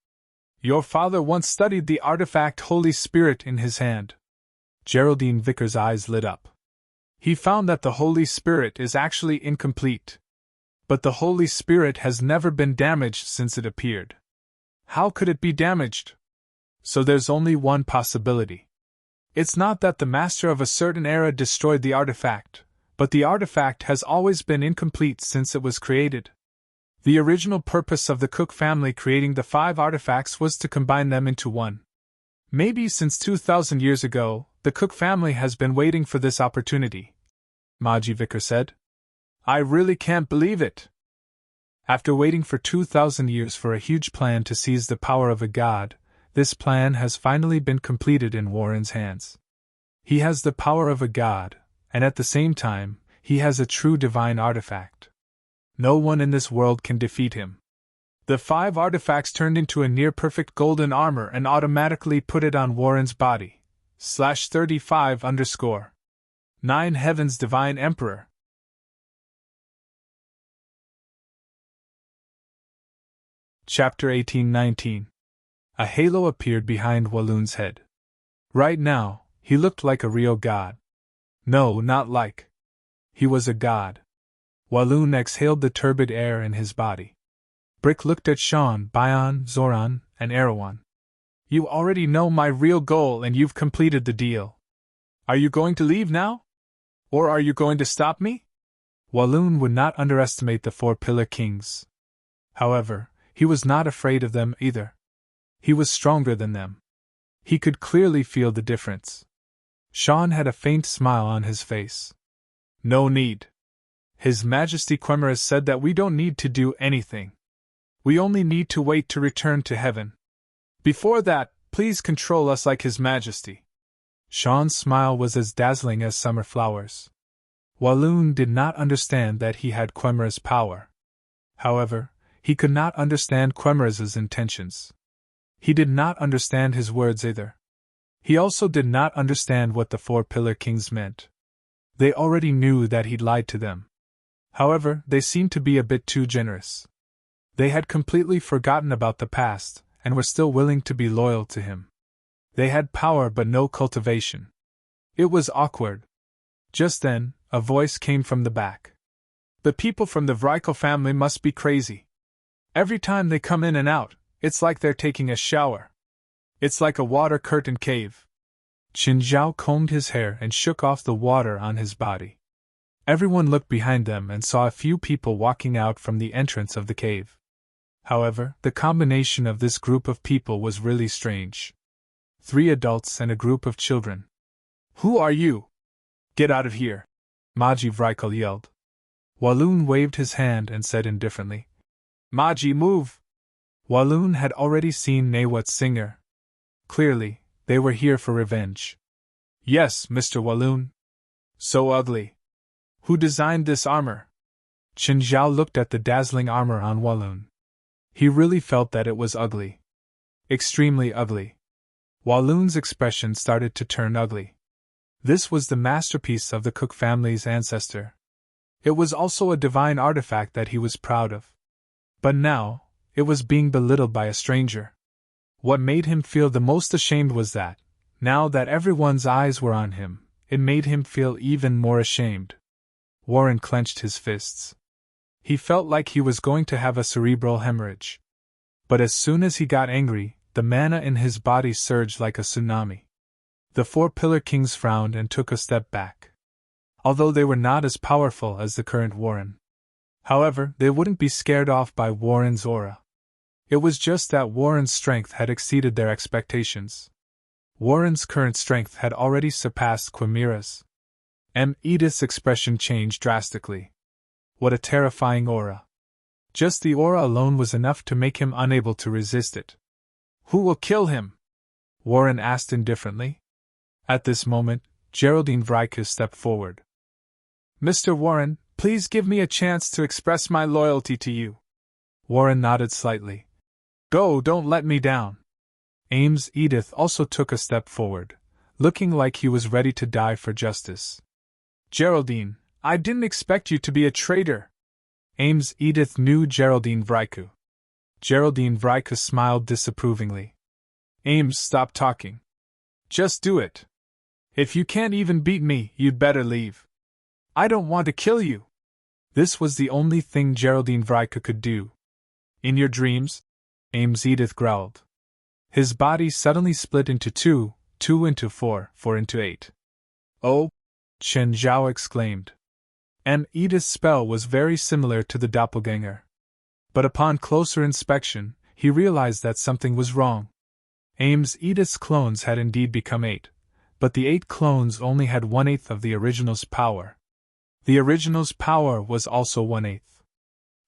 Your father once studied the artifact Holy Spirit in his hand. Geraldine Vickers' eyes lit up. He found that the Holy Spirit is actually incomplete. But the Holy Spirit has never been damaged since it appeared. How could it be damaged? So there's only one possibility. It's not that the master of a certain era destroyed the artifact, but the artifact has always been incomplete since it was created. The original purpose of the Cook family creating the 5 artifacts was to combine them into one. Maybe since 2,000 years ago, the Cook family has been waiting for this opportunity, Maji Vickers said. I really can't believe it. After waiting for 2,000 years for a huge plan to seize the power of a god, this plan has finally been completed in Warren's hands. He has the power of a god, and at the same time, he has a true divine artifact. No one in this world can defeat him. The 5 artifacts turned into a near-perfect golden armor and automatically put it on Warren's body. /35_. 9 Heavens Divine Emperor. Chapter 18-19. A halo appeared behind Walloon's head. Right now, he looked like a real god. No, not like. He was a god. Walloon exhaled the turbid air in his body. Brick looked at Sean, Bion, Zoran, and Erewhon. You already know my real goal and you've completed the deal. Are you going to leave now? Or are you going to stop me? Walloon would not underestimate the 4 Pillar Kings. However, he was not afraid of them either. He was stronger than them. He could clearly feel the difference. Sean had a faint smile on his face. No need. His Majesty Quemera said that we don't need to do anything. We only need to wait to return to heaven. Before that, please control us like His Majesty. Sean's smile was as dazzling as summer flowers. Walloon did not understand that he had Quemera's power. However, he could not understand Quemera's intentions. He did not understand his words either. He also did not understand what the 4 Pillar Kings meant. They already knew that he'd lied to them. However, they seemed to be a bit too generous. They had completely forgotten about the past, and were still willing to be loyal to him. They had power but no cultivation. It was awkward. Just then, a voice came from the back. The people from the Vrykle family must be crazy. Every time they come in and out, it's like they're taking a shower. It's like a water curtain cave. Qin Zhao combed his hair and shook off the water on his body. Everyone looked behind them and saw a few people walking out from the entrance of the cave. However, the combination of this group of people was really strange. 3 adults and a group of children. Who are you? Get out of here! Maji Vrykle yelled. Walloon waved his hand and said indifferently, Maji, move! Walloon had already seen Nawat's singer. Clearly, they were here for revenge. Yes, Mr. Walloon. So ugly. Who designed this armor? Qin Zhao looked at the dazzling armor on Walloon. He really felt that it was ugly. Extremely ugly. Walloon's expression started to turn ugly. This was the masterpiece of the Cook family's ancestor. It was also a divine artifact that he was proud of. But now, it was being belittled by a stranger. What made him feel the most ashamed was that, now that everyone's eyes were on him, it made him feel even more ashamed. Warren clenched his fists. He felt like he was going to have a cerebral hemorrhage. But as soon as he got angry, the mana in his body surged like a tsunami. The four Pillar Kings frowned and took a step back. Although they were not as powerful as the current Warren. However, they wouldn't be scared off by Warren's aura. It was just that Warren's strength had exceeded their expectations. Warren's current strength had already surpassed Quimera's. Edith's expression changed drastically. What a terrifying aura. Just the aura alone was enough to make him unable to resist it. Who will kill him? Warren asked indifferently. At this moment, Geraldine Vrykes stepped forward. Mr. Warren, please give me a chance to express my loyalty to you. Warren nodded slightly. Go, don't let me down. Edith also took a step forward, looking like he was ready to die for justice. Geraldine, I didn't expect you to be a traitor. Edith knew Geraldine Vrykes. Geraldine Vrykes smiled disapprovingly. Stop talking. Just do it. If you can't even beat me, you'd better leave. I don't want to kill you. This was the only thing Geraldine Vrykes could do. In your dreams? Edith growled. His body suddenly split into two, 2 into 4, 4 into 8. Oh! Chen Zhao exclaimed. Edith's spell was very similar to the doppelganger. But upon closer inspection, he realized that something was wrong. Edith's clones had indeed become 8, but the 8 clones only had 1/8 of the original's power. The original's power was also 1/8.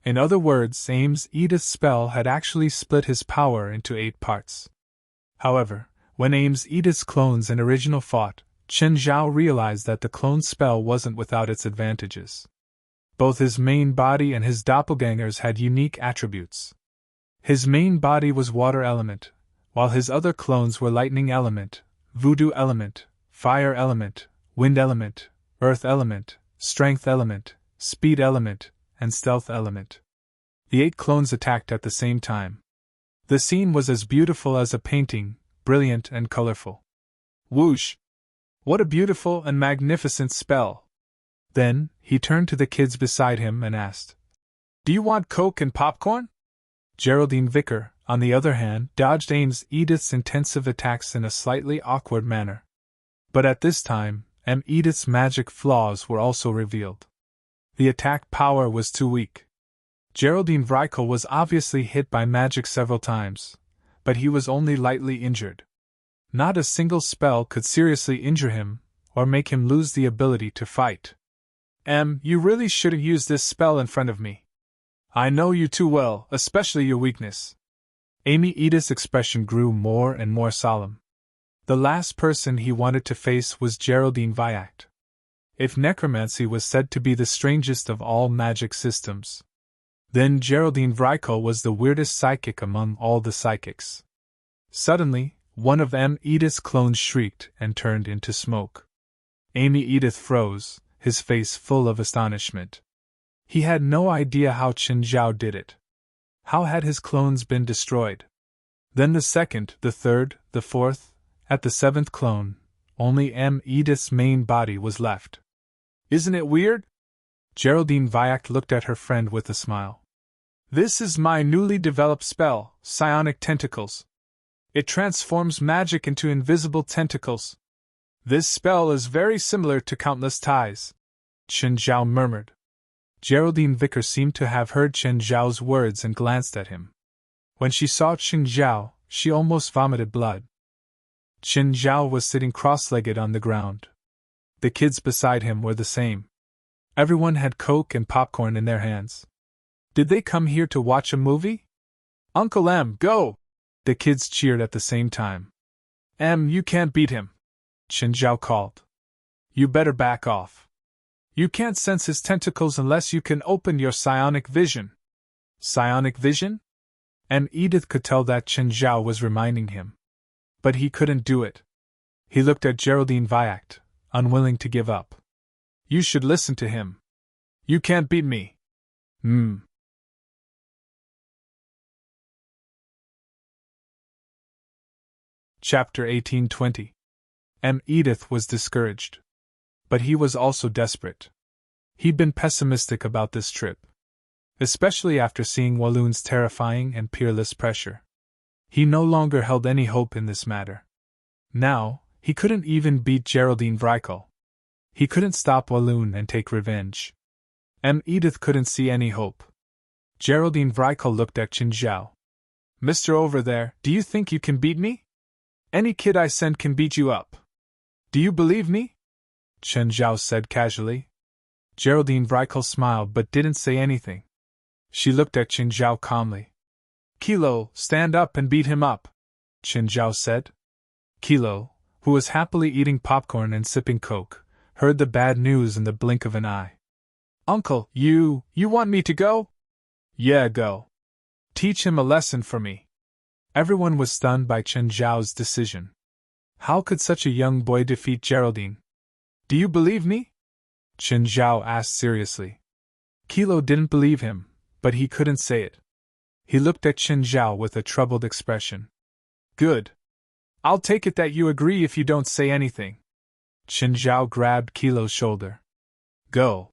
In other words, Edith's spell had actually split his power into 8 parts. However, when Edith's clones and original fought, Chen Zhao realized that the clone spell wasn't without its advantages. Both his main body and his doppelgangers had unique attributes. His main body was water element, while his other clones were lightning element, voodoo element, fire element, wind element, earth element, strength element, speed element, and stealth element. The 8 clones attacked at the same time. The scene was as beautiful as a painting, brilliant and colorful. Whoosh! What a beautiful and magnificent spell! Then, he turned to the kids beside him and asked, Do you want Coke and popcorn? Geraldine Vicker, on the other hand, dodged Edith's intensive attacks in a slightly awkward manner. But at this time, Edith's magic flaws were also revealed. The attack power was too weak. Geraldine Vrykes was obviously hit by magic several times, but he was only lightly injured. Not a single spell could seriously injure him, or make him lose the ability to fight. You really shouldn't use this spell in front of me. I know you too well, especially your weakness. Edith's expression grew more and more solemn. The last person he wanted to face was Geraldine Vrykes. If necromancy was said to be the strangest of all magic systems, then Geraldine Vrykes was the weirdest psychic among all the psychics. Suddenly, one of Edith's clones shrieked and turned into smoke. Edith froze, his face full of astonishment. He had no idea how Chen Zhao did it. How had his clones been destroyed? Then the second, the third, the fourth, at the 7th clone, only Edith's main body was left. Isn't it weird? Geraldine Vrykes looked at her friend with a smile. This is my newly developed spell, Psionic Tentacles. It transforms magic into invisible tentacles. This spell is very similar to Countless Ties, Chen Zhao murmured. Geraldine Vicker seemed to have heard Chen Zhao's words and glanced at him. When she saw Chen Zhao, she almost vomited blood. Chen Zhao was sitting cross-legged on the ground. The kids beside him were the same. Everyone had Coke and popcorn in their hands. Did they come here to watch a movie? Uncle M, go! The kids cheered at the same time. You can't beat him, Chen Zhao called. You better back off. You can't sense his tentacles unless you can open your psionic vision. Psionic vision? Edith could tell that Chen Zhao was reminding him. But he couldn't do it. He looked at Geraldine Vrykes, unwilling to give up. You should listen to him. You can't beat me. Chapter 1820. Edith was discouraged. But he was also desperate. He'd been pessimistic about this trip. especially after seeing Walloon's terrifying and peerless pressure. He no longer held any hope in this matter. Now, he couldn't even beat Geraldine Vrykle. He couldn't stop Walloon and take revenge. Edith couldn't see any hope. Geraldine Vrykle looked at Qin Zhao. "Mr. Over there, do you think you can beat me? Any kid I send can beat you up. Do you believe me?" Qin Zhao said casually. Geraldine Vrykle smiled but didn't say anything. She looked at Qin Zhao calmly. "Kilo, stand up and beat him up," Qin Zhao said. Kilo, who was happily eating popcorn and sipping Coke, heard the bad news in the blink of an eye. "Uncle, you want me to go?" "Yeah, go. Teach him a lesson for me." Everyone was stunned by Qin Zhao's decision. How could such a young boy defeat Geraldine? "Do you believe me?" Qin Zhao asked seriously. Kilo didn't believe him, but he couldn't say it. He looked at Qin Zhao with a troubled expression. "Good. I'll take it that you agree if you don't say anything." Qin Zhao grabbed Kilo's shoulder. "Go."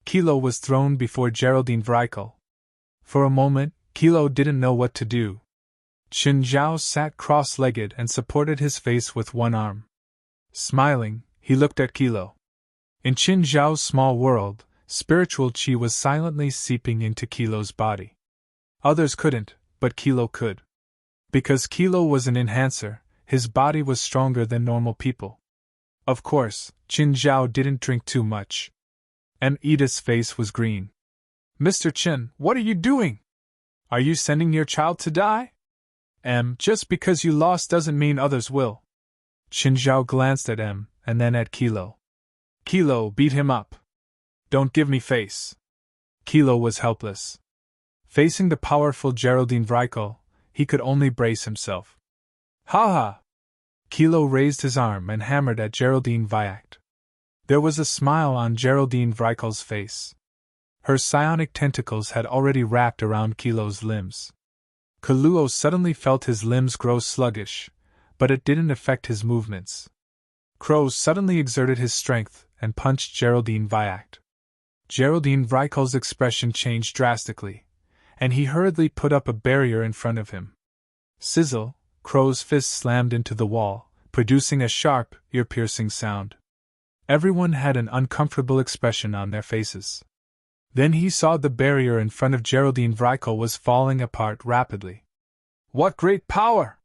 Kilo was thrown before Geraldine Vrykle. For a moment, Kilo didn't know what to do. Qin Zhao sat cross-legged and supported his face with one arm. Smiling, he looked at Kilo. In Qin Zhao's small world, spiritual qi was silently seeping into Kilo's body. Others couldn't, but Kilo could. Because Kilo was an enhancer, his body was stronger than normal people. Of course, Qin Zhao didn't drink too much. Edith's face was green. "Mr. Qin, what are you doing? Are you sending your child to die?" Just because you lost doesn't mean others will." Qin Zhao glanced at and then at Kilo. "Kilo, beat him up. Don't give me face." Kilo was helpless. Facing the powerful Geraldine Vrykle, he could only brace himself. "Ha ha!" Kilo raised his arm and hammered at Geraldine Vrykle. There was a smile on Geraldine Vrykle's face. Her psionic tentacles had already wrapped around Kilo's limbs. Kaluo suddenly felt his limbs grow sluggish, but it didn't affect his movements. Crow suddenly exerted his strength and punched Geraldine Vrykle. Geraldine Vrykle's expression changed drastically, and he hurriedly put up a barrier in front of him. Sizzle, Crow's fist slammed into the wall, producing a sharp, ear-piercing sound. Everyone had an uncomfortable expression on their faces. Then he saw the barrier in front of Geraldine Vrykle was falling apart rapidly. "What great power!"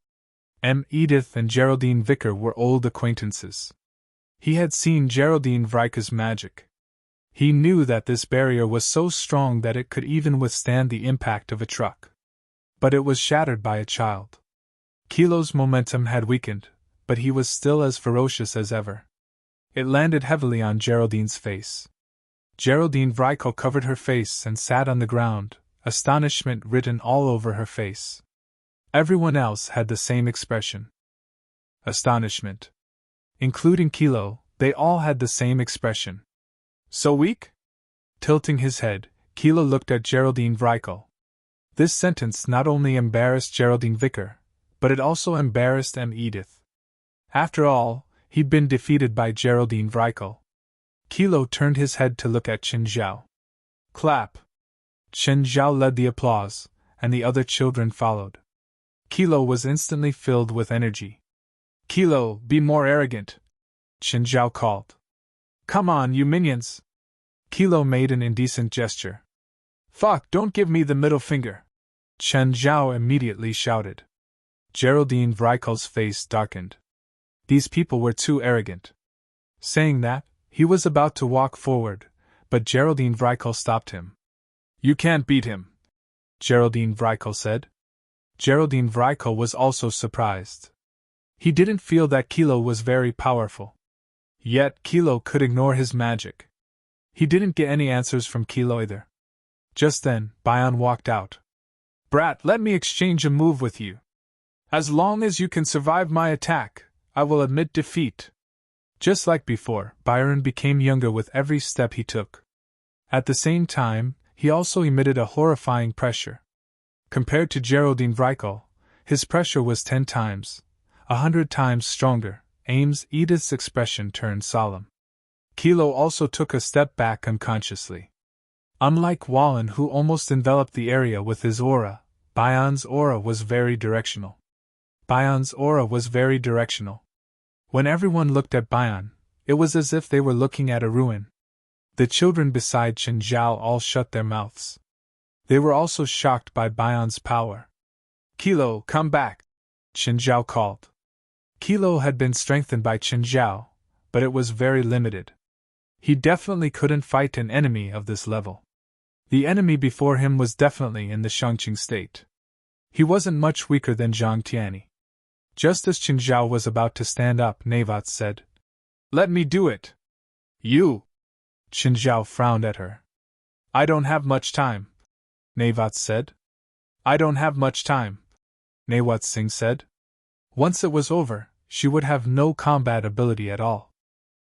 Edith and Geraldine Vicker were old acquaintances. He had seen Geraldine Vrykle's magic. He knew that this barrier was so strong that it could even withstand the impact of a truck. But it was shattered by a child. Kilo's momentum had weakened, but he was still as ferocious as ever. It landed heavily on Geraldine's face. Geraldine Vrykle covered her face and sat on the ground, astonishment written all over her face. Everyone else had the same expression. Astonishment. Including Kilo, they all had the same expression. "So weak?" Tilting his head, Kilo looked at Geraldine Vrykle. This sentence not only embarrassed Geraldine Vicker, but it also embarrassed Edith. After all, he'd been defeated by Geraldine Vrykle. Kilo turned his head to look at Qin Zhao. Clap! Qin Zhao led the applause, and the other children followed. Kilo was instantly filled with energy. "Kilo, be more arrogant," Qin Zhao called. "Come on, you minions!" Kilo made an indecent gesture. "Fuck, don't give me the middle finger!" Qin Zhao immediately shouted. Geraldine Vrykle's face darkened. These people were too arrogant. Saying that, he was about to walk forward, but Geraldine Vrykle stopped him. "You can't beat him," Geraldine Vrykle said. Geraldine Vrykle was also surprised. He didn't feel that Kilo was very powerful. Yet Kilo could ignore his magic. He didn't get any answers from Kilo either. Just then, Bion walked out. "Brat, let me exchange a move with you. As long as you can survive my attack, I will admit defeat." Just like before, Byron became younger with every step he took. At the same time, he also emitted a horrifying pressure. Compared to Geraldine Vrykle, his pressure was 10 times, 100 times stronger. Edith's expression turned solemn. Kilo also took a step back unconsciously. Unlike Wallen, who almost enveloped the area with his aura, Bayon's aura was very directional. When everyone looked at Bayon, it was as if they were looking at a ruin. The children beside Chen Zhao all shut their mouths. They were also shocked by Bayon's power. "Kilo, come back!" Chen Zhao called. Kilo had been strengthened by Chen Zhao, but it was very limited. He definitely couldn't fight an enemy of this level. The enemy before him was definitely in the Shangqing state. He wasn't much weaker than Zhang Tianyi. Just as Chen Zhao was about to stand up, Navats said, "Let me do it." "You!" Chen Zhao frowned at her. "I don't have much time," Navats said. "I don't have much time," Nawat Singh said. Once it was over, she would have no combat ability at all.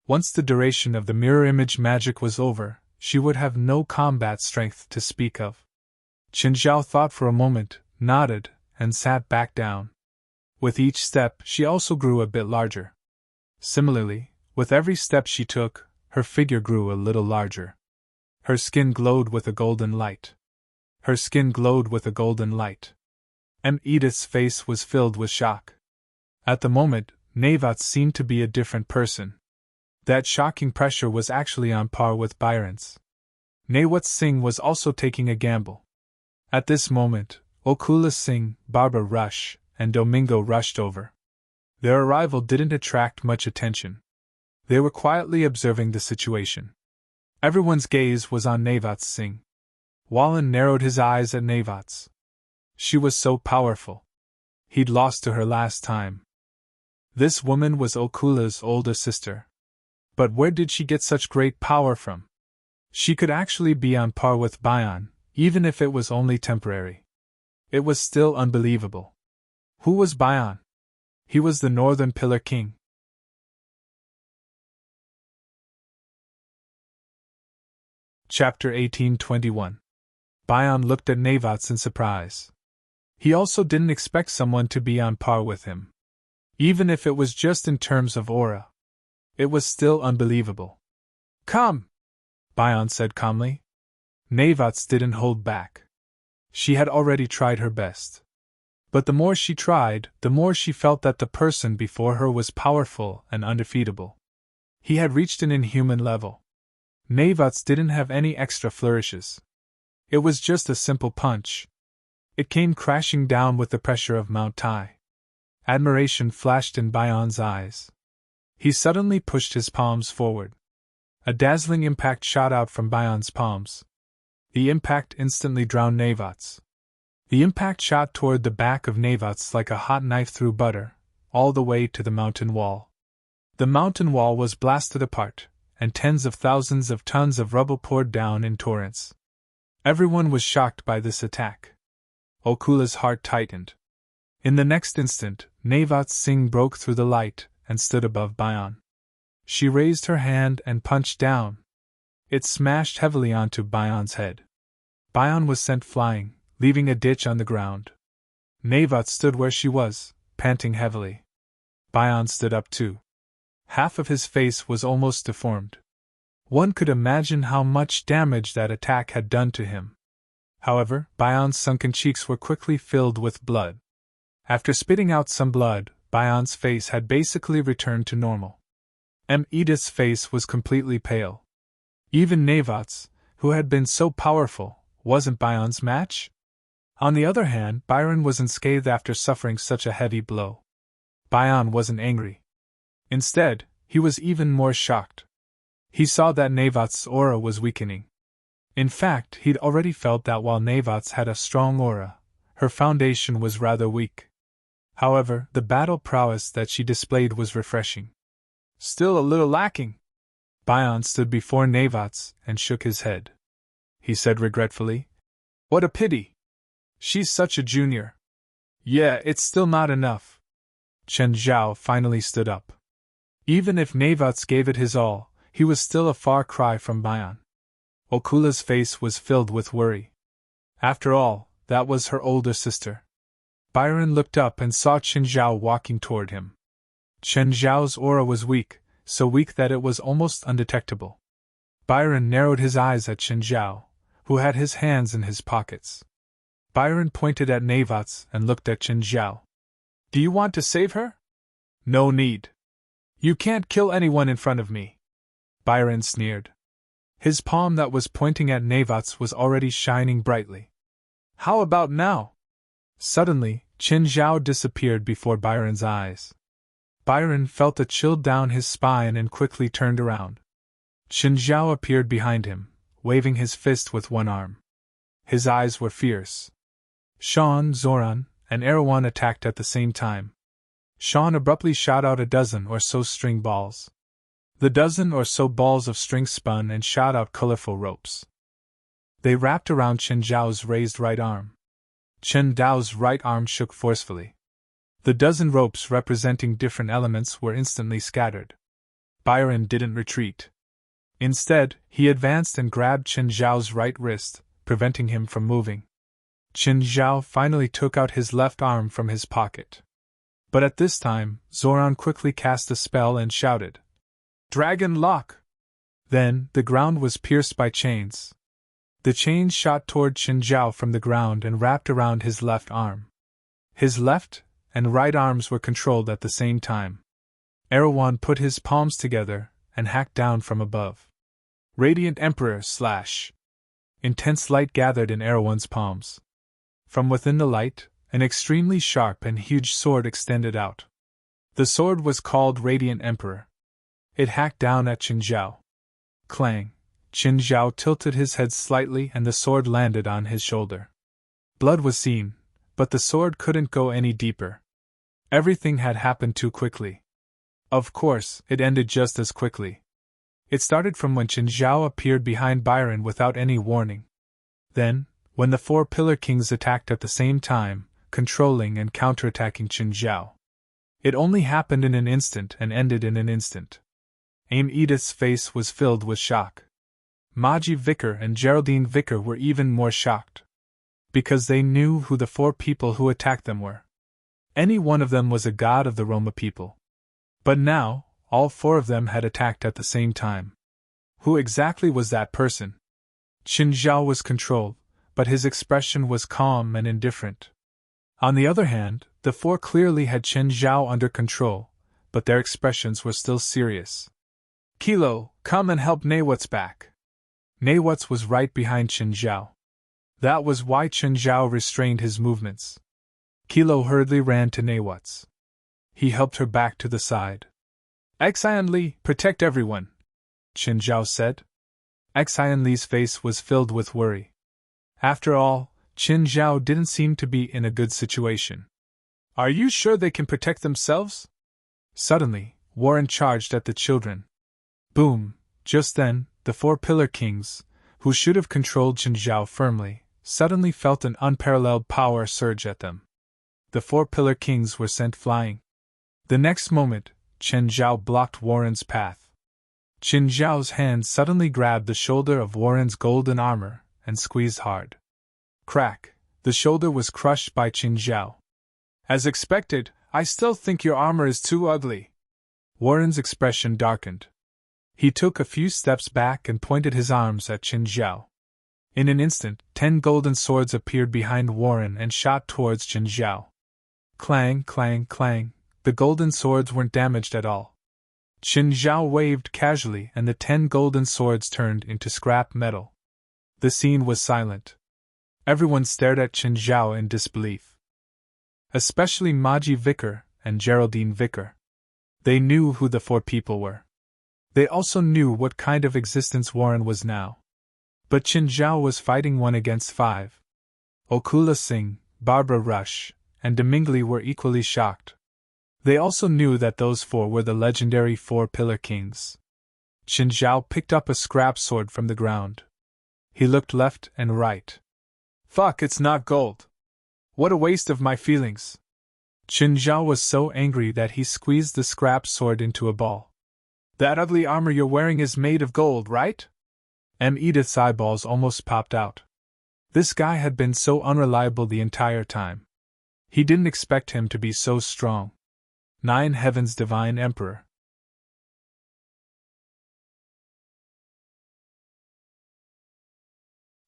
Once the duration of the mirror image magic was over, she would have no combat strength to speak of. Chen Zhao thought for a moment, nodded, and sat back down. With each step, she also grew a bit larger. Similarly, with every step she took, her figure grew a little larger. Her skin glowed with a golden light. Edith's face was filled with shock. At the moment, Navats seemed to be a different person. That shocking pressure was actually on par with Byron's. Nawat Singh was also taking a gamble. At this moment, Okula Singh, Barbara Rush, and Domingo rushed over. Their arrival didn't attract much attention. They were quietly observing the situation. Everyone's gaze was on Navats Singh. Wallen narrowed his eyes at Navats. She was so powerful. He'd lost to her last time. This woman was Okula's older sister. But where did she get such great power from? She could actually be on par with Bayon, even if it was only temporary. It was still unbelievable. Who was Bayon? He was the Northern Pillar King. Chapter 1821. Bayon looked at Navats in surprise. He also didn't expect someone to be on par with him. Even if it was just in terms of aura. It was still unbelievable. "Come!" Bayon said calmly. Navats didn't hold back. She had already tried her best. But the more she tried, the more she felt that the person before her was powerful and undefeatable. He had reached an inhuman level. Navats didn't have any extra flourishes. It was just a simple punch. It came crashing down with the pressure of Mount Tai. Admiration flashed in Bayon's eyes. He suddenly pushed his palms forward. A dazzling impact shot out from Bayon's palms. The impact instantly drowned Navats. The impact shot toward the back of Navats like a hot knife through butter, all the way to the mountain wall. The mountain wall was blasted apart, and tens of thousands of tons of rubble poured down in torrents. Everyone was shocked by this attack. Okula's heart tightened. In the next instant, Navats Singh broke through the light and stood above Bayon. She raised her hand and punched down. It smashed heavily onto Bayon's head. Bayon was sent flying, leaving a ditch on the ground. Navats stood where she was, panting heavily. Bayon stood up too. Half of his face was almost deformed. One could imagine how much damage that attack had done to him. However, Bayon's sunken cheeks were quickly filled with blood. After spitting out some blood, Bayon's face had basically returned to normal. Edith's face was completely pale. Even Navats, who had been so powerful, wasn't Bayon's match? On the other hand, Byron was unscathed after suffering such a heavy blow. Bayon wasn't angry. Instead, he was even more shocked. He saw that Navats' aura was weakening. In fact, he'd already felt that while Navats had a strong aura, her foundation was rather weak. However, the battle prowess that she displayed was refreshing. "Still a little lacking." Bayon stood before Navats and shook his head. He said regretfully, "What a pity. She's such a junior." "Yeah, it's still not enough." Chen Zhao finally stood up. Even if Navats gave it his all, he was still a far cry from Bayon. Okula's face was filled with worry. After all, that was her older sister. Byron looked up and saw Chen Zhao walking toward him. Chen Zhao's aura was weak, so weak that it was almost undetectable. Byron narrowed his eyes at Chen Zhao, who had his hands in his pockets. Byron pointed at Navots and looked at Qin Zhao. Do you want to save her? No need. You can't kill anyone in front of me. Byron sneered. His palm that was pointing at Navots was already shining brightly. How about now? Suddenly, Qin Zhao disappeared before Byron's eyes. Byron felt a chill down his spine and quickly turned around. Qin Zhao appeared behind him, waving his fist with one arm. His eyes were fierce. Sean, Zoran, and Erewhon attacked at the same time. Sean abruptly shot out a dozen or so string balls. The dozen or so balls of string spun and shot out colorful ropes. They wrapped around Qin Zhao's raised right arm. Qin Zhao's right arm shook forcefully. The dozen ropes representing different elements were instantly scattered. Byron didn't retreat. Instead, he advanced and grabbed Qin Zhao's right wrist, preventing him from moving. Qin Zhao finally took out his left arm from his pocket. But at this time, Zoran quickly cast a spell and shouted, Dragon Lock! Then, the ground was pierced by chains. The chains shot toward Qin Zhao from the ground and wrapped around his left arm. His left and right arms were controlled at the same time. Erewhon put his palms together and hacked down from above. Radiant Emperor / Intense light gathered in Erewhon's palms. From within the light, an extremely sharp and huge sword extended out. The sword was called Radiant Emperor. It hacked down at Qin Zhao. Clang! Qin Zhao tilted his head slightly and the sword landed on his shoulder. Blood was seen, but the sword couldn't go any deeper. Everything had happened too quickly. Of course, it ended just as quickly. It started from when Qin Zhao appeared behind Byron without any warning. Then, when the four Pillar Kings attacked at the same time, controlling and counterattacking Qin Zhao. It only happened in an instant and ended in an instant. Aim Edith's face was filled with shock. Maji Vicar and Geraldine Vicar were even more shocked. Because they knew who the four people who attacked them were. Any one of them was a god of the Roma people. But now, all four of them had attacked at the same time. Who exactly was that person? Qin Zhao was controlled, but his expression was calm and indifferent. On the other hand, the four clearly had Qin Zhao under control, but their expressions were still serious. Kilo, come and help Nawat's back. Nawat's was right behind Qin Zhao. That was why Qin Zhao restrained his movements. Kilo hurriedly ran to Nawat's. He helped her back to the side. Xian Li, protect everyone, Qin Zhao said. Xian Li's face was filled with worry. After all, Qin Zhao didn't seem to be in a good situation. Are you sure they can protect themselves? Suddenly, Warren charged at the children. Boom! Just then, the four Pillar Kings, who should have controlled Qin Zhao firmly, suddenly felt an unparalleled power surge at them. The four Pillar Kings were sent flying. The next moment, Qin Zhao blocked Warren's path. Qin Zhao's hand suddenly grabbed the shoulder of Warren's golden armor and squeezed hard. Crack! The shoulder was crushed by Qin Zhao. As expected, I still think your armor is too ugly. Warren's expression darkened. He took a few steps back and pointed his arms at Qin Zhao. In an instant, 10 golden swords appeared behind Warren and shot towards Qin Zhao. Clang, clang, clang. The golden swords weren't damaged at all. Qin Zhao waved casually and the 10 golden swords turned into scrap metal. The scene was silent. Everyone stared at Qin Zhao in disbelief. Especially Maji Vicar and Geraldine Vicar. They knew who the four people were. They also knew what kind of existence Warren was now. But Qin Zhao was fighting 1 against 5. Okula Singh, Barbara Rush, and Demingli were equally shocked. They also knew that those four were the legendary four Pillar Kings. Qin Zhao picked up a scrap sword from the ground. He looked left and right. Fuck, it's not gold. What a waste of my feelings. Qin Zhao was so angry that he squeezed the scrap sword into a ball. That ugly armor you're wearing is made of gold, right? Edith's eyeballs almost popped out. This guy had been so unreliable the entire time. He didn't expect him to be so strong. 9 Heavens Divine Emperor.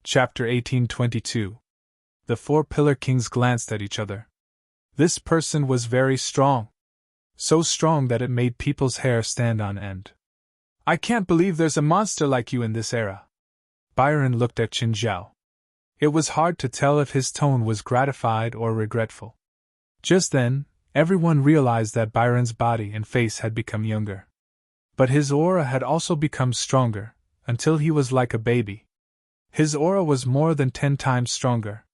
Chapter 1822. The four Pillar Kings glanced at each other. This person was very strong. So strong that it made people's hair stand on end. I can't believe there's a monster like you in this era. Byron looked at Qin Zhao. It was hard to tell if his tone was gratified or regretful. Just then, everyone realized that Byron's body and face had become younger. But his aura had also become stronger, until he was like a baby. His aura was more than 10 times stronger.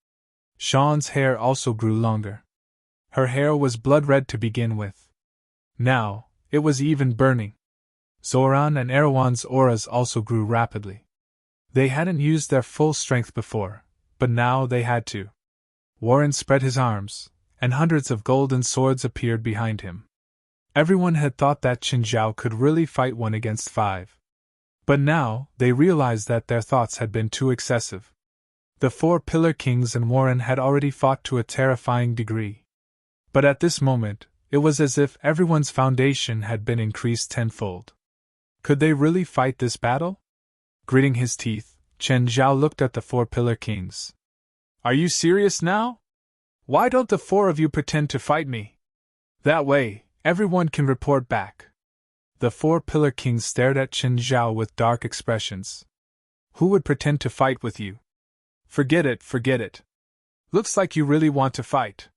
Sean's hair also grew longer. Her hair was blood red to begin with. Now, it was even burning. Zoran and Erwan's auras also grew rapidly. They hadn't used their full strength before, but now they had to. Warren spread his arms, and hundreds of golden swords appeared behind him. Everyone had thought that Qin Zhao could really fight 1 against 5. But now, they realized that their thoughts had been too excessive. The four Pillar Kings and Warren had already fought to a terrifying degree. But at this moment, it was as if everyone's foundation had been increased tenfold. Could they really fight this battle? Gritting his teeth, Qin Zhao looked at the four Pillar Kings. Are you serious now? Why don't the 4 of you pretend to fight me? That way, everyone can report back. The 4 Pillar Kings stared at Qin Zhao with dark expressions. Who would pretend to fight with you? Forget it, forget it. Looks like you really want to fight.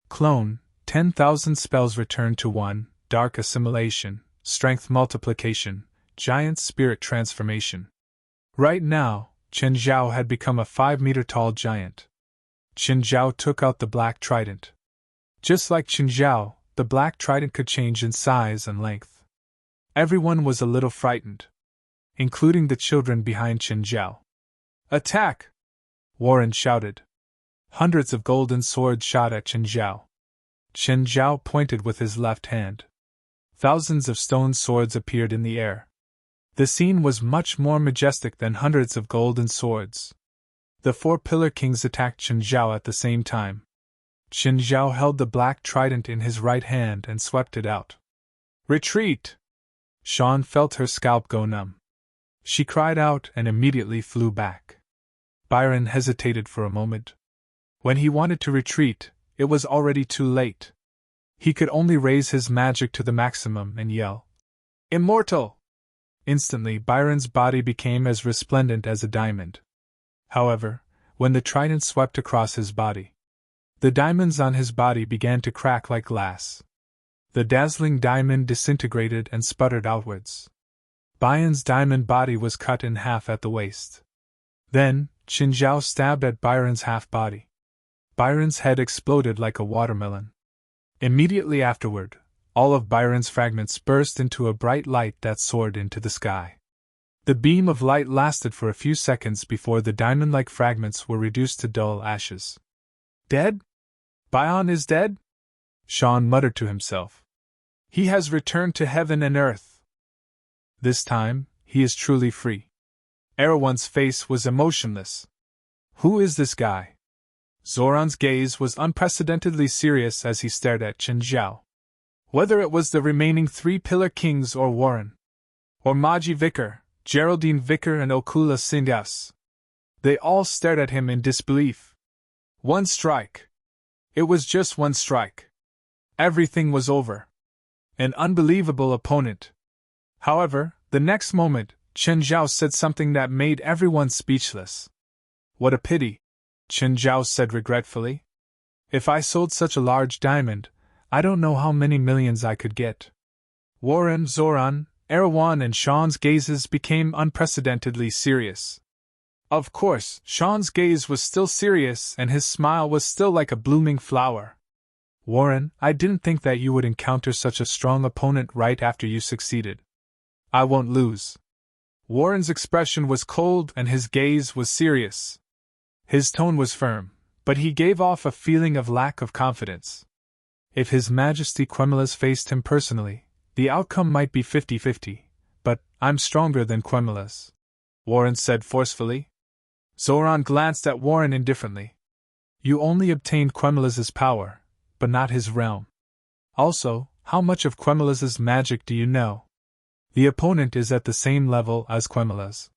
Clone, 10,000 spells return to 1, dark assimilation, strength multiplication, giant spirit transformation. Right now, Qin Zhao had become a 5-meter-tall giant. Qin Zhao took out the black trident. Just like Qin Zhao, the black trident could change in size and length. Everyone was a little frightened, including the children behind Qin Zhao. Attack! Warren shouted. Hundreds of golden swords shot at Qin Zhao. Qin Zhao pointed with his left hand. Thousands of stone swords appeared in the air. The scene was much more majestic than hundreds of golden swords. The 4 Pillar Kings attacked Qin Zhao at the same time. Qin Zhao held the black trident in his right hand and swept it out. Retreat! Sean felt her scalp go numb. She cried out and immediately flew back. Byron hesitated for a moment. When he wanted to retreat, it was already too late. He could only raise his magic to the maximum and yell, "Immortal!" Instantly, Byron's body became as resplendent as a diamond. However, when the trident swept across his body, the diamonds on his body began to crack like glass. The dazzling diamond disintegrated and sputtered outwards. Byron's diamond body was cut in half at the waist. Then, Qin Zhao stabbed at Byron's half-body. Byron's head exploded like a watermelon. Immediately afterward, all of Byron's fragments burst into a bright light that soared into the sky. The beam of light lasted for a few seconds before the diamond-like fragments were reduced to dull ashes. Dead? Byron is dead? Sean muttered to himself. He has returned to heaven and earth. This time, he is truly free. Erwan's face was emotionless. Who is this guy? Zoran's gaze was unprecedentedly serious as he stared at Qin Zhao. Whether it was the remaining 3 Pillar Kings or Warren, or Maji Vicar, Geraldine Vicar and Okula Sindas, they all stared at him in disbelief. One strike. It was just one strike. Everything was over. An unbelievable opponent. However, the next moment, Qin Zhao said something that made everyone speechless. What a pity, Qin Zhao said regretfully. If I sold such a large diamond, I don't know how many millions I could get. Warren, Zoran, Erwan and Sean's gazes became unprecedentedly serious. Of course, Sean's gaze was still serious and his smile was still like a blooming flower. Warren, I didn't think that you would encounter such a strong opponent right after you succeeded. I won't lose. Warren's expression was cold and his gaze was serious. His tone was firm, but he gave off a feeling of lack of confidence. If His Majesty Quemelas faced him personally, the outcome might be 50-50, but I'm stronger than Quemelas, Warren said forcefully. Zoran glanced at Warren indifferently. You only obtained Quemelas's power, but not his realm. Also, how much of Quemelas's magic do you know? The opponent is at the same level as Quemelas.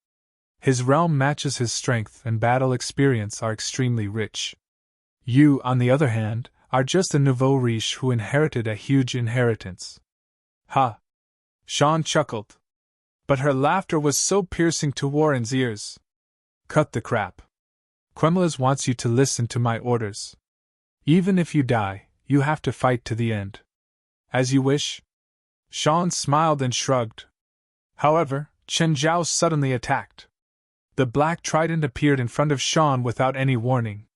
His realm matches his strength and battle experience are extremely rich. You, on the other hand, are just a nouveau riche who inherited a huge inheritance. Ha! Sean chuckled. But her laughter was so piercing to Warren's ears. Cut the crap. Quemlas wants you to listen to my orders. Even if you die, you have to fight to the end. As you wish. Sean smiled and shrugged. However, Chen Zhao suddenly attacked. The black trident appeared in front of Sean without any warning.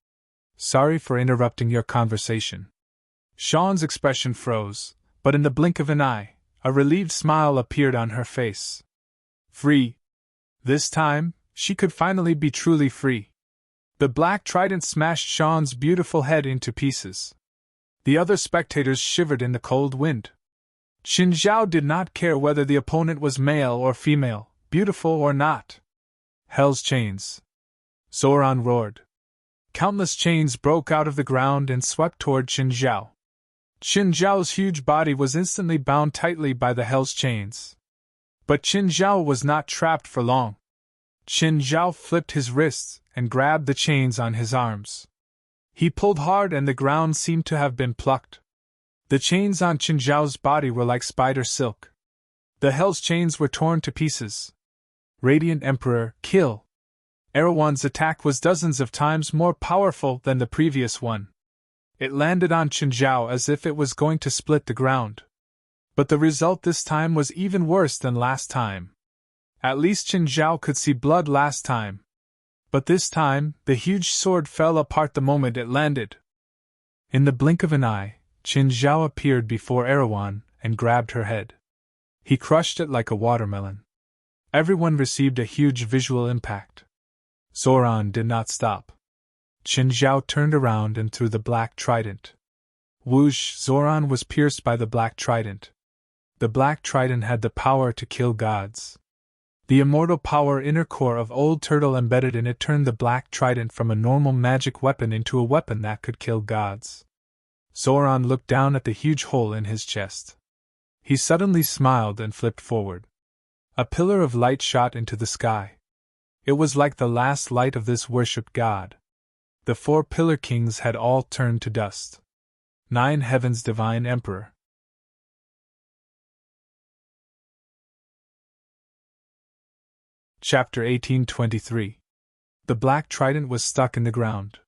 Sorry for interrupting your conversation. Sean's expression froze, but in the blink of an eye, a relieved smile appeared on her face. Free. This time, she could finally be truly free. The black trident smashed Sean's beautiful head into pieces. The other spectators shivered in the cold wind. Qin Zhao did not care whether the opponent was male or female, beautiful or not. Hell's chains. Zoran roared. Countless chains broke out of the ground and swept toward Qin Zhao. Qin Zhao's huge body was instantly bound tightly by the Hell's chains. But Qin Zhao was not trapped for long. Qin Zhao flipped his wrists and grabbed the chains on his arms. He pulled hard and the ground seemed to have been plucked. The chains on Qin Zhao's body were like spider silk. The Hell's chains were torn to pieces. Radiant Emperor, kill! Erewhon's attack was dozens of times more powerful than the previous one. It landed on Qin Zhao as if it was going to split the ground. But the result this time was even worse than last time. At least Qin Zhao could see blood last time. But this time, the huge sword fell apart the moment it landed. In the blink of an eye, Qin Zhao appeared before Erewhon and grabbed her head. He crushed it like a watermelon. Everyone received a huge visual impact. Zoran did not stop. Qin Zhao turned around and threw the black trident. Whoosh! Zoran was pierced by the black trident. The black trident had the power to kill gods. The immortal power inner core of Old Turtle embedded in it turned the black trident from a normal magic weapon into a weapon that could kill gods. Zoran looked down at the huge hole in his chest. He suddenly smiled and flipped forward. A pillar of light shot into the sky. It was like the last light of this worshipped god. The 4 Pillar Kings had all turned to dust. 9 Heaven's Divine Emperor. Chapter 1823. The black trident was stuck in the ground.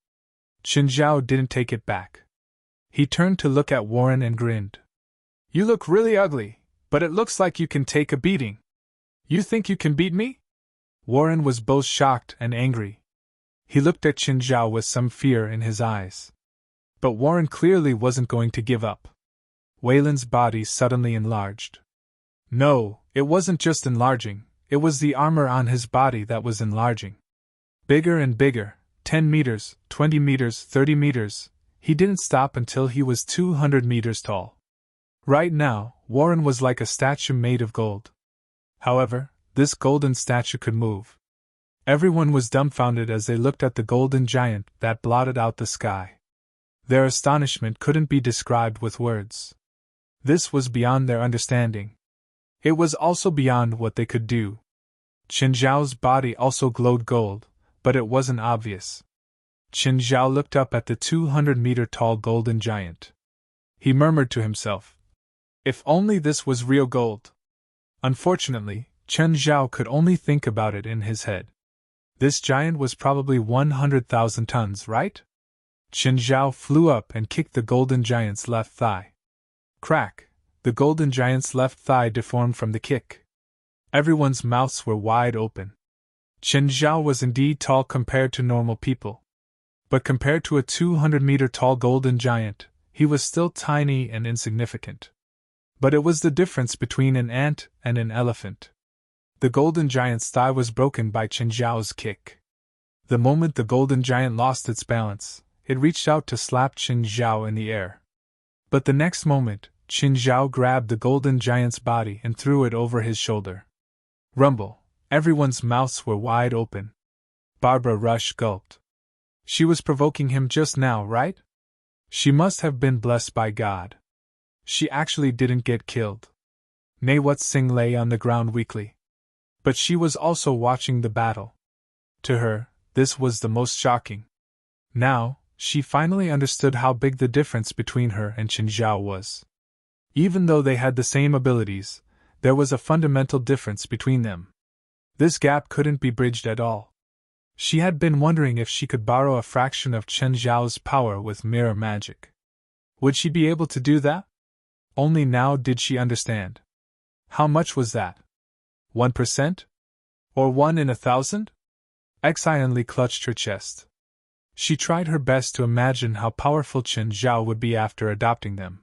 Qin Zhao didn't take it back. He turned to look at Warren and grinned. You look really ugly, but it looks like you can take a beating. You think you can beat me? Warren was both shocked and angry. He looked at Qin Zhao with some fear in his eyes. But Warren clearly wasn't going to give up. Wayland's body suddenly enlarged. No, it wasn't just enlarging, it was the armor on his body that was enlarging. Bigger and bigger, 10 meters, 20 meters, 30 meters, he didn't stop until he was 200 meters tall. Right now, Warren was like a statue made of gold. However, this golden statue could move. Everyone was dumbfounded as they looked at the golden giant that blotted out the sky. Their astonishment couldn't be described with words. This was beyond their understanding. It was also beyond what they could do. Qin Zhao's body also glowed gold, but it wasn't obvious. Qin Zhao looked up at the 200-meter-tall golden giant. He murmured to himself, "If only this was real gold." Unfortunately, Qin Zhao could only think about it in his head. This giant was probably 100,000 tons, right? Qin Zhao flew up and kicked the golden giant's left thigh. Crack! The golden giant's left thigh deformed from the kick. Everyone's mouths were wide open. Qin Zhao was indeed tall compared to normal people. But compared to a 200-meter-tall golden giant, he was still tiny and insignificant. But it was the difference between an ant and an elephant. The golden giant's thigh was broken by Qin Zhao's kick. The moment the golden giant lost its balance, it reached out to slap Qin Zhao in the air. But the next moment, Qin Zhao grabbed the golden giant's body and threw it over his shoulder. Rumble! Everyone's mouths were wide open. Barbara Rush gulped. She was provoking him just now, right? She must have been blessed by God. She actually didn't get killed. Nawat Singh lay on the ground weakly. But she was also watching the battle. To her, this was the most shocking. Now, she finally understood how big the difference between her and Qin Zhao was. Even though they had the same abilities, there was a fundamental difference between them. This gap couldn't be bridged at all. She had been wondering if she could borrow a fraction of Qin Zhao's power with mirror magic. Would she be able to do that? Only now did she understand. How much was that? 1%? Or 1 in 1,000? Xianli clutched her chest. She tried her best to imagine how powerful Qin Zhao would be after adopting them.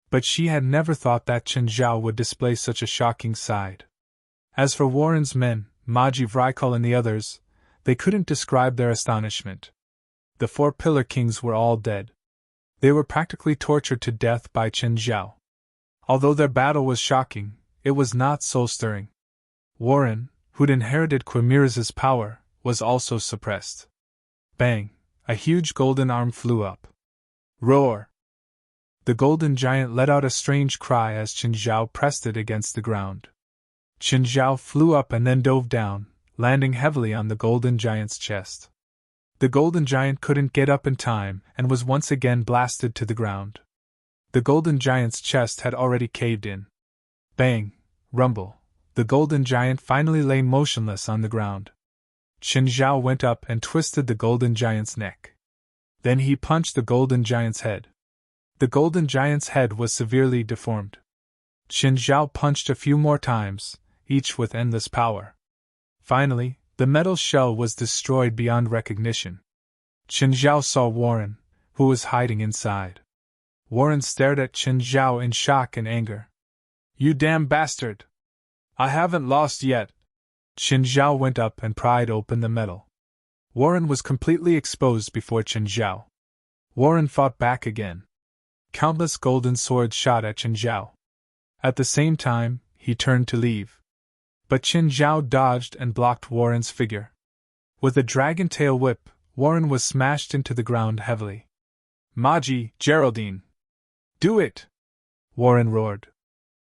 But she had never thought that Qin Zhao would display such a shocking side. As for Warren's men, Maji Vrykul and the others, they couldn't describe their astonishment. The 4 Pillar Kings were all dead. They were practically tortured to death by Qin Zhao. Although their battle was shocking, it was not soul-stirring. Warren, who'd inherited Quimiraz's power, was also suppressed. Bang! A huge golden arm flew up. Roar! The golden giant let out a strange cry as Qin Zhao pressed it against the ground. Qin Zhao flew up and then dove down, landing heavily on the golden giant's chest. The golden giant couldn't get up in time and was once again blasted to the ground. The golden giant's chest had already caved in. Bang! Rumble! The golden giant finally lay motionless on the ground. Qin Zhao went up and twisted the golden giant's neck. Then he punched the golden giant's head. The golden giant's head was severely deformed. Qin Zhao punched a few more times, each with endless power. Finally, the metal shell was destroyed beyond recognition. Qin Zhao saw Warren, who was hiding inside. Warren stared at Qin Zhao in shock and anger. "You damn bastard! I haven't lost yet!" Qin Zhao went up and pried open the metal. Warren was completely exposed before Qin Zhao. Warren fought back again. Countless golden swords shot at Qin Zhao. At the same time, he turned to leave. But Qin Zhao dodged and blocked Warren's figure. With a dragon tail whip, Warren was smashed into the ground heavily. "Maji, Geraldine! Do it!" Warren roared.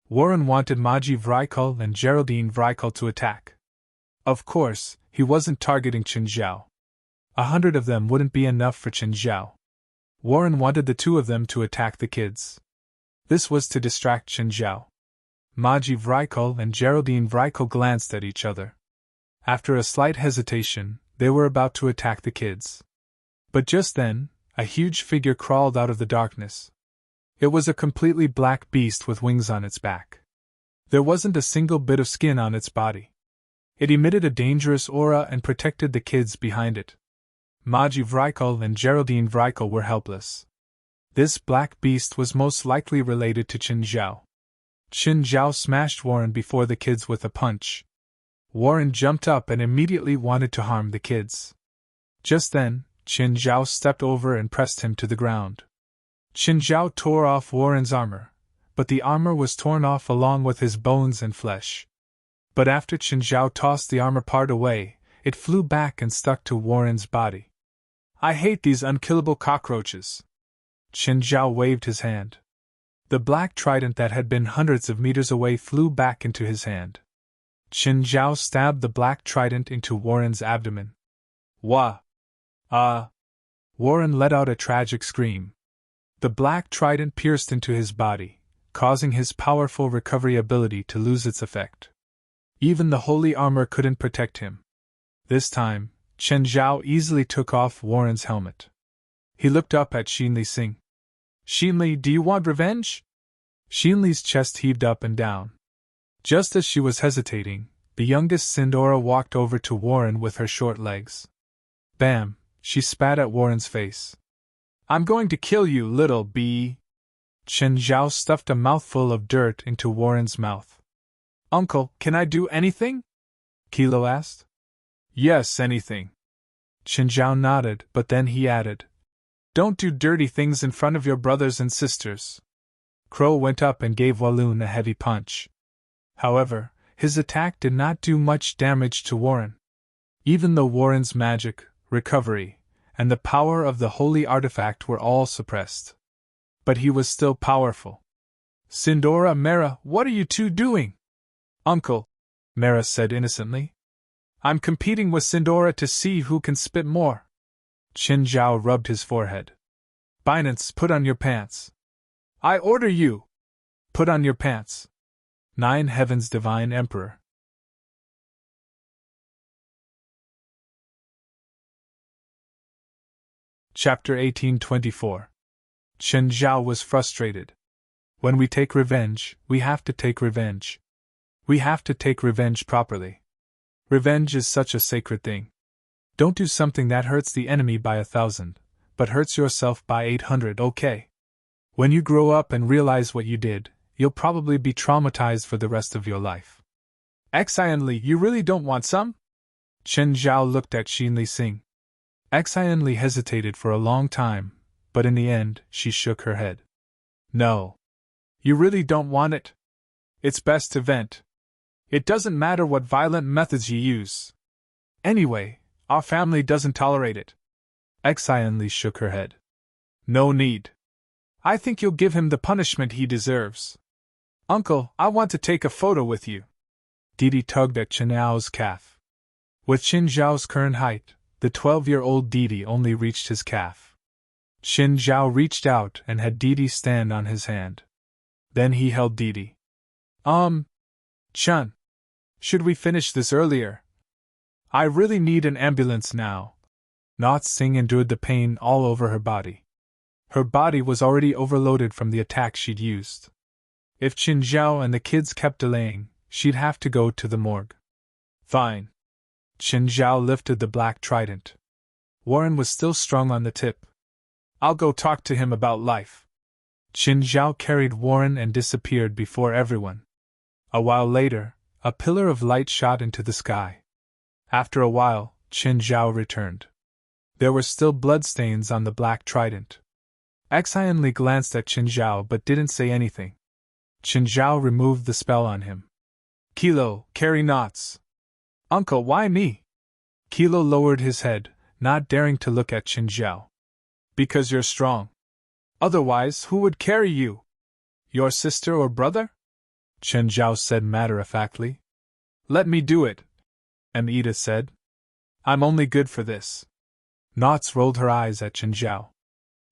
Warren wanted Maji Vrykul and Geraldine Vrykul to attack. Of course, he wasn't targeting Qin Zhao. 100 of them wouldn't be enough for Qin Zhao. Warren wanted the 2 of them to attack the kids. This was to distract Qin Zhao. Maji Vrykul and Geraldine Vrykul glanced at each other. After a slight hesitation, they were about to attack the kids. But just then, a huge figure crawled out of the darkness. It was a completely black beast with wings on its back. There wasn't a single bit of skin on its body. It emitted a dangerous aura and protected the kids behind it. Maji Vrykul and Geraldine Vrykul were helpless. This black beast was most likely related to Qin Zhao. Qin Zhao smashed Warren before the kids with a punch. Warren jumped up and immediately wanted to harm the kids. Just then, Qin Zhao stepped over and pressed him to the ground. Qin Zhao tore off Warren's armor, but the armor was torn off along with his bones and flesh. But after Qin Zhao tossed the armor part away, it flew back and stuck to Warren's body. "I hate these unkillable cockroaches." Qin Zhao waved his hand. The black trident that had been hundreds of meters away flew back into his hand. Qin Zhao stabbed the black trident into Warren's abdomen. "Wah! Ah!" Warren let out a tragic scream. The black trident pierced into his body, causing his powerful recovery ability to lose its effect. Even the holy armor couldn't protect him. This time, Qin Zhao easily took off Warren's helmet. He looked up at Xinli Sing. "Xinli, do you want revenge?" Xinli's chest heaved up and down. Just as she was hesitating, the youngest Sindora walked over to Warren with her short legs. Bam! She spat at Warren's face. "I'm going to kill you, little bee!" Qin Zhao stuffed a mouthful of dirt into Warren's mouth. "Uncle, can I do anything?" Kilo asked. "Yes, anything." Qin Zhao nodded, but then he added, "Don't do dirty things in front of your brothers and sisters." Crow went up and gave Walloon a heavy punch. However, his attack did not do much damage to Warren. Even though Warren's magic, recovery, and the power of the holy artifact were all suppressed. But he was still powerful. "Sindora, Mera, what are you two doing?" "Uncle," Mera said innocently. I'm competing with Sindora to see who can spit more. Qin Zhao rubbed his forehead. Binance, put on your pants. I order you. Put on your pants. 9 Heavens Divine Emperor. Chapter 1824. Qin Zhao was frustrated. When we take revenge, we have to take revenge. We have to take revenge properly. Revenge is such a sacred thing. Don't do something that hurts the enemy by 1,000, but hurts yourself by 800, okay? When you grow up and realize what you did, you'll probably be traumatized for the rest of your life. Xianli, you really don't want some? Qin Zhao looked at Xinli Sing. Xianli hesitated for a long time, but in the end, she shook her head. No. You really don't want it? It's best to vent. It doesn't matter what violent methods you use. Anyway, our family doesn't tolerate it. Xianli shook her head. No need. I think you'll give him the punishment he deserves. Uncle, I want to take a photo with you. Didi tugged at Qin Zhao's calf. With Qin Zhao's current height, the 12-year-old Didi only reached his calf. Qin Zhao reached out and had Didi stand on his hand. Then he held Didi. Chun. Should we finish this earlier? I really need an ambulance now. Not Sing endured the pain all over her body. Her body was already overloaded from the attack she'd used. If Qin Zhao and the kids kept delaying, she'd have to go to the morgue. Fine. Qin Zhao lifted the black trident. Warren was still strung on the tip. I'll go talk to him about life. Qin Zhao carried Warren and disappeared before everyone. A while later, a pillar of light shot into the sky. After a while, Qin Zhao returned. There were still bloodstains on the black trident. Xianli glanced at Qin Zhao but didn't say anything. Qin Zhao removed the spell on him. Kilo, carry knots. Uncle, why me? Kilo lowered his head, not daring to look at Qin Zhao. Because you're strong. Otherwise, who would carry you? Your sister or brother? Qin Zhao said matter-of-factly. Let me do it, Amida said. I'm only good for this. Knots rolled her eyes at Qin Zhao.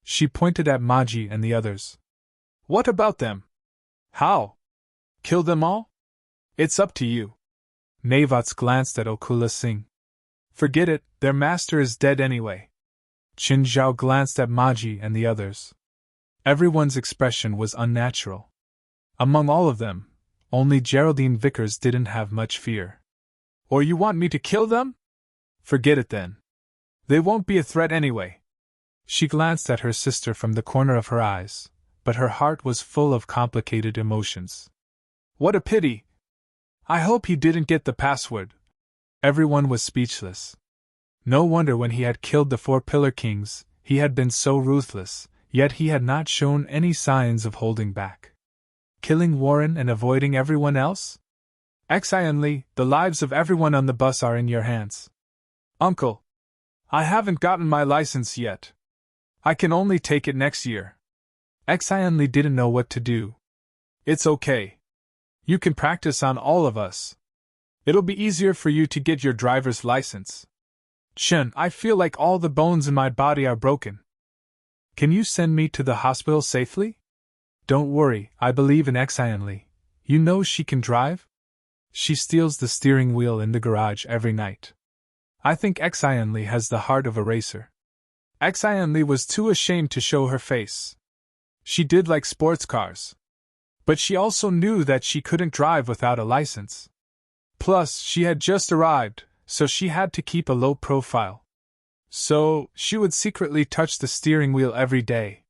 She pointed at Maji and the others. What about them? How? Kill them all? It's up to you. Navats glanced at Okula Singh. Forget it, their master is dead anyway. Qin Zhao glanced at Maji and the others. Everyone's expression was unnatural. Among all of them, only Geraldine Vickers didn't have much fear. Or you want me to kill them? Forget it then. They won't be a threat anyway. She glanced at her sister from the corner of her eyes, but her heart was full of complicated emotions. What a pity! I hope he didn't get the password. Everyone was speechless. No wonder when he had killed the 4 Pillar Kings, he had been so ruthless, yet he had not shown any signs of holding back. Killing Warren and avoiding everyone else? Xianli, the lives of everyone on the bus are in your hands. Uncle, I haven't gotten my license yet. I can only take it next year. Xianli didn't know what to do. It's okay. You can practice on all of us. It'll be easier for you to get your driver's license. Chen, I feel like all the bones in my body are broken. Can you send me to the hospital safely? Don't worry, I believe in Xianli. You know she can drive? She steals the steering wheel in the garage every night. I think Xianli has the heart of a racer. Xianli was too ashamed to show her face. She did like sports cars. But she also knew that she couldn't drive without a license. Plus, she had just arrived, so she had to keep a low profile. So, she would secretly touch the steering wheel every day.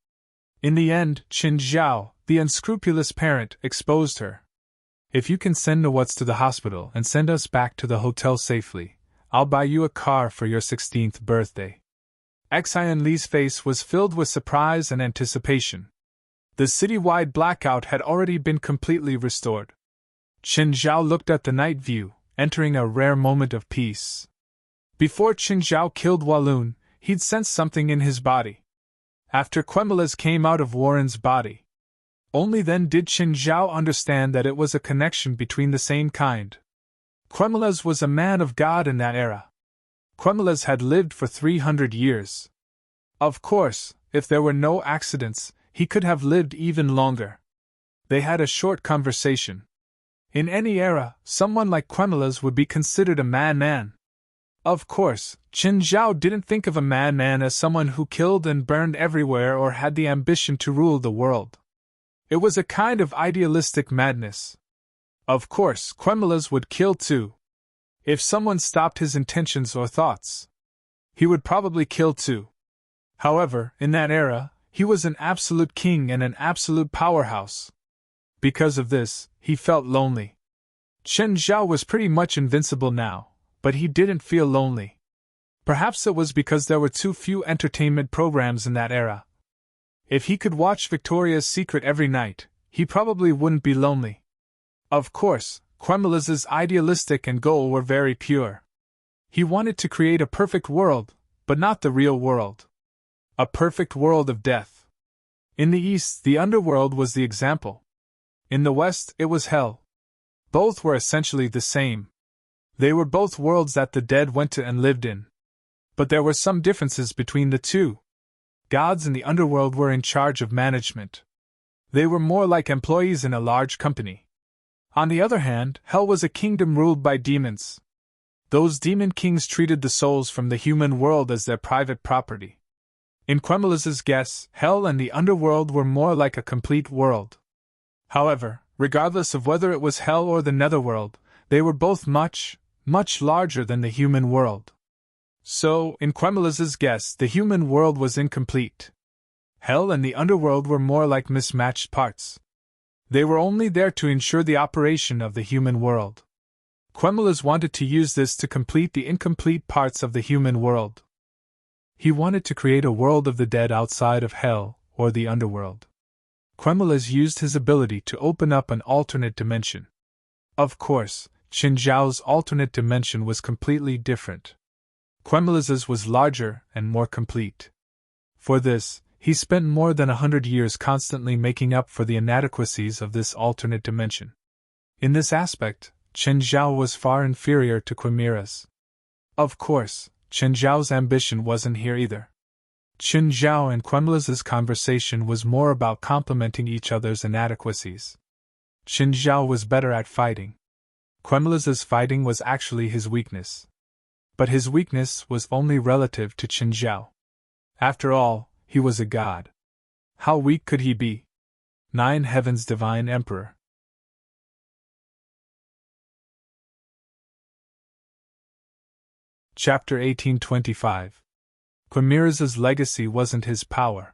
In the end, Qin Zhao, the unscrupulous parent, exposed her. If you can send Nawats to the hospital and send us back to the hotel safely, I'll buy you a car for your 16th birthday. Xianli's face was filled with surprise and anticipation. The citywide blackout had already been completely restored. Qin Zhao looked at the night view, entering a rare moment of peace. Before Qin Zhao killed Walloon, he'd sensed something in his body. After Quemela's came out of Warren's body. Only then did Qin Zhao understand that it was a connection between the same kind. Quemeles was a man of God in that era. Quemeles had lived for 300 years. Of course, if there were no accidents, he could have lived even longer. They had a short conversation. In any era, someone like Quemeles would be considered a man. Of course, Qin Zhao didn't think of a man as someone who killed and burned everywhere or had the ambition to rule the world. It was a kind of idealistic madness. Of course, Quemeles would kill too. If someone stopped his intentions or thoughts, he would probably kill too. However, in that era, he was an absolute king and an absolute powerhouse. Because of this, he felt lonely. Qin Zhao was pretty much invincible now, but he didn't feel lonely. Perhaps it was because there were too few entertainment programs in that era. If he could watch Victoria's Secret every night, he probably wouldn't be lonely. Of course, Quemeles's idealistic and goal were very pure. He wanted to create a perfect world, but not the real world. A perfect world of death. In the East, the underworld was the example. In the West, it was hell. Both were essentially the same. They were both worlds that the dead went to and lived in. But there were some differences between the two. Gods in the underworld were in charge of management. They were more like employees in a large company. On the other hand, hell was a kingdom ruled by demons. Those demon kings treated the souls from the human world as their private property. In Quemeles's guess, hell and the underworld were more like a complete world. However, regardless of whether it was hell or the netherworld, they were both much larger than the human world. So, in Quemeles's guess, the human world was incomplete. Hell and the underworld were more like mismatched parts. They were only there to ensure the operation of the human world. Quemeles wanted to use this to complete the incomplete parts of the human world. He wanted to create a world of the dead outside of hell, or the underworld. Quemeles used his ability to open up an alternate dimension. Of course, Qin Zhao's alternate dimension was completely different. Quemeles's was larger and more complete. For this, he spent more than 100 years constantly making up for the inadequacies of this alternate dimension. In this aspect, Qin Zhao was far inferior to Quemeles. Of course, Qin Zhao's ambition wasn't here either. Qin Zhao and Quemeles's conversation was more about complementing each other's inadequacies. Qin Zhao was better at fighting. Quemeles's fighting was actually his weakness. But his weakness was only relative to Qin Zhao. After all, he was a god. How weak could he be? 9 Heaven's Divine Emperor. Chapter 1825. Quemeles's legacy wasn't his power.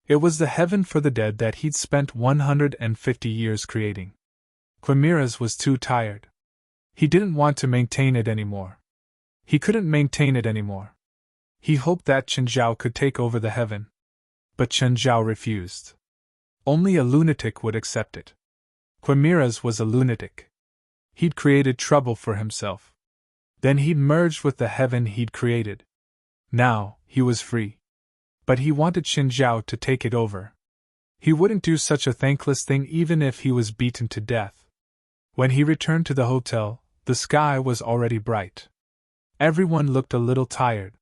It was the heaven for the dead that he'd spent 150 years creating. Quemeles was too tired. He didn't want to maintain it anymore. He couldn't maintain it anymore. He hoped that Qin Zhao could take over the heaven. But Qin Zhao refused. Only a lunatic would accept it. Quemeles was a lunatic. He'd created trouble for himself. Then he'd merged with the heaven he'd created. Now, he was free. But he wanted Qin Zhao to take it over. He wouldn't do such a thankless thing even if he was beaten to death. When he returned to the hotel, the sky was already bright. Everyone looked a little tired.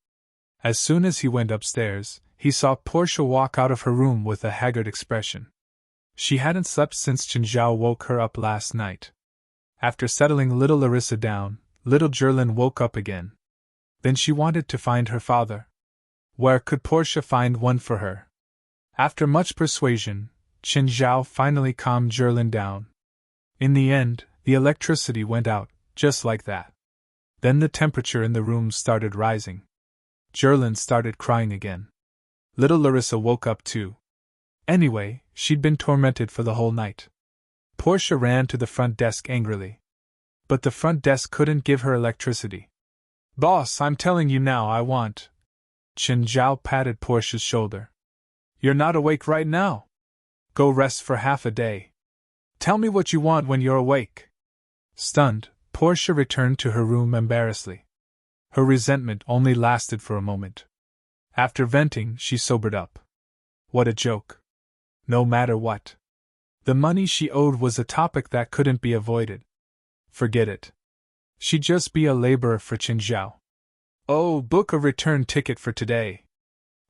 As soon as he went upstairs, he saw Portia walk out of her room with a haggard expression. She hadn't slept since Qin Zhao woke her up last night. After settling little Larissa down, little Jerlin woke up again. Then she wanted to find her father. Where could Portia find one for her? After much persuasion, Qin Zhao finally calmed Jerlin down. In the end, the electricity went out, just like that. Then the temperature in the room started rising. Jerlin started crying again. Little Larissa woke up too. Anyway, she'd been tormented for the whole night. Portia ran to the front desk angrily. But the front desk couldn't give her electricity. "Boss, I'm telling you now I want." Qin Zhao patted Portia's shoulder. "You're not awake right now. Go rest for half a day. Tell me what you want when you're awake." Stunned, Portia returned to her room embarrassedly. Her resentment only lasted for a moment. After venting, she sobered up. What a joke. No matter what. The money she owed was a topic that couldn't be avoided. Forget it. She'd just be a laborer for Qinzhao. Oh, book a return ticket for today.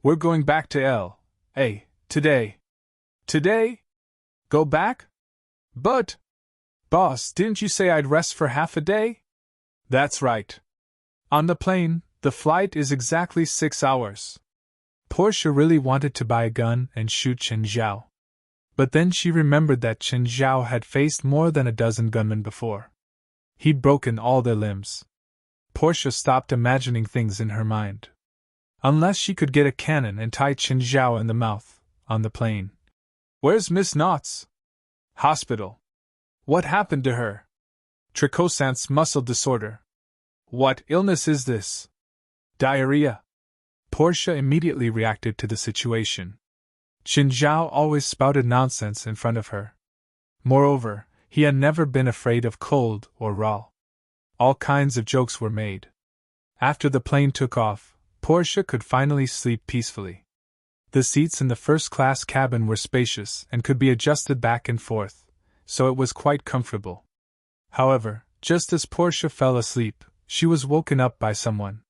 We're going back to L.A. today. Today? Go back? But, boss, didn't you say I'd rest for half a day? That's right. On the plane, the flight is exactly 6 hours. Portia really wanted to buy a gun and shoot Chen Zhao. But then she remembered that Chen Zhao had faced more than a dozen gunmen before. He'd broken all their limbs. Portia stopped imagining things in her mind. Unless she could get a cannon and tie Chen Zhao in the mouth, on the plane. Where's Miss Knotts? Hospital. What happened to her? Trichosant's muscle disorder. What illness is this? Diarrhea. Portia immediately reacted to the situation. Chen Zhao always spouted nonsense in front of her. Moreover, he had never been afraid of cold or raw. All kinds of jokes were made. After the plane took off, Portia could finally sleep peacefully. The seats in the first-class cabin were spacious and could be adjusted back and forth, so it was quite comfortable. However, just as Portia fell asleep, she was woken up by someone.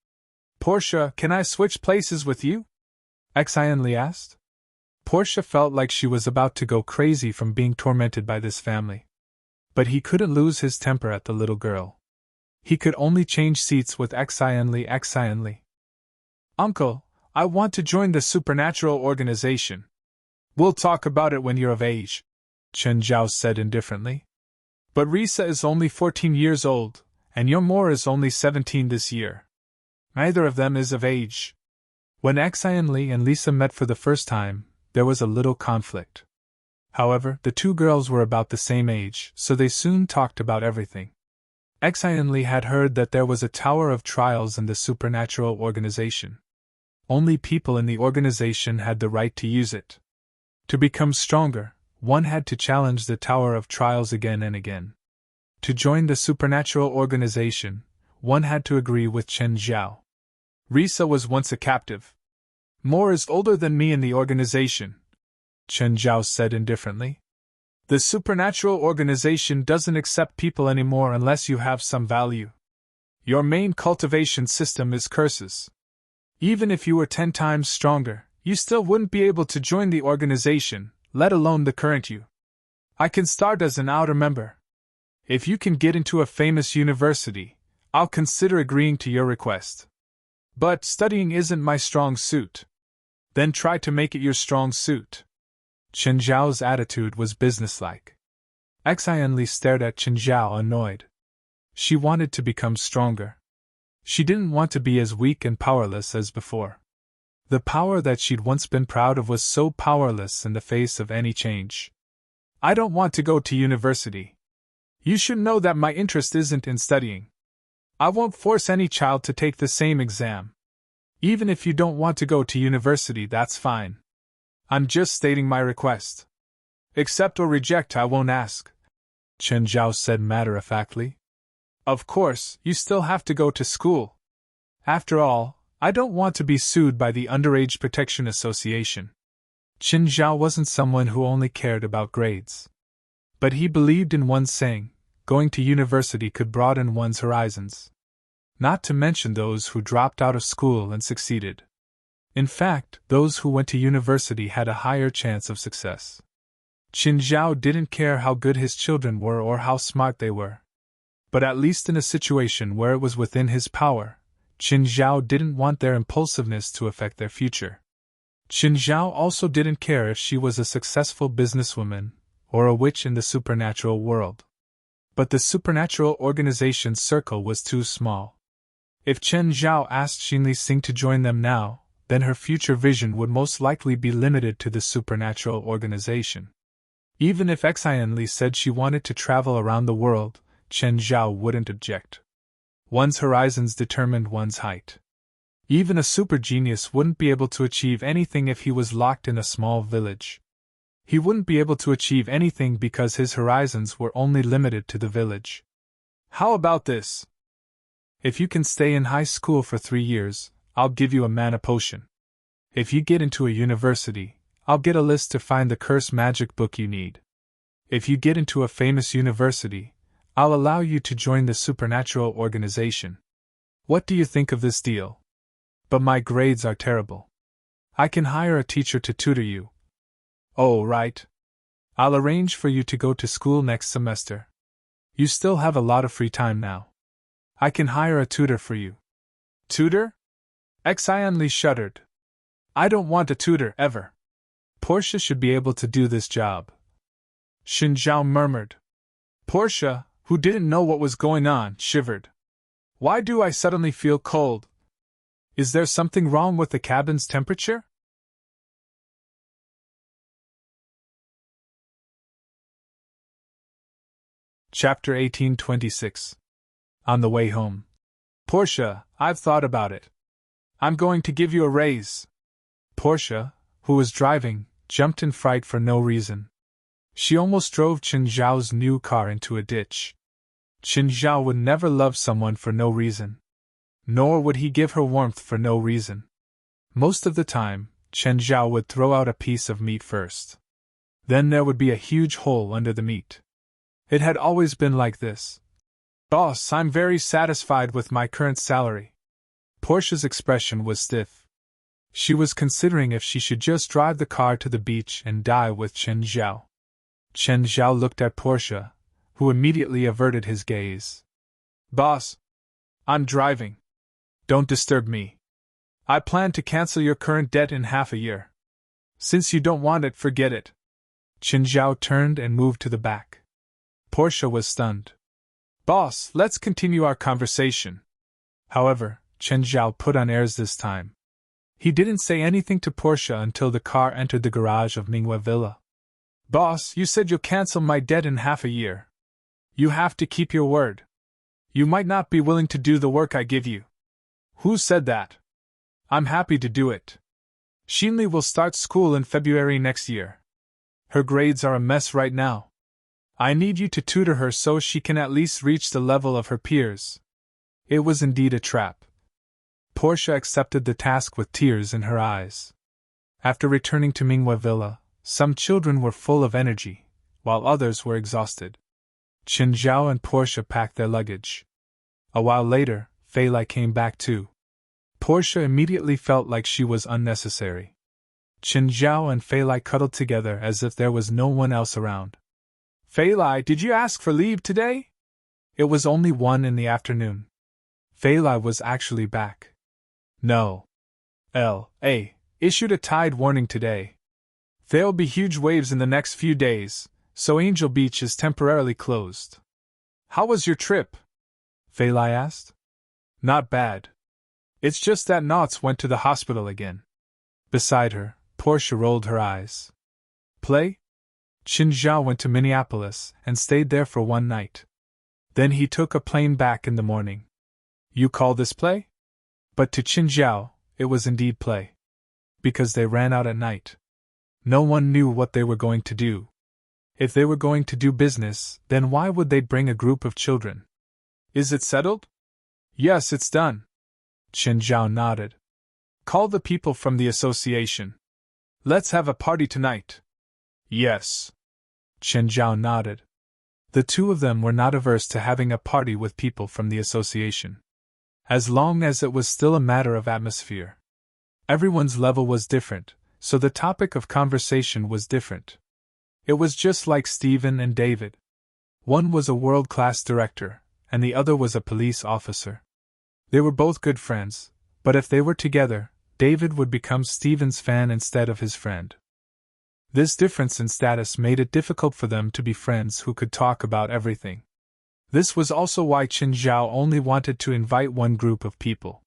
Portia, can I switch places with you? Xianli asked. Portia felt like she was about to go crazy from being tormented by this family. But he couldn't lose his temper at the little girl. He could only change seats with Xianli. Uncle, I want to join the supernatural organization. We'll talk about it when you're of age, Chen Zhao said indifferently. But Risa is only 14 years old, and Yomor is only 17 this year. Neither of them is of age. When Xianli and Lisa met for the first time, there was a little conflict. However, the two girls were about the same age, so they soon talked about everything. Xianli had heard that there was a tower of trials in the supernatural organization. Only people in the organization had the right to use it. To become stronger, one had to challenge the tower of trials again and again. To join the supernatural organization, one had to agree with Chen Zhao. Risa was once a captive. Moore is older than me in the organization, Chen Zhao said indifferently. The supernatural organization doesn't accept people anymore unless you have some value. Your main cultivation system is curses. Even if you were 10 times stronger, you still wouldn't be able to join the organization, let alone the current you. I can start as an outer member. If you can get into a famous university, I'll consider agreeing to your request. But studying isn't my strong suit. Then try to make it your strong suit. Chen Zhao's attitude was businesslike. Xianli stared at Chen Zhao annoyed. She wanted to become stronger. She didn't want to be as weak and powerless as before. The power that she'd once been proud of was so powerless in the face of any change. I don't want to go to university. You should know that my interest isn't in studying. I won't force any child to take the same exam. Even if you don't want to go to university, that's fine. I'm just stating my request. Accept or reject, I won't ask, Chen Zhao said matter-of-factly. Of course, you still have to go to school. After all, I don't want to be sued by the Underage Protection Association. Chen Zhao wasn't someone who only cared about grades. But he believed in one saying, going to university could broaden one's horizons. Not to mention those who dropped out of school and succeeded. In fact, those who went to university had a higher chance of success. Chen Zhao didn't care how good his children were or how smart they were. But at least in a situation where it was within his power, Chen Zhao didn't want their impulsiveness to affect their future. Chen Zhao also didn't care if she was a successful businesswoman or a witch in the supernatural world. But the supernatural organization's circle was too small. If Chen Zhao asked Xinli Xing to join them now, then her future vision would most likely be limited to the supernatural organization. Even if Xianli said she wanted to travel around the world, Chen Zhao wouldn't object. One's horizons determined one's height. Even a super genius wouldn't be able to achieve anything if he was locked in a small village. He wouldn't be able to achieve anything because his horizons were only limited to the village. How about this? If you can stay in high school for 3 years, I'll give you a mana potion. If you get into a university, I'll get a list to find the curse magic book you need. If you get into a famous university, I'll allow you to join the supernatural organization. What do you think of this deal? But my grades are terrible. I can hire a teacher to tutor you. Oh, right. I'll arrange for you to go to school next semester. You still have a lot of free time now. I can hire a tutor for you. Tutor? Xianli shuddered. I don't want a tutor, ever. Portia should be able to do this job. Xinjiao murmured. Portia, who didn't know what was going on, shivered. Why do I suddenly feel cold? Is there something wrong with the cabin's temperature? Chapter 1826. On the way home. Portia, I've thought about it. I'm going to give you a raise. Portia, who was driving, jumped in fright for no reason. She almost drove Chen Zhao's new car into a ditch. Chen Zhao would never love someone for no reason. Nor would he give her warmth for no reason. Most of the time, Chen Zhao would throw out a piece of meat first. Then there would be a huge hole under the meat. It had always been like this. Boss, I'm very satisfied with my current salary. Portia's expression was stiff. She was considering if she should just drive the car to the beach and die with Chen Zhao. Chen Zhao looked at Portia, who immediately averted his gaze. Boss, I'm driving. Don't disturb me. I plan to cancel your current debt in half a year. Since you don't want it, forget it. Chen Zhao turned and moved to the back. Portia was stunned. Boss, let's continue our conversation. However, Chen Zhao put on airs this time. He didn't say anything to Portia until the car entered the garage of Minghua Villa. Boss, you said you'll cancel my debt in half a year. You have to keep your word. You might not be willing to do the work I give you. Who said that? I'm happy to do it. Xinli will start school in February next year. Her grades are a mess right now. I need you to tutor her so she can at least reach the level of her peers. It was indeed a trap. Portia accepted the task with tears in her eyes. After returning to Minghua Villa, some children were full of energy, while others were exhausted. Chen Zhao and Portia packed their luggage. A while later, Fei Lai came back too. Portia immediately felt like she was unnecessary. Chen Zhao and Fei Lai cuddled together as if there was no one else around. Fei Lai, did you ask for leave today? It was only 1 in the afternoon. Fei Lai was actually back. No. L.A. issued a tide warning today. There'll be huge waves in the next few days, so Angel Beach is temporarily closed. How was your trip? Fei Lai asked. Not bad. It's just that Knots went to the hospital again. Beside her, Portia rolled her eyes. Play? Chen Zhao went to Minneapolis and stayed there for 1 night. Then he took a plane back in the morning. You call this play? But to Chen Zhao, it was indeed play. Because they ran out at night. No one knew what they were going to do. If they were going to do business, then why would they bring a group of children? Is it settled? Yes, it's done. Chen Zhao nodded. Call the people from the association. Let's have a party tonight. Yes. Chen Zhao nodded. The two of them were not averse to having a party with people from the association. As long as it was still a matter of atmosphere. Everyone's level was different, so the topic of conversation was different. It was just like Stephen and David. One was a world-class director, and the other was a police officer. They were both good friends, but if they were together, David would become Stephen's fan instead of his friend. This difference in status made it difficult for them to be friends who could talk about everything. This was also why Chen Zhao only wanted to invite one group of people.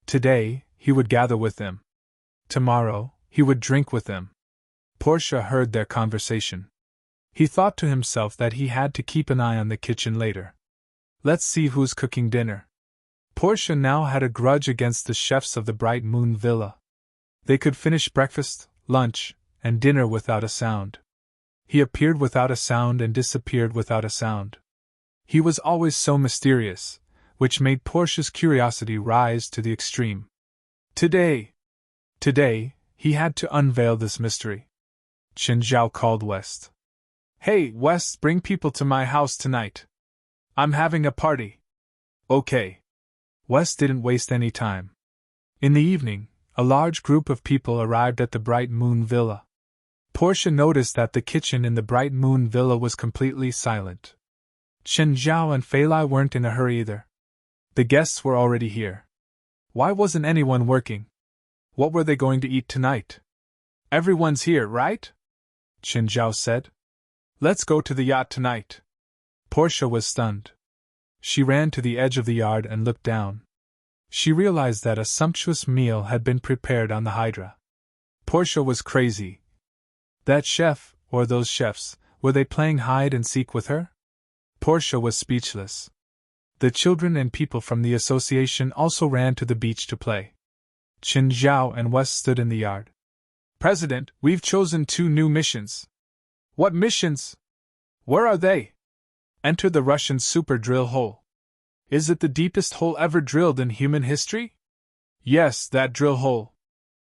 Today, he would gather with them. Tomorrow, he would drink with them. Portia heard their conversation. He thought to himself that he had to keep an eye on the kitchen later. Let's see who's cooking dinner. Portia now had a grudge against the chefs of the Bright Moon Villa. They could finish breakfast, lunch, and dinner without a sound. He appeared without a sound and disappeared without a sound. He was always so mysterious, which made Portia's curiosity rise to the extreme. Today, he had to unveil this mystery. Chen Zhao called West. Hey, West, bring people to my house tonight. I'm having a party. Okay. Wes didn't waste any time. In the evening, a large group of people arrived at the Bright Moon Villa. Portia noticed that the kitchen in the Bright Moon Villa was completely silent. Chen Zhao and Fei Lai weren't in a hurry either. The guests were already here. Why wasn't anyone working? What were they going to eat tonight? Everyone's here, right? Chen Zhao said. Let's go to the yacht tonight. Portia was stunned. She ran to the edge of the yard and looked down. She realized that a sumptuous meal had been prepared on the Hydra. Portia was crazy. That chef, or those chefs, were they playing hide and seek with her? Portia was speechless. The children and people from the association also ran to the beach to play. Qin Zhao and Wes stood in the yard. President, we've chosen 2 new missions. What missions? Where are they? Enter the Russian super drill hole. Is it the deepest hole ever drilled in human history? Yes, that drill hole.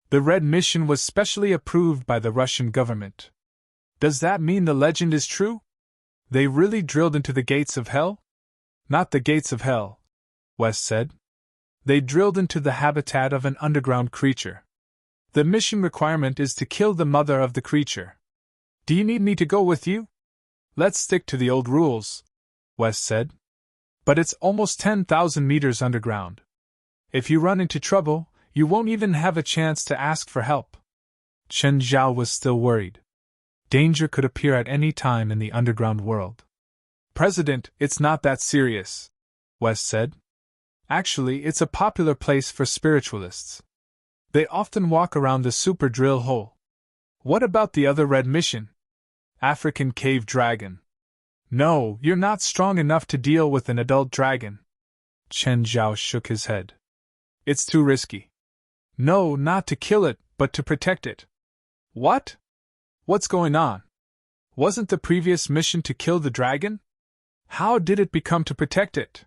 The red mission was specially approved by the Russian government. Does that mean the legend is true? They really drilled into the gates of hell? Not the gates of hell, Wes said. They drilled into the habitat of an underground creature. The mission requirement is to kill the mother of the creature. Do you need me to go with you? Let's stick to the old rules, Wes said. But it's almost 10,000 meters underground. If you run into trouble, you won't even have a chance to ask for help. Chen Zhao was still worried. Danger could appear at any time in the underground world. President, it's not that serious, Wes said. Actually, it's a popular place for spiritualists. They often walk around the super drill hole. What about the other red mission? African cave dragon. No, you're not strong enough to deal with an adult dragon. Chen Zhao shook his head. It's too risky. No, not to kill it, but to protect it. What? What's going on? Wasn't the previous mission to kill the dragon? How did it become to protect it?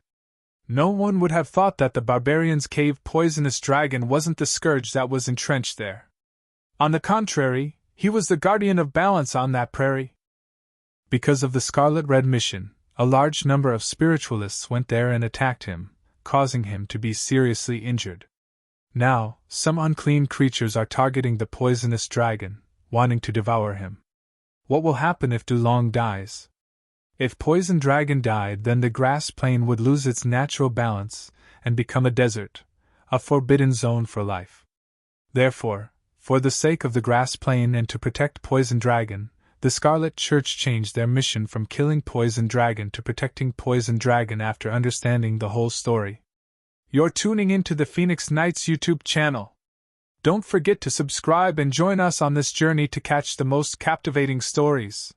No one would have thought that the barbarian's cave poisonous dragon wasn't the scourge that was entrenched there. On the contrary, he was the guardian of balance on that prairie. Because of the Scarlet Red mission, a large number of spiritualists went there and attacked him, causing him to be seriously injured. Now, some unclean creatures are targeting the poisonous dragon, wanting to devour him. What will happen if Dulong dies? If Poison Dragon died, then the grass plain would lose its natural balance and become a desert, a forbidden zone for life. Therefore, for the sake of the grass plain and to protect Poison Dragon, the Scarlet Church changed their mission from killing Poison Dragon to protecting Poison Dragon after understanding the whole story. You're tuning into the Phoenix Knights YouTube channel. Don't forget to subscribe and join us on this journey to catch the most captivating stories.